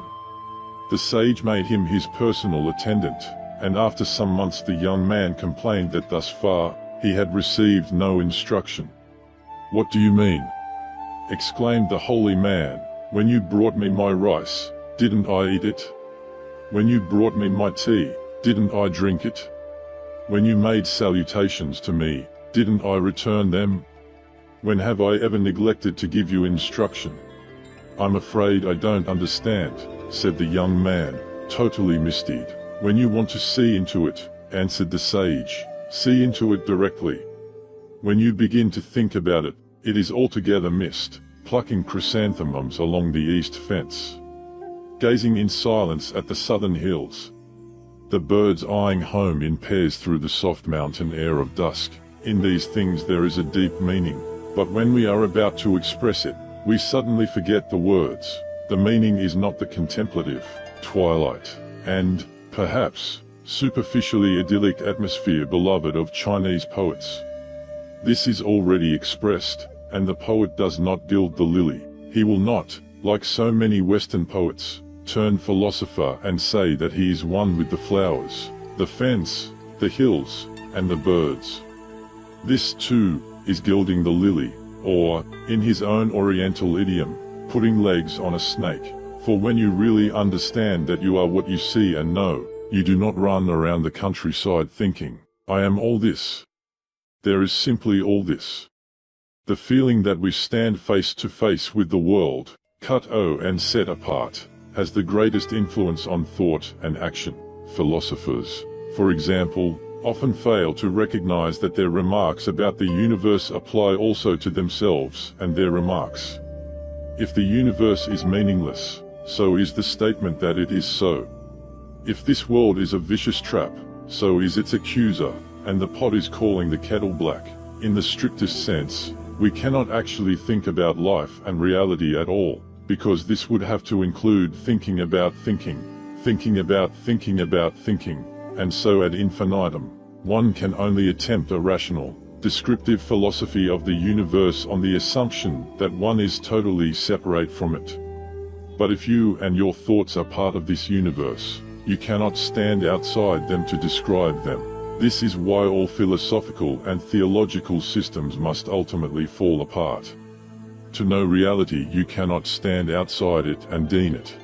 The sage made him his personal attendant, and after some months the young man complained that thus far, he had received no instruction. "What do you mean?" exclaimed the holy man. "When you brought me my rice, didn't I eat it? When you brought me my tea, didn't I drink it? When you made salutations to me, didn't I return them? When have I ever neglected to give you instruction?" "I'm afraid I don't understand," said the young man, totally misted. "When you want to see into it," answered the sage, "see into it directly. When you begin to think about it, it is altogether mist, plucking chrysanthemums along the east fence, gazing in silence at the southern hills, the birds eyeing home in pairs through the soft mountain air of dusk, In these things there is a deep meaning, but when we are about to express it, we suddenly forget the words. The meaning is not the contemplative, twilight, and, perhaps, superficially idyllic atmosphere beloved of Chinese poets. This is already expressed, and the poet does not gild the lily. He will not, like so many Western poets, turn philosopher and say that he is one with the flowers, the fence, the hills, and the birds. This, too, is gilding the lily, or, in his own Oriental idiom, putting legs on a snake. For when you really understand that you are what you see and know, you do not run around the countryside thinking, I am all this. There is simply all this. The feeling that we stand face to face with the world, cut and set apart, has the greatest influence on thought and action. Philosophers, for example, often fail to recognize that their remarks about the universe apply also to themselves and their remarks. If the universe is meaningless, so is the statement that it is so. If this world is a vicious trap, so is its accuser, and the pot is calling the kettle black. In the strictest sense, we cannot actually think about life and reality at all, because this would have to include thinking about thinking, thinking about thinking about thinking, and so ad infinitum. One can only attempt a rational, descriptive philosophy of the universe on the assumption that one is totally separate from it. But if you and your thoughts are part of this universe, you cannot stand outside them to describe them. This is why all philosophical and theological systems must ultimately fall apart. To know reality, you cannot stand outside it and deem it.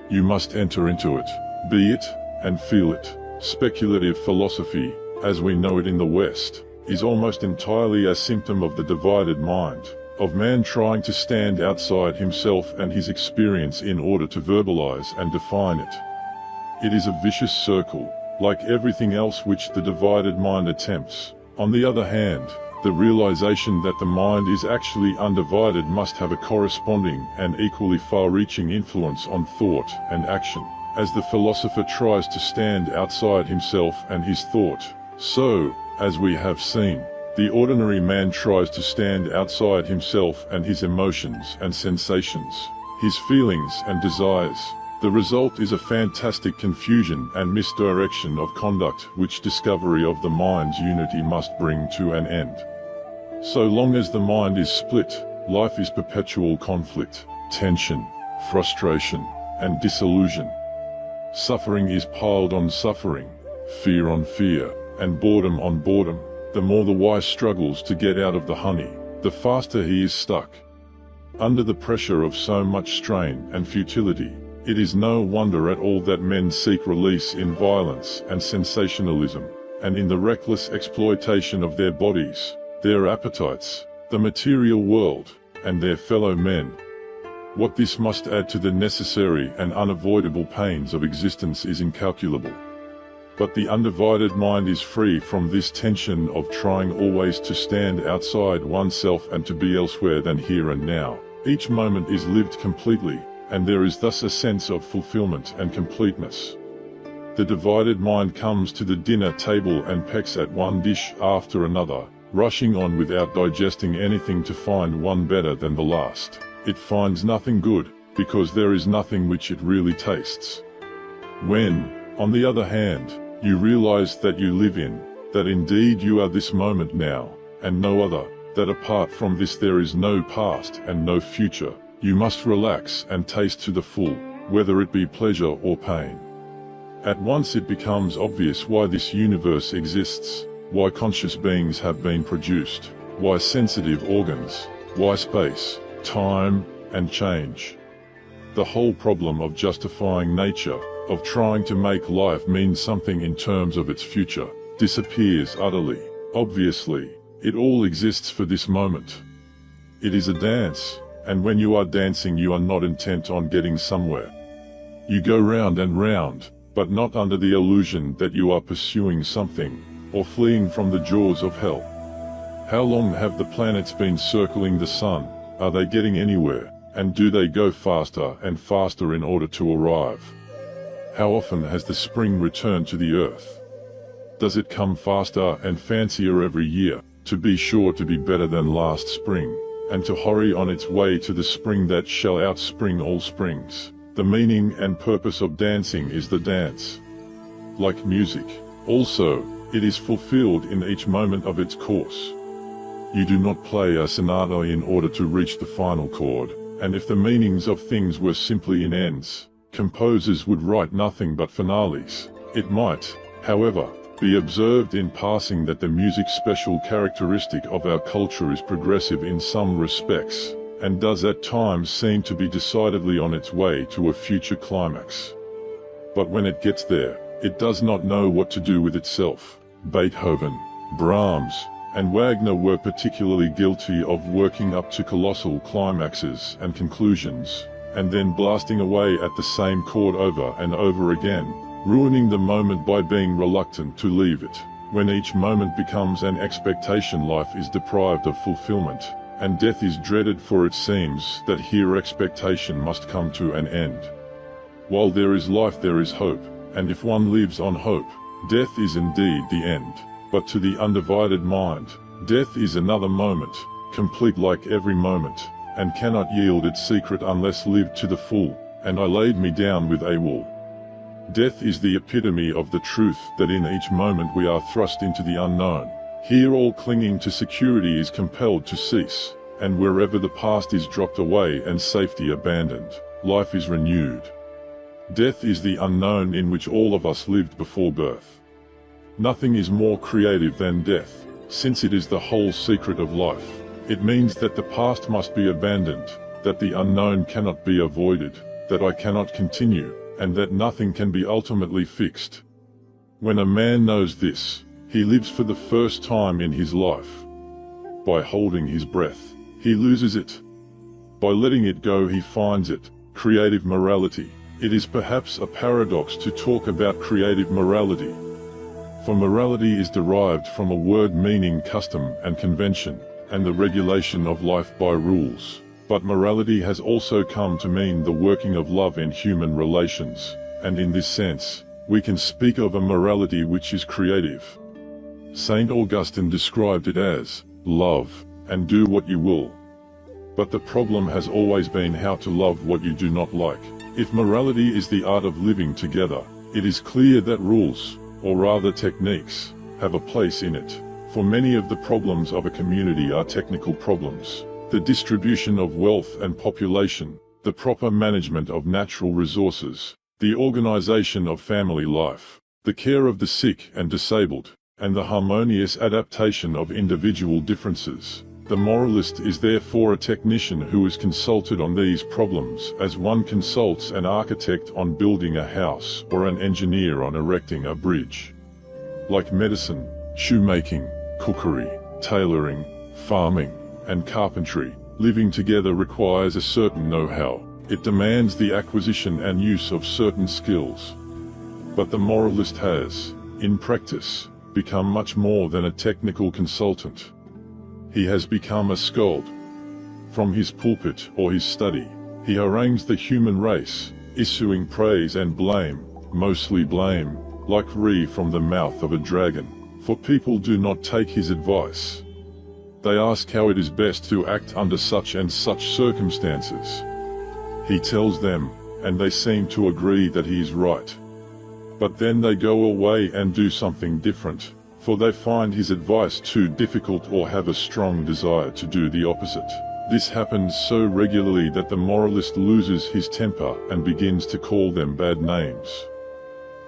You must enter into it, be it, and feel it. Speculative philosophy, as we know it in the West, is almost entirely a symptom of the divided mind, of man trying to stand outside himself and his experience in order to verbalize and define it. It is a vicious circle, like everything else which the divided mind attempts. On the other hand, the realization that the mind is actually undivided must have a corresponding and equally far-reaching influence on thought and action. As the philosopher tries to stand outside himself and his thought, so, as we have seen, the ordinary man tries to stand outside himself and his emotions and sensations, his feelings and desires. The result is a fantastic confusion and misdirection of conduct which discovery of the mind's unity must bring to an end. So long as the mind is split, life is perpetual conflict, tension, frustration, and disillusion. Suffering is piled on suffering, fear on fear, and boredom on boredom. The more the wise struggles to get out of the honey, the faster he is stuck. Under the pressure of so much strain and futility, it is no wonder at all that men seek release in violence and sensationalism, and in the reckless exploitation of their bodies, their appetites, the material world, and their fellow men. What this must add to the necessary and unavoidable pains of existence is incalculable. But the undivided mind is free from this tension of trying always to stand outside oneself and to be elsewhere than here and now. Each moment is lived completely, and there is thus a sense of fulfillment and completeness. The divided mind comes to the dinner table and pecks at one dish after another, rushing on without digesting anything to find one better than the last. It finds nothing good, because there is nothing which it really tastes. When, on the other hand, you realize that you live in, that indeed you are this moment now, and no other, that apart from this there is no past and no future, you must relax and taste to the full, whether it be pleasure or pain. At once it becomes obvious why this universe exists, why conscious beings have been produced, why sensitive organs, why space, time, and change. The whole problem of justifying nature, of trying to make life mean something in terms of its future, disappears utterly. Obviously, it all exists for this moment. It is a dance, and when you are dancing you are not intent on getting somewhere. You go round and round, but not under the illusion that you are pursuing something, or fleeing from the jaws of hell. How long have the planets been circling the sun? Are they getting anywhere, and do they go faster and faster in order to arrive? How often has the spring returned to the earth? Does it come faster and fancier every year, to be sure to be better than last spring, and to hurry on its way to the spring that shall outspring all springs? The meaning and purpose of dancing is the dance. Like music, also, it is fulfilled in each moment of its course. You do not play a sonata in order to reach the final chord, and if the meanings of things were simply in ends, composers would write nothing but finales. It might, however, be observed in passing that the music's special characteristic of our culture is progressive in some respects, and does at times seem to be decidedly on its way to a future climax. But when it gets there, it does not know what to do with itself. Beethoven, Brahms, and Wagner were particularly guilty of working up to colossal climaxes and conclusions, and then blasting away at the same chord over and over again, ruining the moment by being reluctant to leave it. When each moment becomes an expectation, life is deprived of fulfillment, and death is dreaded, for it seems that here expectation must come to an end. While there is life there is hope, and if one lives on hope, death is indeed the end. But to the undivided mind, death is another moment, complete like every moment, and cannot yield its secret unless lived to the full. And I laid me down with a wool. Death is the epitome of the truth that in each moment we are thrust into the unknown. Here all clinging to security is compelled to cease, and wherever the past is dropped away and safety abandoned, life is renewed. Death is the unknown in which all of us lived before birth. Nothing is more creative than death, since it is the whole secret of life. It means that the past must be abandoned, that the unknown cannot be avoided, that I cannot continue, and that nothing can be ultimately fixed. When a man knows this, he lives for the first time in his life. By holding his breath, he loses it. By letting it go, he finds it. Creative morality. It is perhaps a paradox to talk about creative morality, for morality is derived from a word meaning custom and convention, and the regulation of life by rules. But morality has also come to mean the working of love in human relations, and in this sense, we can speak of a morality which is creative. Saint Augustine described it as, love, and do what you will. But the problem has always been how to love what you do not like. If morality is the art of living together, it is clear that rules, or rather techniques, have a place in it. For many of the problems of a community are technical problems. The distribution of wealth and population, the proper management of natural resources, the organization of family life, the care of the sick and disabled, and the harmonious adaptation of individual differences. The moralist is therefore a technician who is consulted on these problems as one consults an architect on building a house or an engineer on erecting a bridge. Like medicine, shoemaking, cookery, tailoring, farming, and carpentry, living together requires a certain know-how. It demands the acquisition and use of certain skills. But the moralist has, in practice, become much more than a technical consultant. He has become a scold. From his pulpit or his study, he harangues the human race, issuing praise and blame, mostly blame, like re from the mouth of a dragon, for people do not take his advice. They ask how it is best to act under such and such circumstances. He tells them, and they seem to agree that he is right. But then they go away and do something different, for they find his advice too difficult or have a strong desire to do the opposite. This happens so regularly that the moralist loses his temper and begins to call them bad names.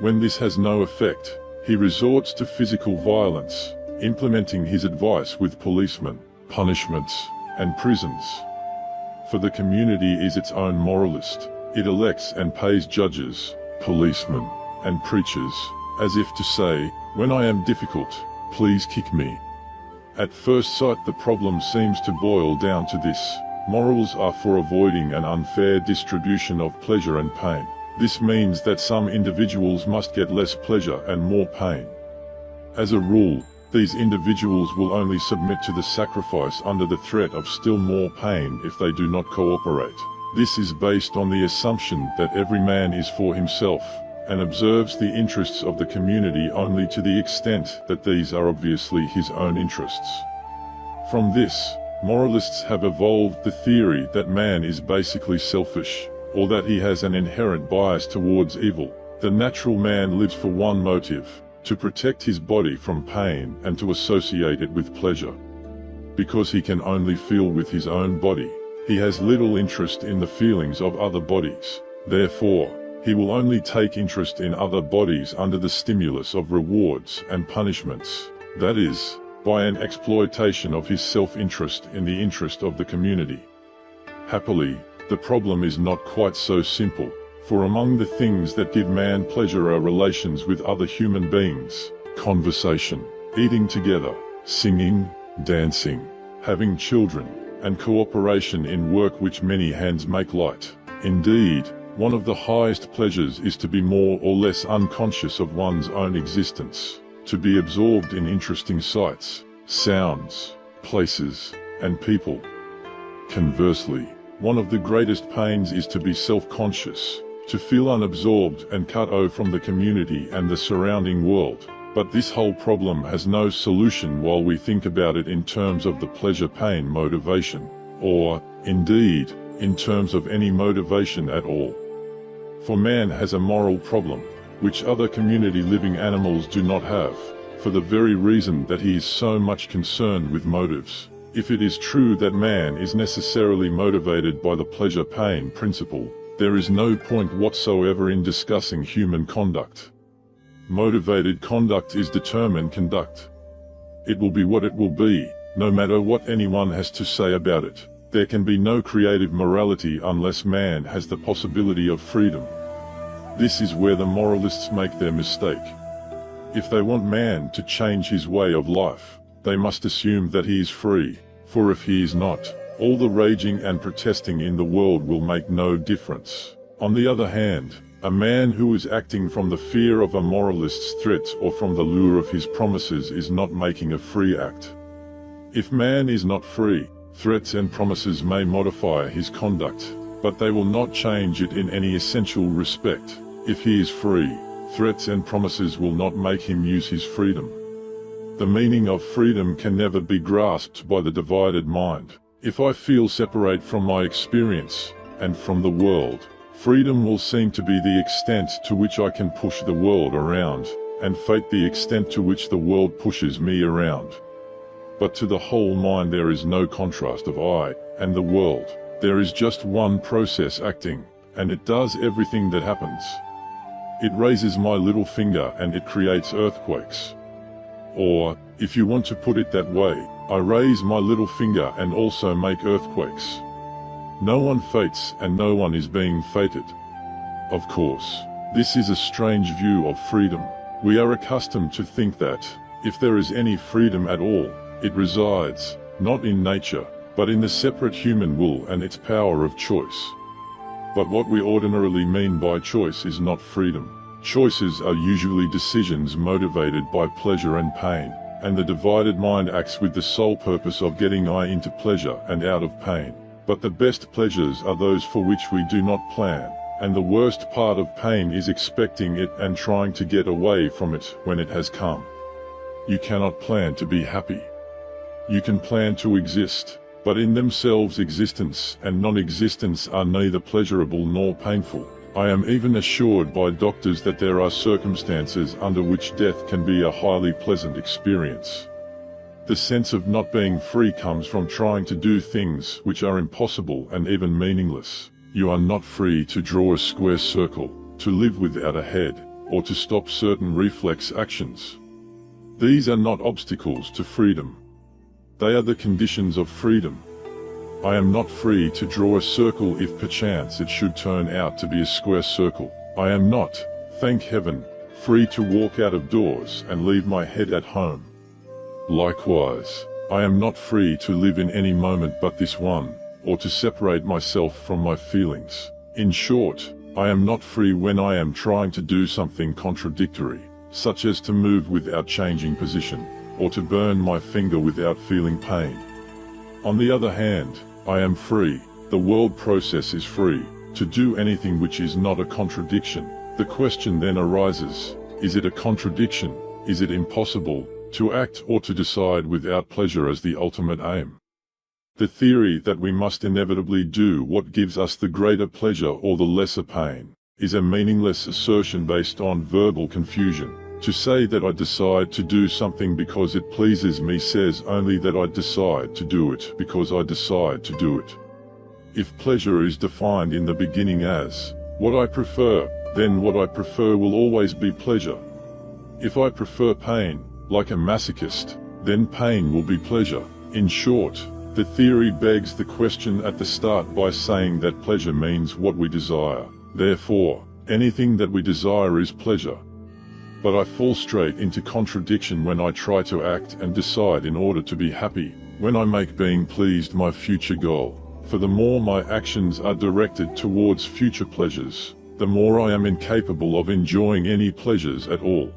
When this has no effect, he resorts to physical violence, implementing his advice with policemen, punishments, and prisons. For the community is its own moralist. It elects and pays judges, policemen, and preachers, as if to say, when I am difficult, please kick me. At first sight the problem seems to boil down to this: morals are for avoiding an unfair distribution of pleasure and pain. This means that some individuals must get less pleasure and more pain. As a rule, these individuals will only submit to the sacrifice under the threat of still more pain if they do not cooperate. This is based on the assumption that every man is for himself, and observes the interests of the community only to the extent that these are obviously his own interests. From this, moralists have evolved the theory that man is basically selfish, or that he has an inherent bias towards evil. The natural man lives for one motive: to protect his body from pain and to associate it with pleasure. Because he can only feel with his own body, he has little interest in the feelings of other bodies. Therefore, he will only take interest in other bodies under the stimulus of rewards and punishments, that is, by an exploitation of his self-interest in the interest of the community. Happily, the problem is not quite so simple, for among the things that give man pleasure are relations with other human beings, conversation, eating together, singing, dancing, having children, and cooperation in work which many hands make light. Indeed, one of the highest pleasures is to be more or less unconscious of one's own existence, to be absorbed in interesting sights, sounds, places, and people. Conversely, one of the greatest pains is to be self-conscious, to feel unabsorbed and cut off from the community and the surrounding world. But this whole problem has no solution while we think about it in terms of the pleasure-pain motivation, or, indeed, in terms of any motivation at all. For man has a moral problem, which other community-living animals do not have, for the very reason that he is so much concerned with motives. If it is true that man is necessarily motivated by the pleasure-pain principle, there is no point whatsoever in discussing human conduct. Motivated conduct is determined conduct. It will be what it will be, no matter what anyone has to say about it. There can be no creative morality unless man has the possibility of freedom. This is where the moralists make their mistake. If they want man to change his way of life, they must assume that he is free, for if he is not, all the raging and protesting in the world will make no difference. On the other hand, a man who is acting from the fear of a moralist's threat or from the lure of his promises is not making a free act. If man is not free, threats and promises may modify his conduct, but they will not change it in any essential respect. If he is free, threats and promises will not make him use his freedom. The meaning of freedom can never be grasped by the divided mind. If I feel separate from my experience, and from the world, freedom will seem to be the extent to which I can push the world around, and fate the extent to which the world pushes me around. But to the whole mind there is no contrast of I and the world. There is just one process acting, and it does everything that happens. It raises my little finger and it creates earthquakes. Or, if you want to put it that way, I raise my little finger and also make earthquakes. No one fates and no one is being fated. Of course, this is a strange view of freedom. We are accustomed to think that, if there is any freedom at all, it resides, not in nature, but in the separate human will and its power of choice. But what we ordinarily mean by choice is not freedom. Choices are usually decisions motivated by pleasure and pain, and the divided mind acts with the sole purpose of getting I into pleasure and out of pain. But the best pleasures are those for which we do not plan, and the worst part of pain is expecting it and trying to get away from it when it has come. You cannot plan to be happy. You can plan to exist, but in themselves existence and non-existence are neither pleasurable nor painful. I am even assured by doctors that there are circumstances under which death can be a highly pleasant experience. The sense of not being free comes from trying to do things which are impossible and even meaningless. You are not free to draw a square circle, to live without a head, or to stop certain reflex actions. These are not obstacles to freedom. They are the conditions of freedom. I am not free to draw a circle if perchance it should turn out to be a square circle. I am not, thank heaven, free to walk out of doors and leave my head at home. Likewise, I am not free to live in any moment but this one, or to separate myself from my feelings. In short, I am not free when I am trying to do something contradictory, such as to move without changing position, or to burn my finger without feeling pain. On the other hand, I am free, the world process is free, to do anything which is not a contradiction, The question then arises, is it a contradiction, is it impossible, to act or to decide without pleasure as the ultimate aim? The theory that we must inevitably do what gives us the greater pleasure or the lesser pain is a meaningless assertion based on verbal confusion. To say that I decide to do something because it pleases me says only that I decide to do it because I decide to do it. If pleasure is defined in the beginning as what I prefer, then what I prefer will always be pleasure. If I prefer pain, like a masochist, then pain will be pleasure. In short, the theory begs the question at the start by saying that pleasure means what we desire. Therefore, anything that we desire is pleasure. But I fall straight into contradiction when I try to act and decide in order to be happy, when I make being pleased my future goal. For the more my actions are directed towards future pleasures, the more I am incapable of enjoying any pleasures at all.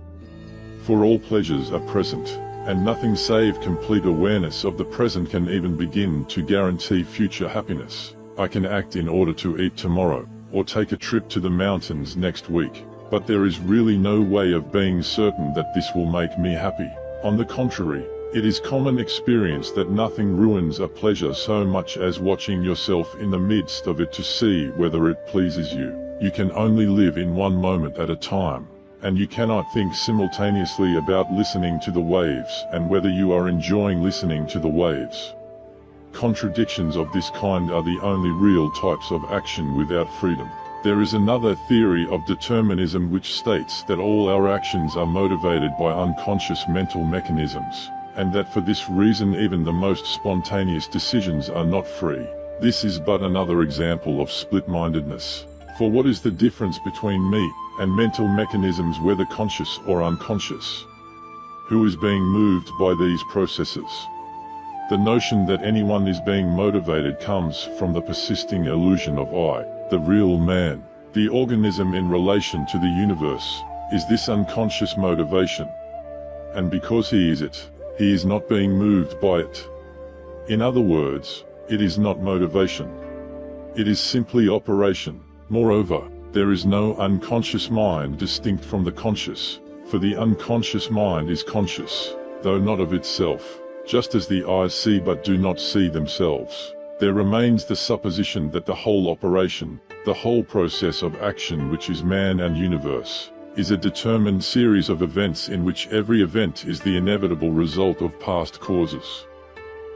For all pleasures are present, and nothing save complete awareness of the present can even begin to guarantee future happiness. I can act in order to eat tomorrow, or take a trip to the mountains next week, but there is really no way of being certain that this will make me happy. On the contrary, it is common experience that nothing ruins a pleasure so much as watching yourself in the midst of it to see whether it pleases you. You can only live in one moment at a time, and you cannot think simultaneously about listening to the waves and whether you are enjoying listening to the waves. Contradictions of this kind are the only real types of action without freedom. There is another theory of determinism which states that all our actions are motivated by unconscious mental mechanisms, and that for this reason even the most spontaneous decisions are not free. This is but another example of split-mindedness. For what is the difference between me and mental mechanisms, whether conscious or unconscious? Who is being moved by these processes? The notion that anyone is being motivated comes from the persisting illusion of I, the real man, the organism in relation to the universe, is this unconscious motivation. And because he is it, he is not being moved by it. In other words, it is not motivation. It is simply operation. Moreover, there is no unconscious mind distinct from the conscious, for the unconscious mind is conscious, though not of itself, just as the eyes see but do not see themselves. There remains the supposition that the whole operation, the whole process of action which is man and universe, is a determined series of events in which every event is the inevitable result of past causes.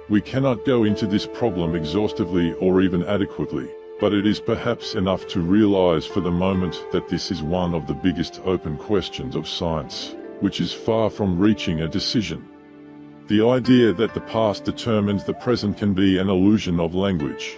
We cannot go into this problem exhaustively or even adequately, but it is perhaps enough to realize for the moment that this is one of the biggest open questions of science, which is far from reaching a decision. The idea that the past determines the present can be an illusion of language.